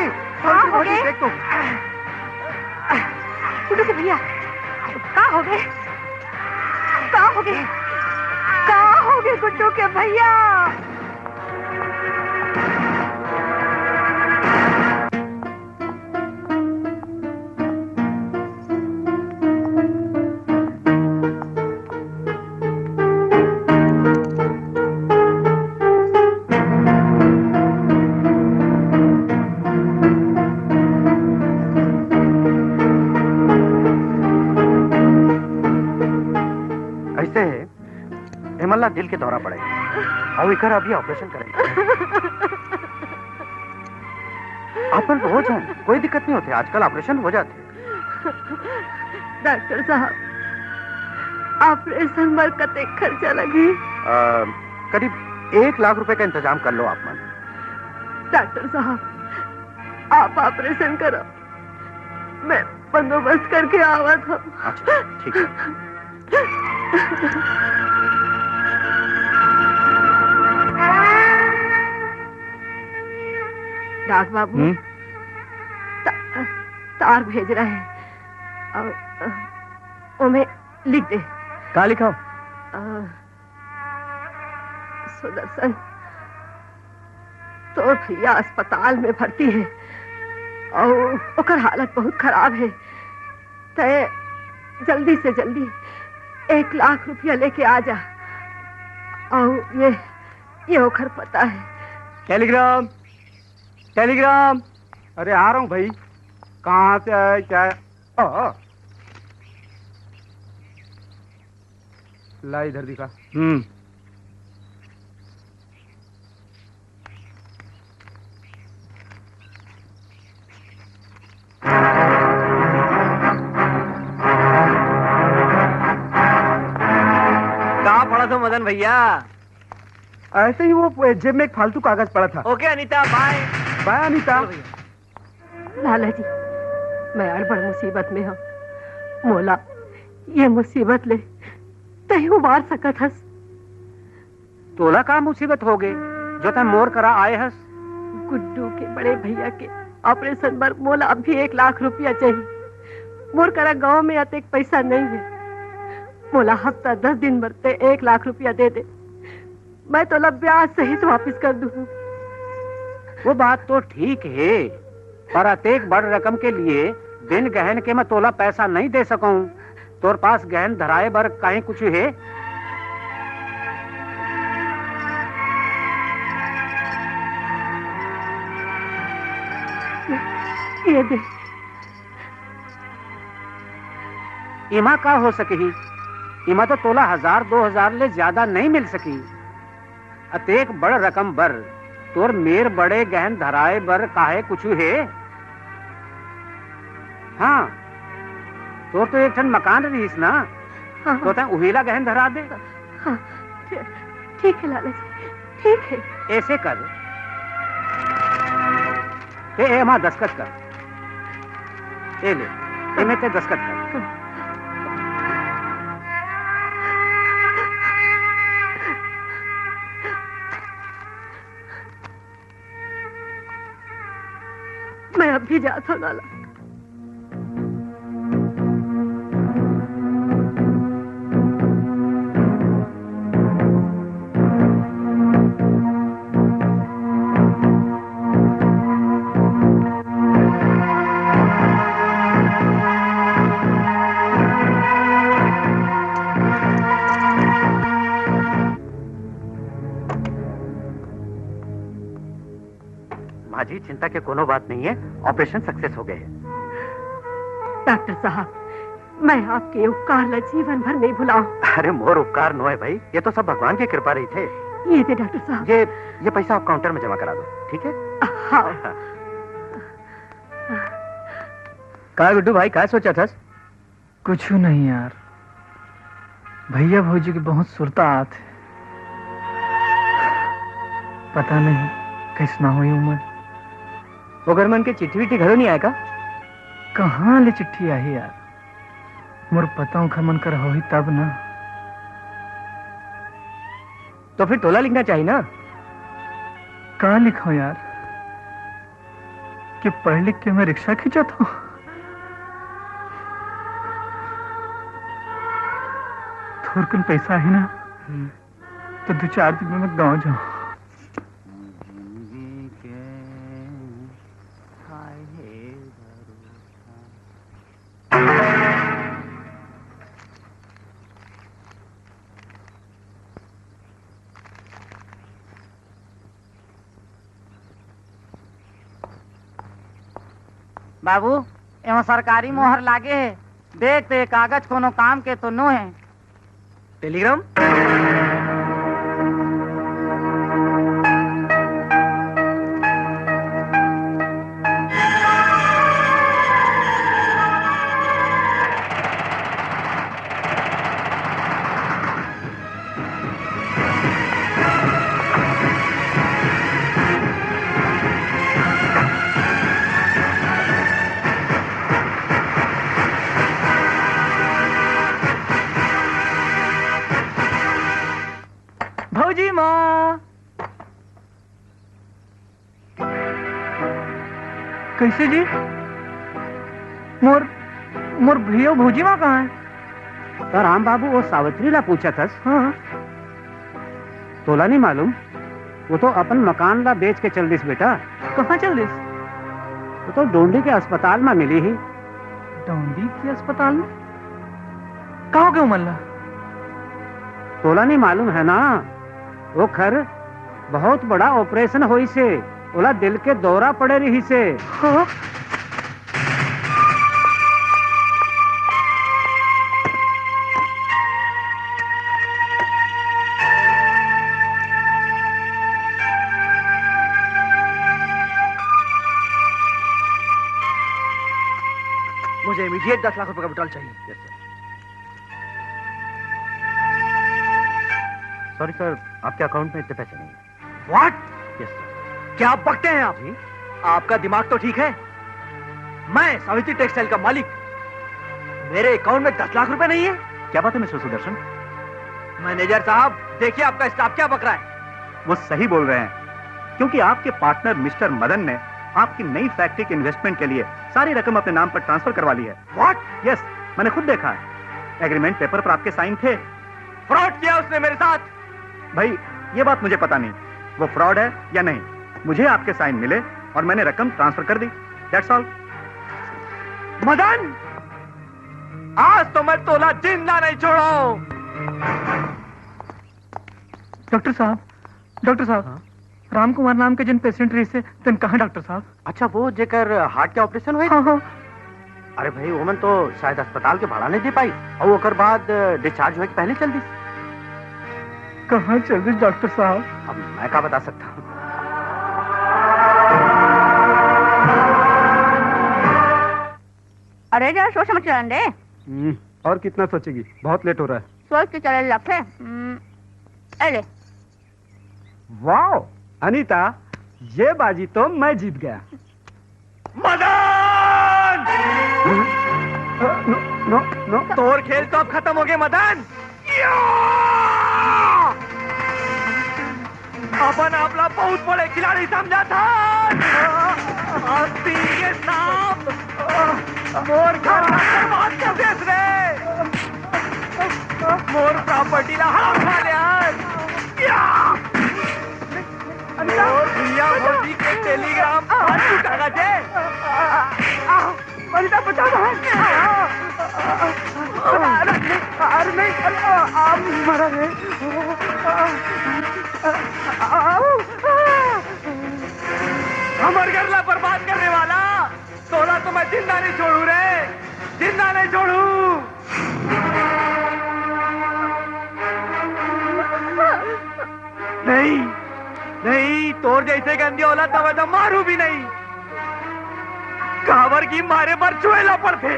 [SPEAKER 1] सावित्री भागी, देख तो।
[SPEAKER 3] गुड्डू के भैया, कहाँ हो गए? कहाँ हो गए? कहाँ हो गए गुड्डू के भैया?
[SPEAKER 1] दिल के दौरा पड़ेगा और इकर अभी ऑपरेशन करेंगे। अपन रोज हैं, कोई दिक्कत नहीं होती, आजकल ऑपरेशन हो जाते।
[SPEAKER 13] डॉक्टर साहब, ऑपरेशन में कते खर्चा लगी?
[SPEAKER 1] करीब 1 लाख रुपए का इंतजाम कर लो आप मन।
[SPEAKER 13] डॉक्टर साहब आप ऑपरेशन करो, मैं बंदोबस्त करके आवा था।
[SPEAKER 1] अच्छा ठीक है।
[SPEAKER 13] डाक बाबू तार भेज रहे हैं और मैं लिख दे।
[SPEAKER 2] क्या लिखा?
[SPEAKER 13] सुदर्शन तो भैया अस्पताल में भर्ती है और ओकर हालत बहुत खराब है। तय जल्दी से जल्दी 1 लाख रुपया लेके आ जा। और ये ओकर पता है।
[SPEAKER 2] Telegram Telegram.
[SPEAKER 8] अरे आ रहा हूँ भाई। कहाँ से आया क्या है? ला इधर दिखा।
[SPEAKER 11] कहाँ पड़ा था मदन भैया?
[SPEAKER 8] ऐसे ही वो जेब में एक फालतू कागज पड़ा था।
[SPEAKER 11] Okay Anita, bye
[SPEAKER 8] bye Anita.
[SPEAKER 13] Lala ji मैं अड़बड़ मुसीबत में हूँ। मोला ये मुसीबत ले तही उबार सकत हस।
[SPEAKER 1] तोला का मुसीबत हो गए जो तय मोर करा आए हस?
[SPEAKER 13] गुड्डू के बड़े भैया के ऑपरेशन पर मोला अब भी 1 लाख रुपया चाहिए। मोर करा गांव में अतेक पैसा नहीं है। मोला हफ्ता 10 दिन भरते 1 लाख रुपया दे दे, मैं तो ब्याज सहित वापस कर दूँ।
[SPEAKER 1] वो बात तो ठीक है, पर अतेक बड़ रकम के लिए बिन गहन के मैं तोला पैसा नहीं दे सकूं। तोर पास गहन धराए बर कहीं कुछ है?
[SPEAKER 13] ये दे।
[SPEAKER 1] इमा का हो सके? इमा तो तोला 1000-2000 ले ज्यादा नहीं मिल सकी। अतेक बड़ रकम बर तोर मेर बड़े गहन धराए बर काहे कुछ है? हाँ तोर तो एक ठन मकान रहीस ना।
[SPEAKER 13] हाँ।
[SPEAKER 1] तो तय उहीला गहन धरा दे।
[SPEAKER 13] हाँ, ठीक है लाला जी, ठीक है।
[SPEAKER 1] ऐसे कर ए मां दस्खत कर। ए ले ए में ते दस्खत कर।
[SPEAKER 13] मैं अब भी जाता हूँ लाला।
[SPEAKER 1] माजी चिंता के कोनो बात नहीं है, ऑपरेशन सक्सेस हो गए है।
[SPEAKER 13] डॉक्टर साहब मैं आपके उपकार ला जीवन भर नहीं भुलाऊं।
[SPEAKER 1] अरे मोर उपकार नो है भाई, ये तो सब भगवान की कृपा रही थे।
[SPEAKER 13] ये दे डॉक्टर साहब।
[SPEAKER 1] ये पैसा आप काउंटर में जमा करा दो, ठीक है?
[SPEAKER 13] हाँ।
[SPEAKER 2] का गुड्डू भाई क्या सोचा था?
[SPEAKER 4] कुछ नहीं यार, भैया भौजी की बहुत सुरता आत है। पता नहीं कैसना हुई उम्र।
[SPEAKER 2] वो मन के चिट्ठी विट्ठी घरों नहीं आएगा?
[SPEAKER 4] कहाँ ले चिट्ठी आई यार? मोर पता हूँ खमन कर हो ही तब ना।
[SPEAKER 2] तो फिर तोला लिखना चाहिए ना।
[SPEAKER 4] कहाँ लिखो यार कि पढ़ लिख के मैं रिक्शा खींचत हूँ। थोड़ कुल पैसा है ना तो 2-4 दिन में मैं गाँव जाऊँ।
[SPEAKER 10] बाबू एवं सरकारी मोहर लागे है। देख ते कागज कोनो काम के तो नो है।
[SPEAKER 2] टेलीग्राम
[SPEAKER 4] कैसे जी? मोर मोर भैया भौजी माँ कहाँ है?
[SPEAKER 1] तो राम बाबू वो सावित्री ला पूछा था।
[SPEAKER 4] हाँ
[SPEAKER 1] तोला नहीं मालूम? वो तो अपन मकान ला बेच के चल दिस बेटा।
[SPEAKER 4] कहाँ चल दिस?
[SPEAKER 1] वो तो डोंडी के अस्पताल में मिली ही।
[SPEAKER 4] डोंडी के अस्पताल में? कहाँ गए मल्ला?
[SPEAKER 1] तोला नहीं मालूम है ना? वो खर बहुत बड़ा ऑपरेशन होई से, ओला दिल के दौरा पड़े रही से।
[SPEAKER 4] हाँ?
[SPEAKER 11] मुझे इमीडिएट 10 लाख रुपए का विड्रॉल चाहिए।
[SPEAKER 1] सॉरी सर, आपके अकाउंट में इतने पैसे नहीं।
[SPEAKER 11] व्हाट?
[SPEAKER 1] Yes sir.
[SPEAKER 11] क्या बकते हैं आप? आपका दिमाग तो ठीक है? मैं सावित्री टेक्सटाइल का मालिक, मेरे अकाउंट में 10 लाख रुपए नहीं है?
[SPEAKER 1] क्या बात है मिस्टर सुदर्शन?
[SPEAKER 11] मैनेजर साहब, देखिए आपका स्टाफ क्या बक रहा है।
[SPEAKER 1] वो सही बोल रहे हैं, क्योंकि आपके पार्टनर मिस्टर मदन ने आपकी नई फैक्ट्री के इन्वेस्टमेंट के लिए सारी रकम अपने नाम पर ट्रांसफर करवा ली है।
[SPEAKER 11] व्हाट?
[SPEAKER 1] यस, मैंने खुद देखा है। एग्रीमेंट पेपर पर आपके साइन थे।
[SPEAKER 11] फ्रॉड किया उसने मेरे साथ।
[SPEAKER 1] भाई ये बात मुझे पता नहीं वो फ्रॉड है या नहीं, मुझे आपके साइन मिले और मैंने रकम ट्रांसफर कर दी, दैट्स ऑल।
[SPEAKER 11] मदन, आज तो मैं तोला जिंदा नहीं छोड़ो।
[SPEAKER 4] डॉक्टर साहब, राम कुमार नाम के जिन पेशेंट रही से तन कहाँ डॉक्टर साहब?
[SPEAKER 1] अच्छा, वो जेकर हार्ट के ऑपरेशन हुए?
[SPEAKER 4] हाँ हाँ।
[SPEAKER 1] अरे भाई ओमन तो शायद अस्पताल के भाड़ा नहीं दे पाई और वो कर बाद डिस्चार्ज हुए पहले चल दी।
[SPEAKER 4] कहाँ चल दी डॉक्टर साहब?
[SPEAKER 1] अब मैं क्या बता सकता हूँ।
[SPEAKER 14] अरे जरा सोच समझ चलन दे।
[SPEAKER 1] और कितना सोचेगी, बहुत लेट हो रहा है।
[SPEAKER 14] सोच के चले लफे। अरे
[SPEAKER 1] वाह अनीता, ये बाजी तो मैं जीत गया।
[SPEAKER 11] मदन!
[SPEAKER 1] नो नो,
[SPEAKER 11] तोर खेल तो अब खत्म हो गए मदन। अपन आपला बहुत बड़े खिलाड़ी समझा था। तीन के सांप मोर घर बर्बाद कर देस रे। मोर प्रॉपर्टी ला हड़प खा लिया। मोर भैया भौजी के टेलीग्राम आज चुका जे।
[SPEAKER 8] अनिता बचा अरे नहीं, आप मरा रे।
[SPEAKER 11] हमारे घर ला बर्बाद करने वाला तोला तो मैं जिंदा नहीं छोड़ू रे, जिंदा नहीं छोड़ू। नहीं नहीं, तोर जैसे गंदी औलाद तो मैं तो मारू भी नहीं। कावर की मारे पर चुएला पड़ते।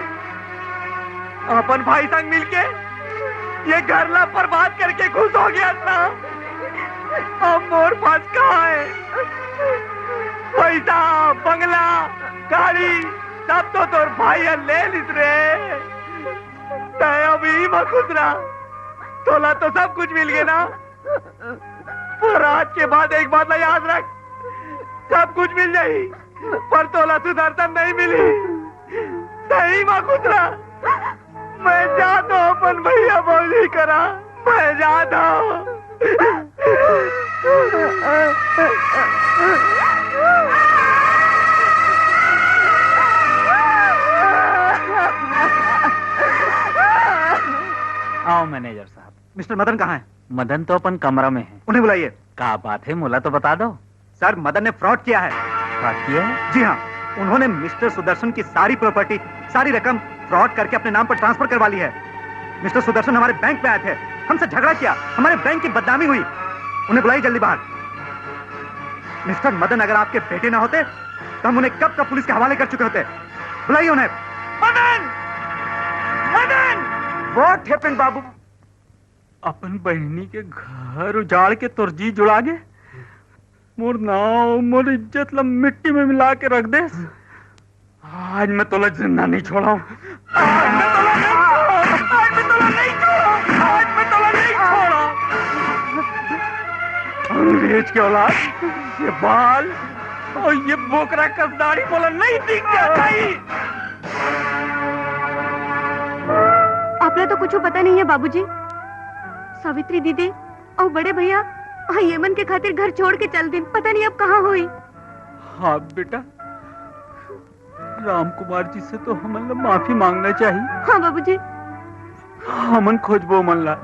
[SPEAKER 11] अपन भाई संग मिलके ये घर ला बर्बाद करके खुश हो गया था। अब मोर पास कहाँ है? पैसा, बंगला, गाड़ी सब तो तोर भाई ले लिस रे। तय अभी मत खुदरा, तोला तो सब कुछ मिल गया ना। पर आज के बाद एक बात ना याद रख, सब कुछ मिल जाई पर तोला सुदर्शन नहीं मिली। सही माँ खुदरा, मैं जाता हूँ अपन भैया भौजी करा, मैं जाता हूँ।
[SPEAKER 7] आओ मैनेजर साहब।
[SPEAKER 1] मिस्टर मदन कहाँ है?
[SPEAKER 7] मदन तो अपन कमरा में है।
[SPEAKER 1] उन्हें बुलाइए।
[SPEAKER 7] क्या बात है, मोला तो बता दो।
[SPEAKER 1] सर, मदन ने फ्रॉड किया है।
[SPEAKER 7] फ्रॉड किया है?
[SPEAKER 1] जी हाँ, उन्होंने मिस्टर सुदर्शन की सारी प्रॉपर्टी, सारी रकम फ्रॉड करके अपने नाम पर ट्रांसफर करवा ली है। मिस्टर सुदर्शन हमारे बैंक में आए थे, हमसे झगड़ा किया, हमारे बैंक की बदनामी हुई। उन्हें बुलाइए जल्दी बाहर। मिस्टर मदन अगर आपके बेटे ना होते तो हम उन्हें कब का पुलिस के हवाले कर चुके होते। बुलाइए उन्हें।
[SPEAKER 11] मदन! मदन!
[SPEAKER 8] व्हाट हैपेंड बाबू?
[SPEAKER 2] अपन बहनी के घर उजाड़ के तुरजी जुड़ा गे, मोर नाव मोर इज्जत ला मिट्टी में मिला के रख दे। आज मैं तोला जिंदा नहीं छोड़ा। अंग्रेज के औलाद, ये बाल,
[SPEAKER 11] और ये बोकरा कसदारी बोला नहीं दिख जाता ही।
[SPEAKER 3] आपने तो कुछ पता नहीं है बाबूजी। सावित्री दीदी और बड़े भैया यमन के खातिर घर छोड़ के चल दिन, पता नहीं अब कहाँ हुई।
[SPEAKER 2] हाँ बेटा, राम कुमार जी से तो हमन माफी मांगना चाहिए।
[SPEAKER 3] हाँ बाबूजी।
[SPEAKER 2] हमन खोजबो मन ला।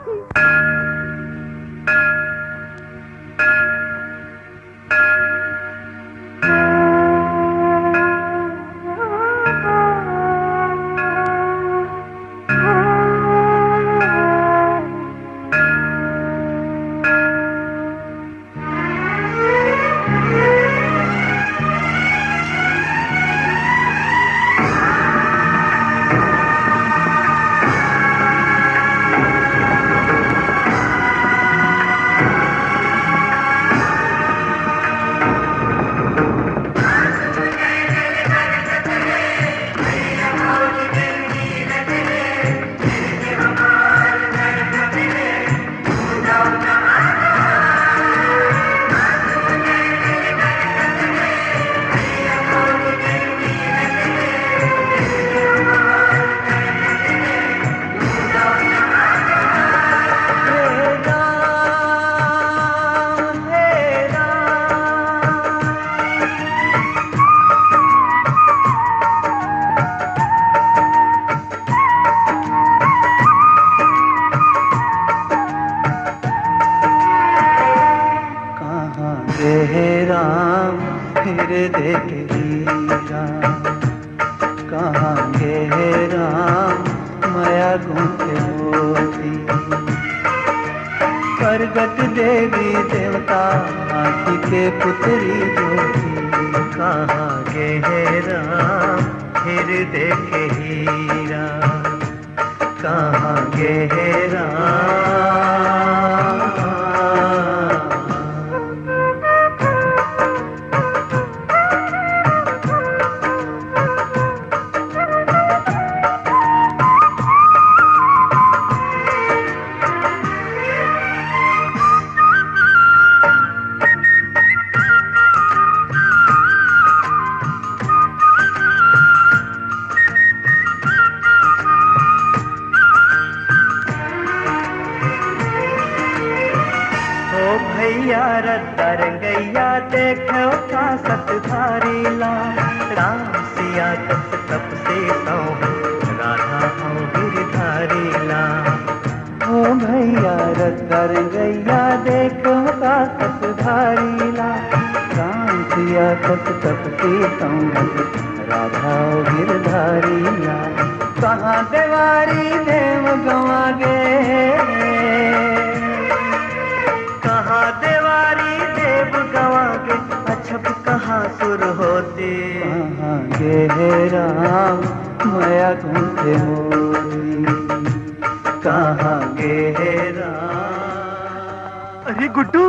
[SPEAKER 11] अरे गुड्डू,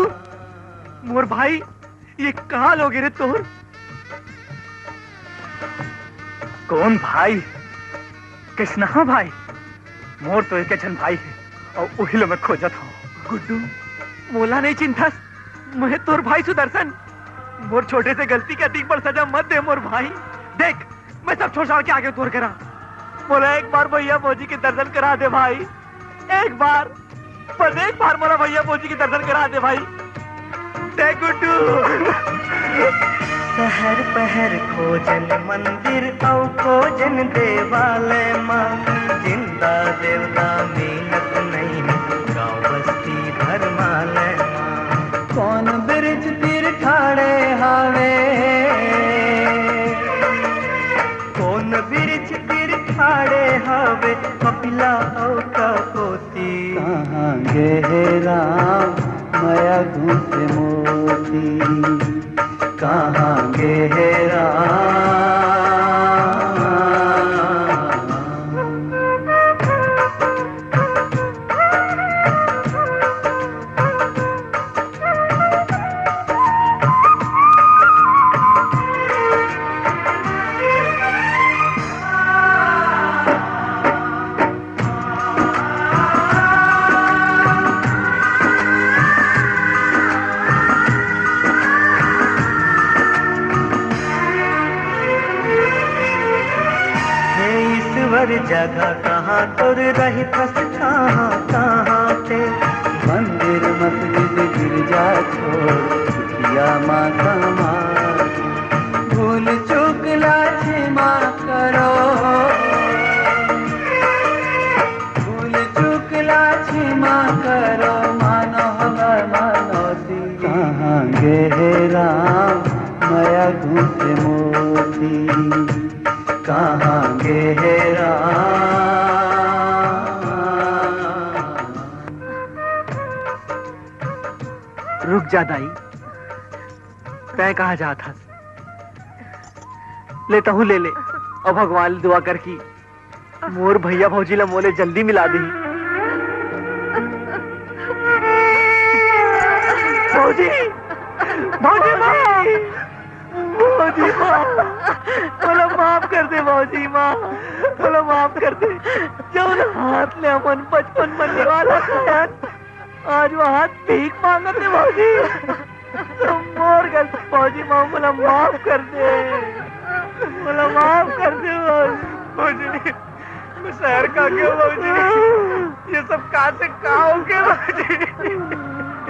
[SPEAKER 11] मोर भाई, ये कहाँ लोगे रे तोर?
[SPEAKER 2] कौन भाई? कृष्णा भाई? मोर तो एक जन भाई है और वही लो मैं खोजत हूँ।
[SPEAKER 11] गुड्डू, मोला नहीं चिंतास, मैं तोर भाई सुदर्शन। मोर छोटे से गलती का अधिक बड़ सजा मत दे मोर भाई। देख, मैं सब छोड़ छाड़ के आगे तोर करा। बोला एक बार भैया भौजी के दर्शन करा दे भाई, एक बार, पर एक बार मोला भैया भौजी के दर्शन करा दे भाई। देख गुड्डू।
[SPEAKER 6] शहर पहर खोजन मंदिर औ खोजन देवालय माँ, जिंदा देवता मीनत नहीं गाँव बस्ती धर्मालय माँ। कौन ब्रिज तीर ठाड़े हावे, कौन ब्रिज तीर ठाड़े हावे, कपिला औ कपोती। कहाँ गे राम माया घूमते मोती, कहाँ गे राम। जगह कहाँ तुर रही थस कहाँ कहाँ थे मंदिर मस्जिद गिरजा छोड़ किया माँ कमाल भूल चूक क्षमा करो भूल चूक क्षमा करो मानो हमर मानोती कहाँ गहरा माया घूसे मोती कहाँ गहरा
[SPEAKER 11] रुक जा दाई तय कहाँ जा था लेता हूँ ले ले और भगवान दुआ कर की मोर भैया भौजी ला मोले जल्दी मिला दी भौजी भौजी माँ भौजी माँ बोला माफ कर दे भौजी माँ बोला माफ कर दे जब हाथ ले अपन बचपन बनने वाला था आज वो हाथ भीख मांगते भौजी तो मोर गलती भौजी माँ बोला माफ कर दे बोला माफ कर दे भौजी मैं शहर का क्यों भौजी ये सब कहाँ से कहाँ हो गया भौजी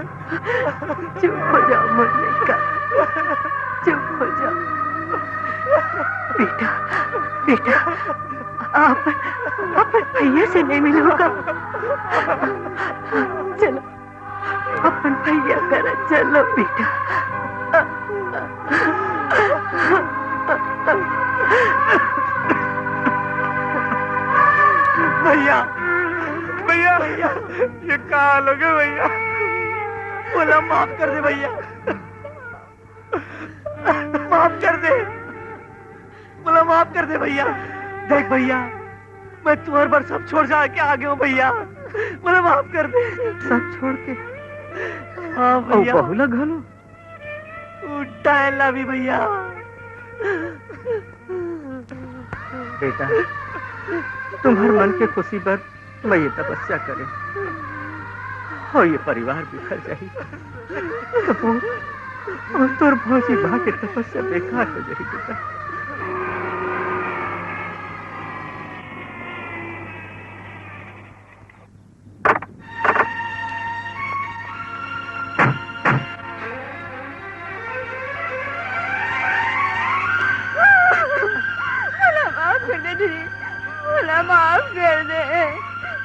[SPEAKER 13] चुप हो जाओ मरने का चुप हो जाओ बेटा बेटा आप भैया से नहीं मिलोगा चलो अपन भैया करा चलो बेटा
[SPEAKER 11] भैया भैया भैया ये कहाँ लोगे भैया बोला माफ कर दे भैया माफ कर दे बोला माफ कर दे भैया देख भैया मैं तुम्हारे पर सब छोड़ जा के आ गया हूँ भैया बोला माफ कर दे सब छोड़ के हाँ भैया बहुला घलो उठाएला भी भैया
[SPEAKER 2] बेटा तुम्हारे मन के खुशी पर मैं ये तपस्या करे और ये परिवार बिखर जाए तो और तोर भौजी भा के तपस्या बेकार हो जाए बेटा
[SPEAKER 14] माफ कर दे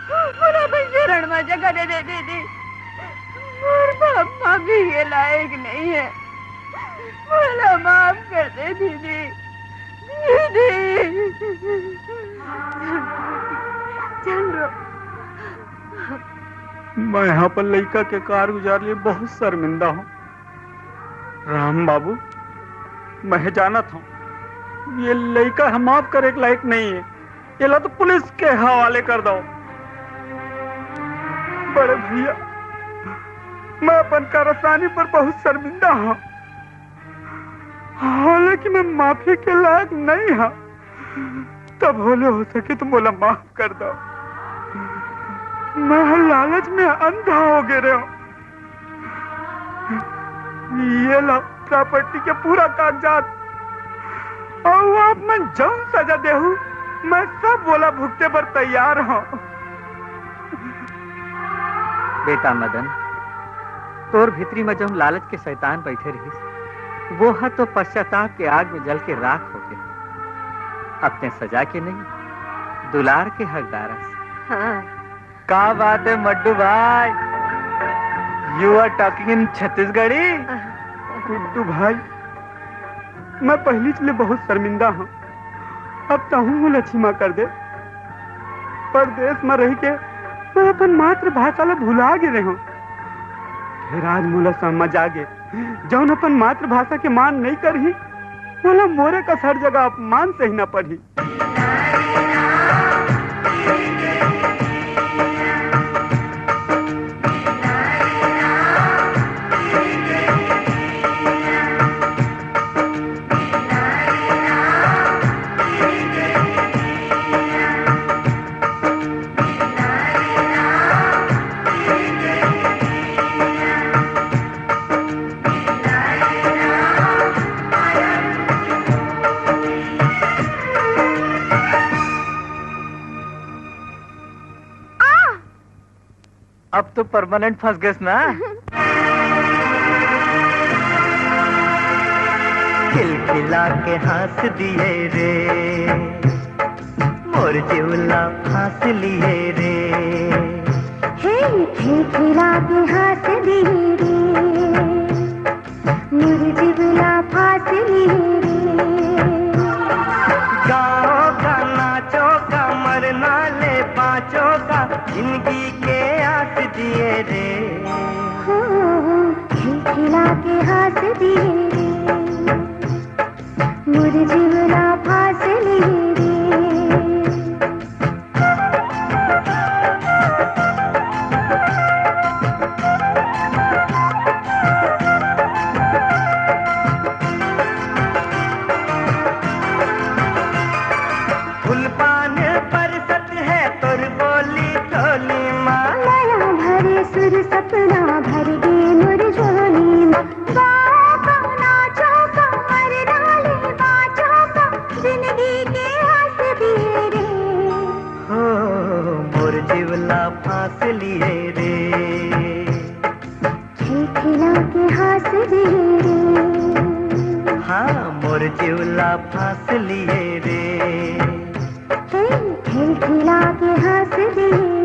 [SPEAKER 14] पूरा शरण में जगह दे दे दीदी और पापा भी ये लायक नहीं है बोला माफ कर दे दीदी दीदी चल रो
[SPEAKER 8] मैं यहाँ पर लड़का के कारगुजार लिए बहुत शर्मिंदा हूँ राम बाबू मैं जाना था ये लड़का हम माफ करे के लायक नहीं है ये ला तो पुलिस के हवाले कर दो बड़े भैया मैं अपन कारस्तानी पर बहुत शर्मिंदा हूँ हालांकि मैं माफी के लायक नहीं हूँ तब होले हो सके तो बोला माफ कर दो मैं लालच में अंधा हो गए हो ये ला प्रॉपर्टी के पूरा कागजात और आप मैं जौन सजा देहूं मैं सब बोला भुगते पर तैयार हूँ
[SPEAKER 2] बेटा मदन तोर भीतरी में जब लालच के शैतान बैठे रही वो है तो पश्चाताप के आग में जल के राख हो गए अपने सजा के नहीं दुलार के हकदार
[SPEAKER 13] हाँ
[SPEAKER 11] क्या बात है मड्डू भाई you are talking in Chhattisgarhi
[SPEAKER 8] Guddu भाई मैं पहली के लिए बहुत शर्मिंदा हूँ अब तो हूँ लक्ष्मा कर दे परदेश में रह के मैं अपन मातृभाषा ला भुला गए हूँ फिर आज मुला समझ आ गए जौन अपन मातृभाषा के मान नहीं करही बोला मोरे का हर जगह अपमान से ही न पढ़ी
[SPEAKER 4] अब तो परमानेंट फंस गए ना।
[SPEAKER 6] खिलखिला के हंस दिए रे, मोर जिवला फांस लिए रे।
[SPEAKER 5] हे खिलखिला के हंस दिए रे, मोर जिवला फांस लिए रे।
[SPEAKER 6] गाओ का नाचो का मरना ले बाँचो का जिंदगी के आस दिए रे।
[SPEAKER 5] हो खिलखिला के हंस दिए रे, मोर जिवला फांस लिए रे।
[SPEAKER 6] फुलपान बरसत है तोर बोली ढोली माँ।
[SPEAKER 5] नया भरे सुर सपना भर गए मोर झोली माँ। गाओ का नाचो का मरना ले बाँचो का जिंदगी के हंस दिए रे।
[SPEAKER 6] हो मोर जिवला फांस लिए रे।
[SPEAKER 5] खिलखिला के हंस दिए रे,
[SPEAKER 6] हाँ मोर जिवला फांस लिए रे।
[SPEAKER 5] हे खिलखिला के हंस दिए